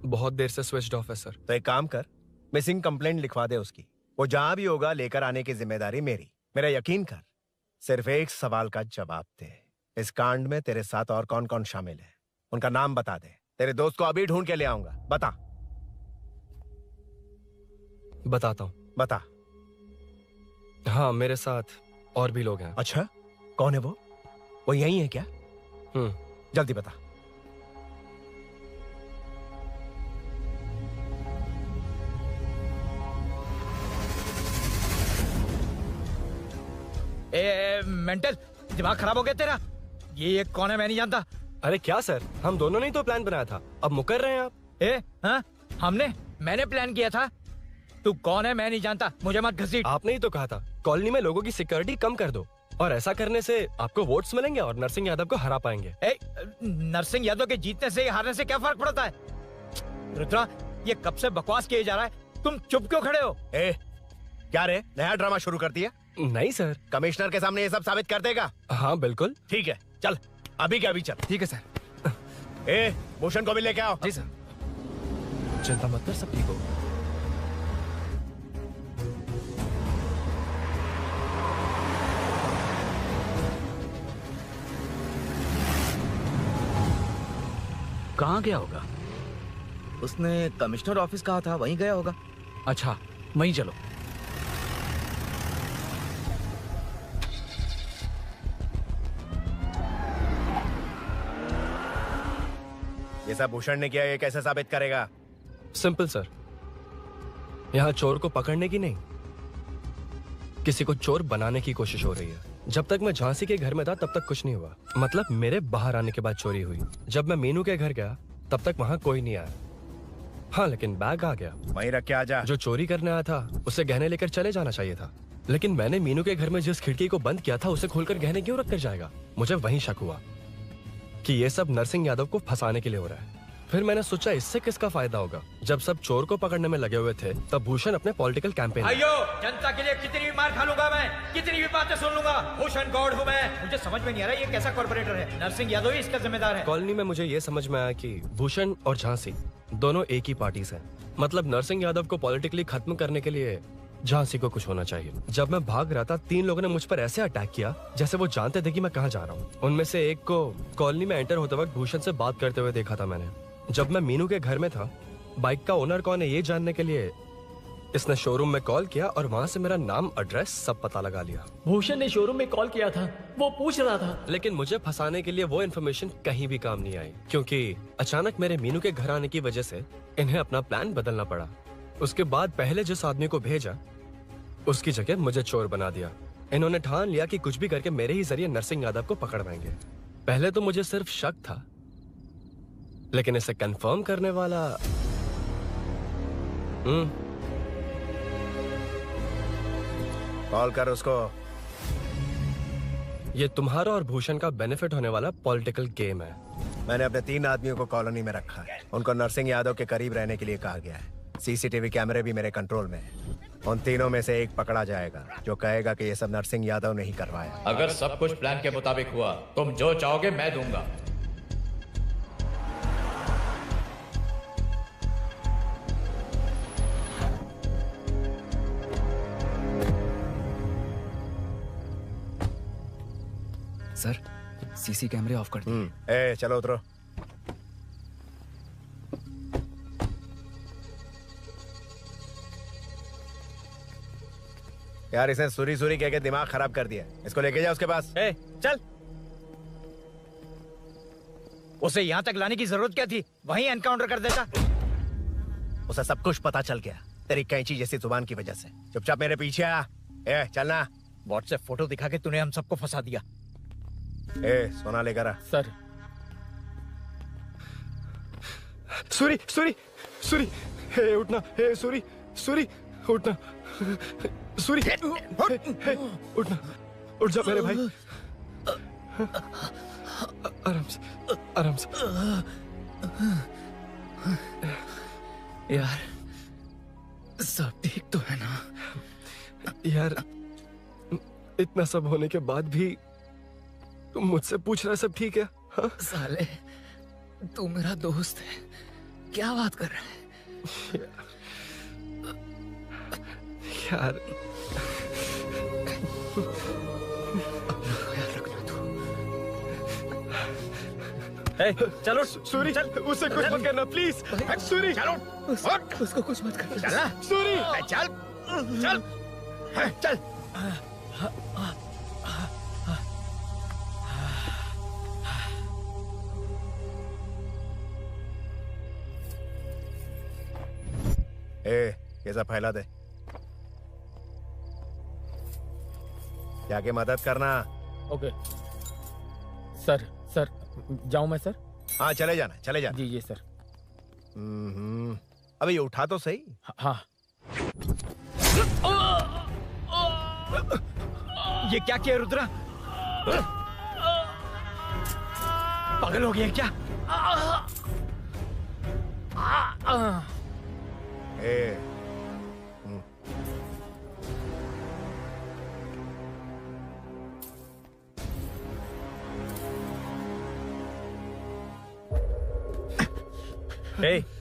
बहुत देर से स्विच ऑफ है सर। तो एक काम कर, मिसिंग कंप्लेंट लिखवा दे उसकी, वो जहां भी होगा लेकर आने की जिम्मेदारी मेरी। मेरा यकीन कर, सिर्फ एक सवाल का जवाब दे, इस कांड में तेरे साथ और कौन कौन शामिल है, उनका नाम बता दे। तेरे दोस्त को अभी ढूंढ के ले आऊंगा। बता। बताता हूँ। बता। हाँ, मेरे साथ और भी लोग हैं। अच्छा, कौन है वो? वो यही है क्या? जल्दी बता। मेंटल दिमाग खराब हो गया तेरा? ये कौन है? मैं नहीं जानता। अरे क्या सर, हम दोनों ने ही तो प्लान बनाया था, अब मुकर रहे हैं आप? हाँ? मैंने प्लान किया था। तू कौन है? मैं नहीं जानता, मुझे मत घसीट। आपने ही तो कहा था कॉलोनी में लोगों की सिक्योरिटी कम कर दो, और ऐसा करने से आपको वोट्स मिलेंगे और नरसिंह यादव को हरा पाएंगे। नरसिंह यादव के जीतने से हारने से क्या फर्क पड़ता है? रुद्रा, ये कब से बकवास किए जा रहा है? तुम चुप क्यों खड़े हो? क्या रे, नया ड्रामा शुरू कर दिया? नहीं सर। कमिश्नर के सामने ये सब साबित कर देगा? हाँ बिल्कुल। ठीक है, चल अभी क्या अभी चल। ठीक है सर। भूषण को भी लेके आओ। जी सर। चिंता मत कर, सब ठीक हो। कहाँ गया होगा? उसने कमिश्नर ऑफिस कहा था, वहीं गया होगा। अच्छा, वहीं चलो। ये सब भूषण ने किया, ये कैसे साबित करेगा? सिंपल सर, यहाँ चोर को पकड़ने की नहीं, किसी को चोर बनाने की कोशिश हो रही है। जब तक मैं झांसी के घर में था तब तक कुछ नहीं हुआ, मतलब मेरे बाहर आने के बाद चोरी हुई। जब मैं मीनू के घर गया तब तक वहाँ कोई नहीं आया। हाँ, लेकिन बैग आ गया। वहीं रख के आ जा। जो चोरी करने आया था उसे गहने लेकर चले जाना चाहिए था, लेकिन मैंने मीनू के घर में जिस खिड़की को बंद किया था उसे खोलकर गहने क्यों रख कर जाएगा? मुझे वहीं शक हुआ कि ये सब नरसिंह यादव को फंसाने के लिए हो रहा है। फिर मैंने सोचा इससे किसका फायदा होगा। जब सब चोर को पकड़ने में लगे हुए थे तब भूषण अपने पॉलिटिकल कैंपेन। अयो, जनता के लिए कितनी भी मार खा लूंगा मैं, कितनी भी बातें सुन लूंगा। भूषण गॉड हूँ मैं। मुझे समझ में नहीं आ रहा ये कैसा कॉर्पोरेटर है। नरसिंह यादव ही इसका जिम्मेदार है। कॉलोनी में मुझे ये समझ में आया कि भूषण और झांसी दोनों एक ही पार्टी से, मतलब नरसिंह यादव को पॉलिटिकली खत्म करने के लिए झांसी को कुछ होना चाहिए। जब मैं भाग रहा था 3 लोगों ने मुझ पर ऐसे अटैक किया जैसे वो जानते थे कि मैं कहाँ जा रहा हूँ। उनमें से एक को कॉलोनी में एंटर होते वक्त भूषण से बात करते हुए देखा था मैंने। जब मैं मीनू के घर में था, बाइक का ओनर कौन है ये जानने के लिए इसने शोरूम में कॉल किया और वहाँ से मेरा नाम, एड्रेस सब पता लगा लिया। भूषण ने शोरूम में कॉल किया था, वो पूछ रहा था। लेकिन मुझे फंसाने के लिए वो इन्फॉर्मेशन कहीं भी काम नहीं आई, क्योंकि अचानक मेरे मीनू के घर आने की वजह से इन्हें अपना प्लान बदलना पड़ा। उसके बाद पहले जिस आदमी को भेजा उसकी जगह मुझे चोर बना दिया। इन्होंने ठान लिया कि कुछ भी करके मेरे ही जरिए नरसिंह यादव को पकड़वाएंगे। पहले तो मुझे सिर्फ शक था, लेकिन इसे कंफर्म करने वाला कॉल कर उसको। ये तुम्हारा और भूषण का बेनिफिट होने वाला पॉलिटिकल गेम है। मैंने अपने 3 आदमियों को कॉलोनी में रखा है। उनको नरसिंह यादव के करीब रहने के लिए कहा गया है। सीसीटीवी कैमरे भी मेरे कंट्रोल में है। उन तीनों में से एक पकड़ा जाएगा जो कहेगा कि ये सब नरसिंह यादव ने ही करवाया। अगर सब कुछ प्लान के मुताबिक हुआ, तुम जो चाहोगे मैं दूंगा। सर, सीसी कैमरे ऑफ कर दिए। चलो उतरो। यार इसे सुरी सुरी कह के दिमाग खराब कर दिया। इसको लेके जाओ उसके पास। चल। उसे यहाँ तक लाने की जरूरत क्या थी? वहीं एनकाउंटर कर देता। उसे सब कुछ पता चल गया तेरी कैंची जैसी जुबान की वजह से। चुपचाप मेरे पीछे आ। चलना। व्हाट्सएप फोटो दिखा के तूने हम सबको फंसा दिया। सोना लेकर आ। सर। सूरी सूरी सूरी, उठना। सूरी सूरी, उठना। सूरी, उठना। उठ जा मेरे भाई। आराम से, आराम से। यार सब ठीक तो है ना? यार इतना सब होने के बाद भी तुम मुझसे पूछ रहा सब ठीक है? हाँ? साले, तू मेरा दोस्त है, क्या बात कर रहा है? यार चलो सूरी, चल। उसे कुछ मत करना प्लीज। सूरी चलो, उसको कुछ मत करना। चल सूरी, चल चल चल। ये सब फैला दे। जाके मदद करना। Okay sir. सर जाऊं मैं सर? हाँ चले जाना, चले जाना। जी सर। अबे ये उठा तो सही। हाँ। ये क्या किया रुद्रा? पागल हो गया क्या?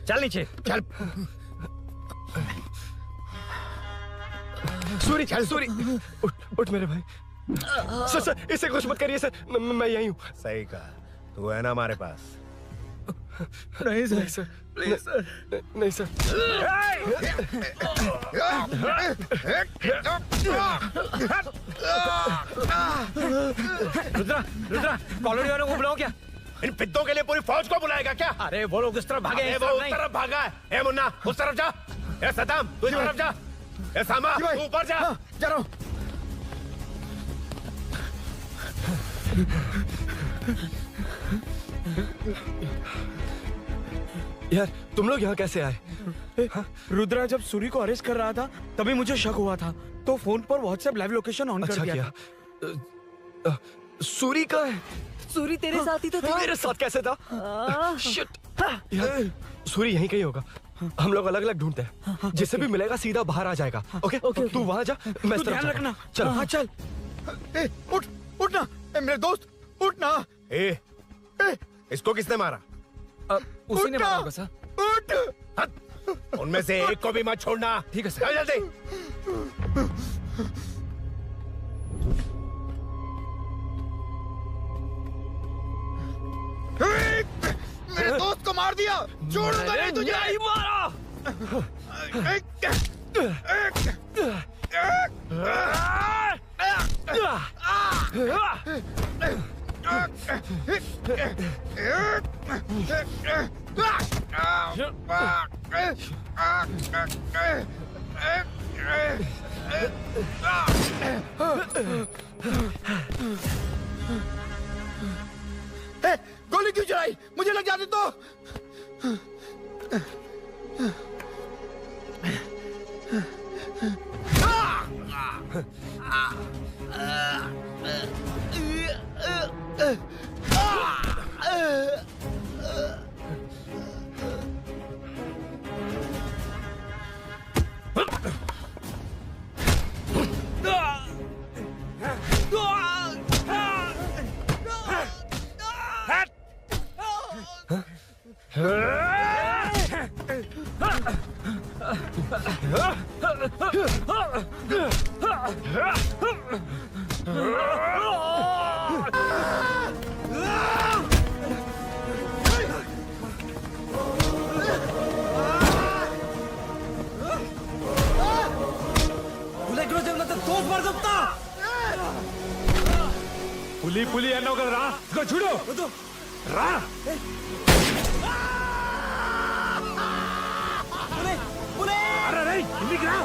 चल नीचे चल। सूरी सूरी उठ मेरे भाई। सर इसे कुछ मत करिए सर, मैं यहीं हूँ। सही कहा, तू है ना हमारे पास? नहीं सर, प्लीज सर, नहीं सर। रुद्रा रुद्रा कॉलोनी वालों को बुलाओ क्या? इन पिद्दों के लिए पूरी फौज को बुलाएगा क्या? अरे वो लोग उस तरफ भागे हैं। वो उस तरफ भागा है। ए मुन्ना उस तरफ जा। ए सदाम तू इस तरफ जा। ए सामा तू ऊपर जा। जा रहा हूं। यार तुम लोग यहाँ कैसे आए? रुद्रा जब सूरी को अरेस्ट कर रहा था तभी मुझे शक हुआ था, तो फोन पर व्हाट्सएप लाइव लोकेशन ऑन कर दिया था। सूरी का है? सूरी तेरे साथ ही तो था। मेरे साथ कैसे था? शिट यार, सूरी यहीं कहीं होगा। हम लोग अलग अलग ढूंढते हैं, जिसे भी मिलेगा सीधा बाहर आ जाएगा। ओके तू वहां जा, मैं इस तरफ ध्यान रखना। चल हाँ चल। उठ उठना मेरे दोस्त, उठना। इसको किसने मारा? उसी ने मारा होगा सर। उठ। उनमें से एक को भी मत छोड़ना। ठीक है सर। जल्दी। मेरे दोस्त को मार दिया, छोड़ूंगा नहीं तुझे। नहीं मारा। गोली क्यों चलाई? मुझे लग जाती तो। పులి పులి అన్నావు కదరా, ఇదిగో చూడు రా. అరే రేయ్, ఇంటికి రా.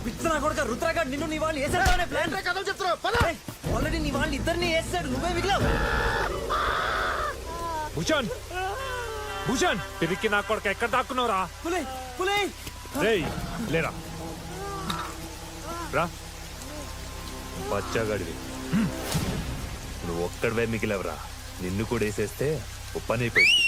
పిచ్చనా కొడుక రుద్రగాడు నిన్ను నీ వాళ్ళు వేసాడనే ప్లాన్ ఆల్రెడీ నీ వాళ్ళు ఇద్దరిని వేసాడు, నువ్వే మిగిలావు. భూషణ్ భూషణ్ తిరిగి నా కొడుకు ఎక్కడ దాక్కున్నావురా? పులి పులి రేయ్ లేరా రా. బచ్చగాడివి నువ్వు ఒక్కడివే మిగిలవరా. నిన్ను కూడా వేసేస్తే ఓ పని అయిపోయింది.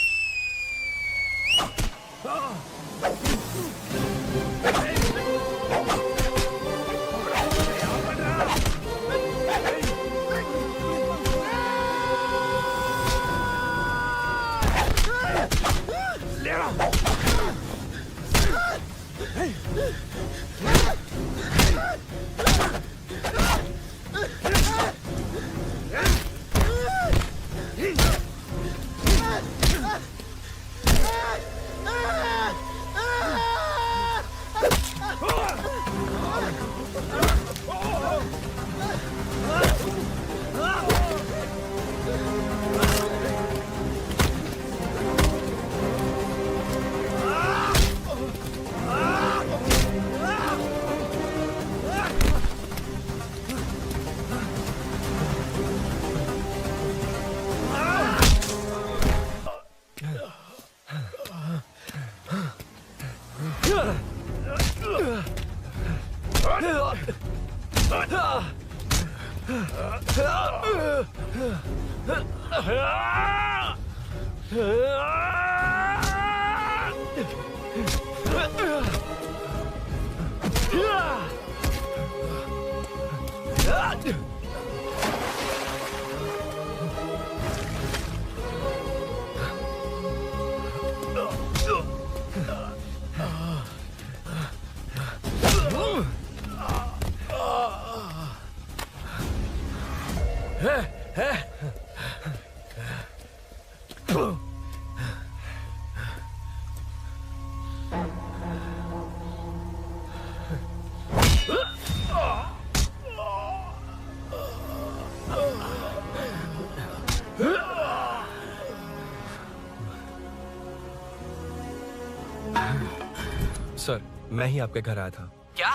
सर, मैं ही आपके घर आया था। क्या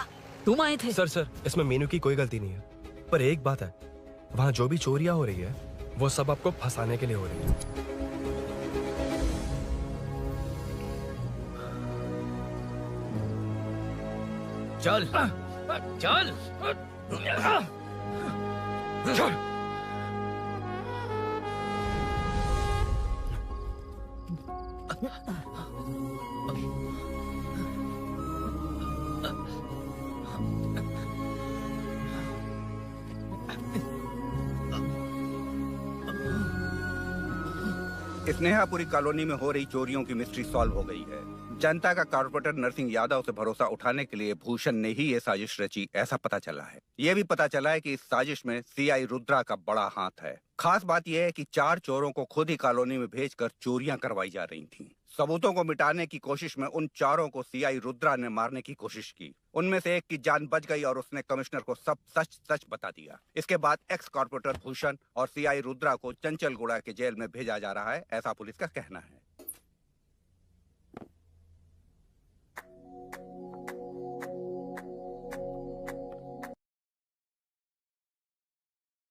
तुम आए थे? सर, इसमें मीनू की कोई गलती नहीं है, पर एक बात है, वहाँ जो भी चोरियां हो रही है वो सब आपको फंसाने के लिए हो रही है। चल चल चल। स्नेहापुरी कॉलोनी में हो रही चोरियों की मिस्ट्री सॉल्व हो गई है। जनता का कॉर्पोरेटर नरसिंह यादव से भरोसा उठाने के लिए भूषण ने ही ये साजिश रची, ऐसा पता चला है। ये भी पता चला है कि इस साजिश में सीआई रुद्रा का बड़ा हाथ है। खास बात यह है कि 4 चोरों को खुद ही कॉलोनी में भेजकर चोरियां करवाई जा रही थीं। सबूतों को मिटाने की कोशिश में उन 4 को सीआई रुद्रा ने मारने की कोशिश की। उनमें से एक की जान बच गई और उसने कमिश्नर को सब सच सच बता दिया। इसके बाद एक्स कॉर्पोरेटर भूषण और सीआई रुद्रा को चंचलगुड़ा के जेल में भेजा जा रहा है, ऐसा पुलिस का कहना है।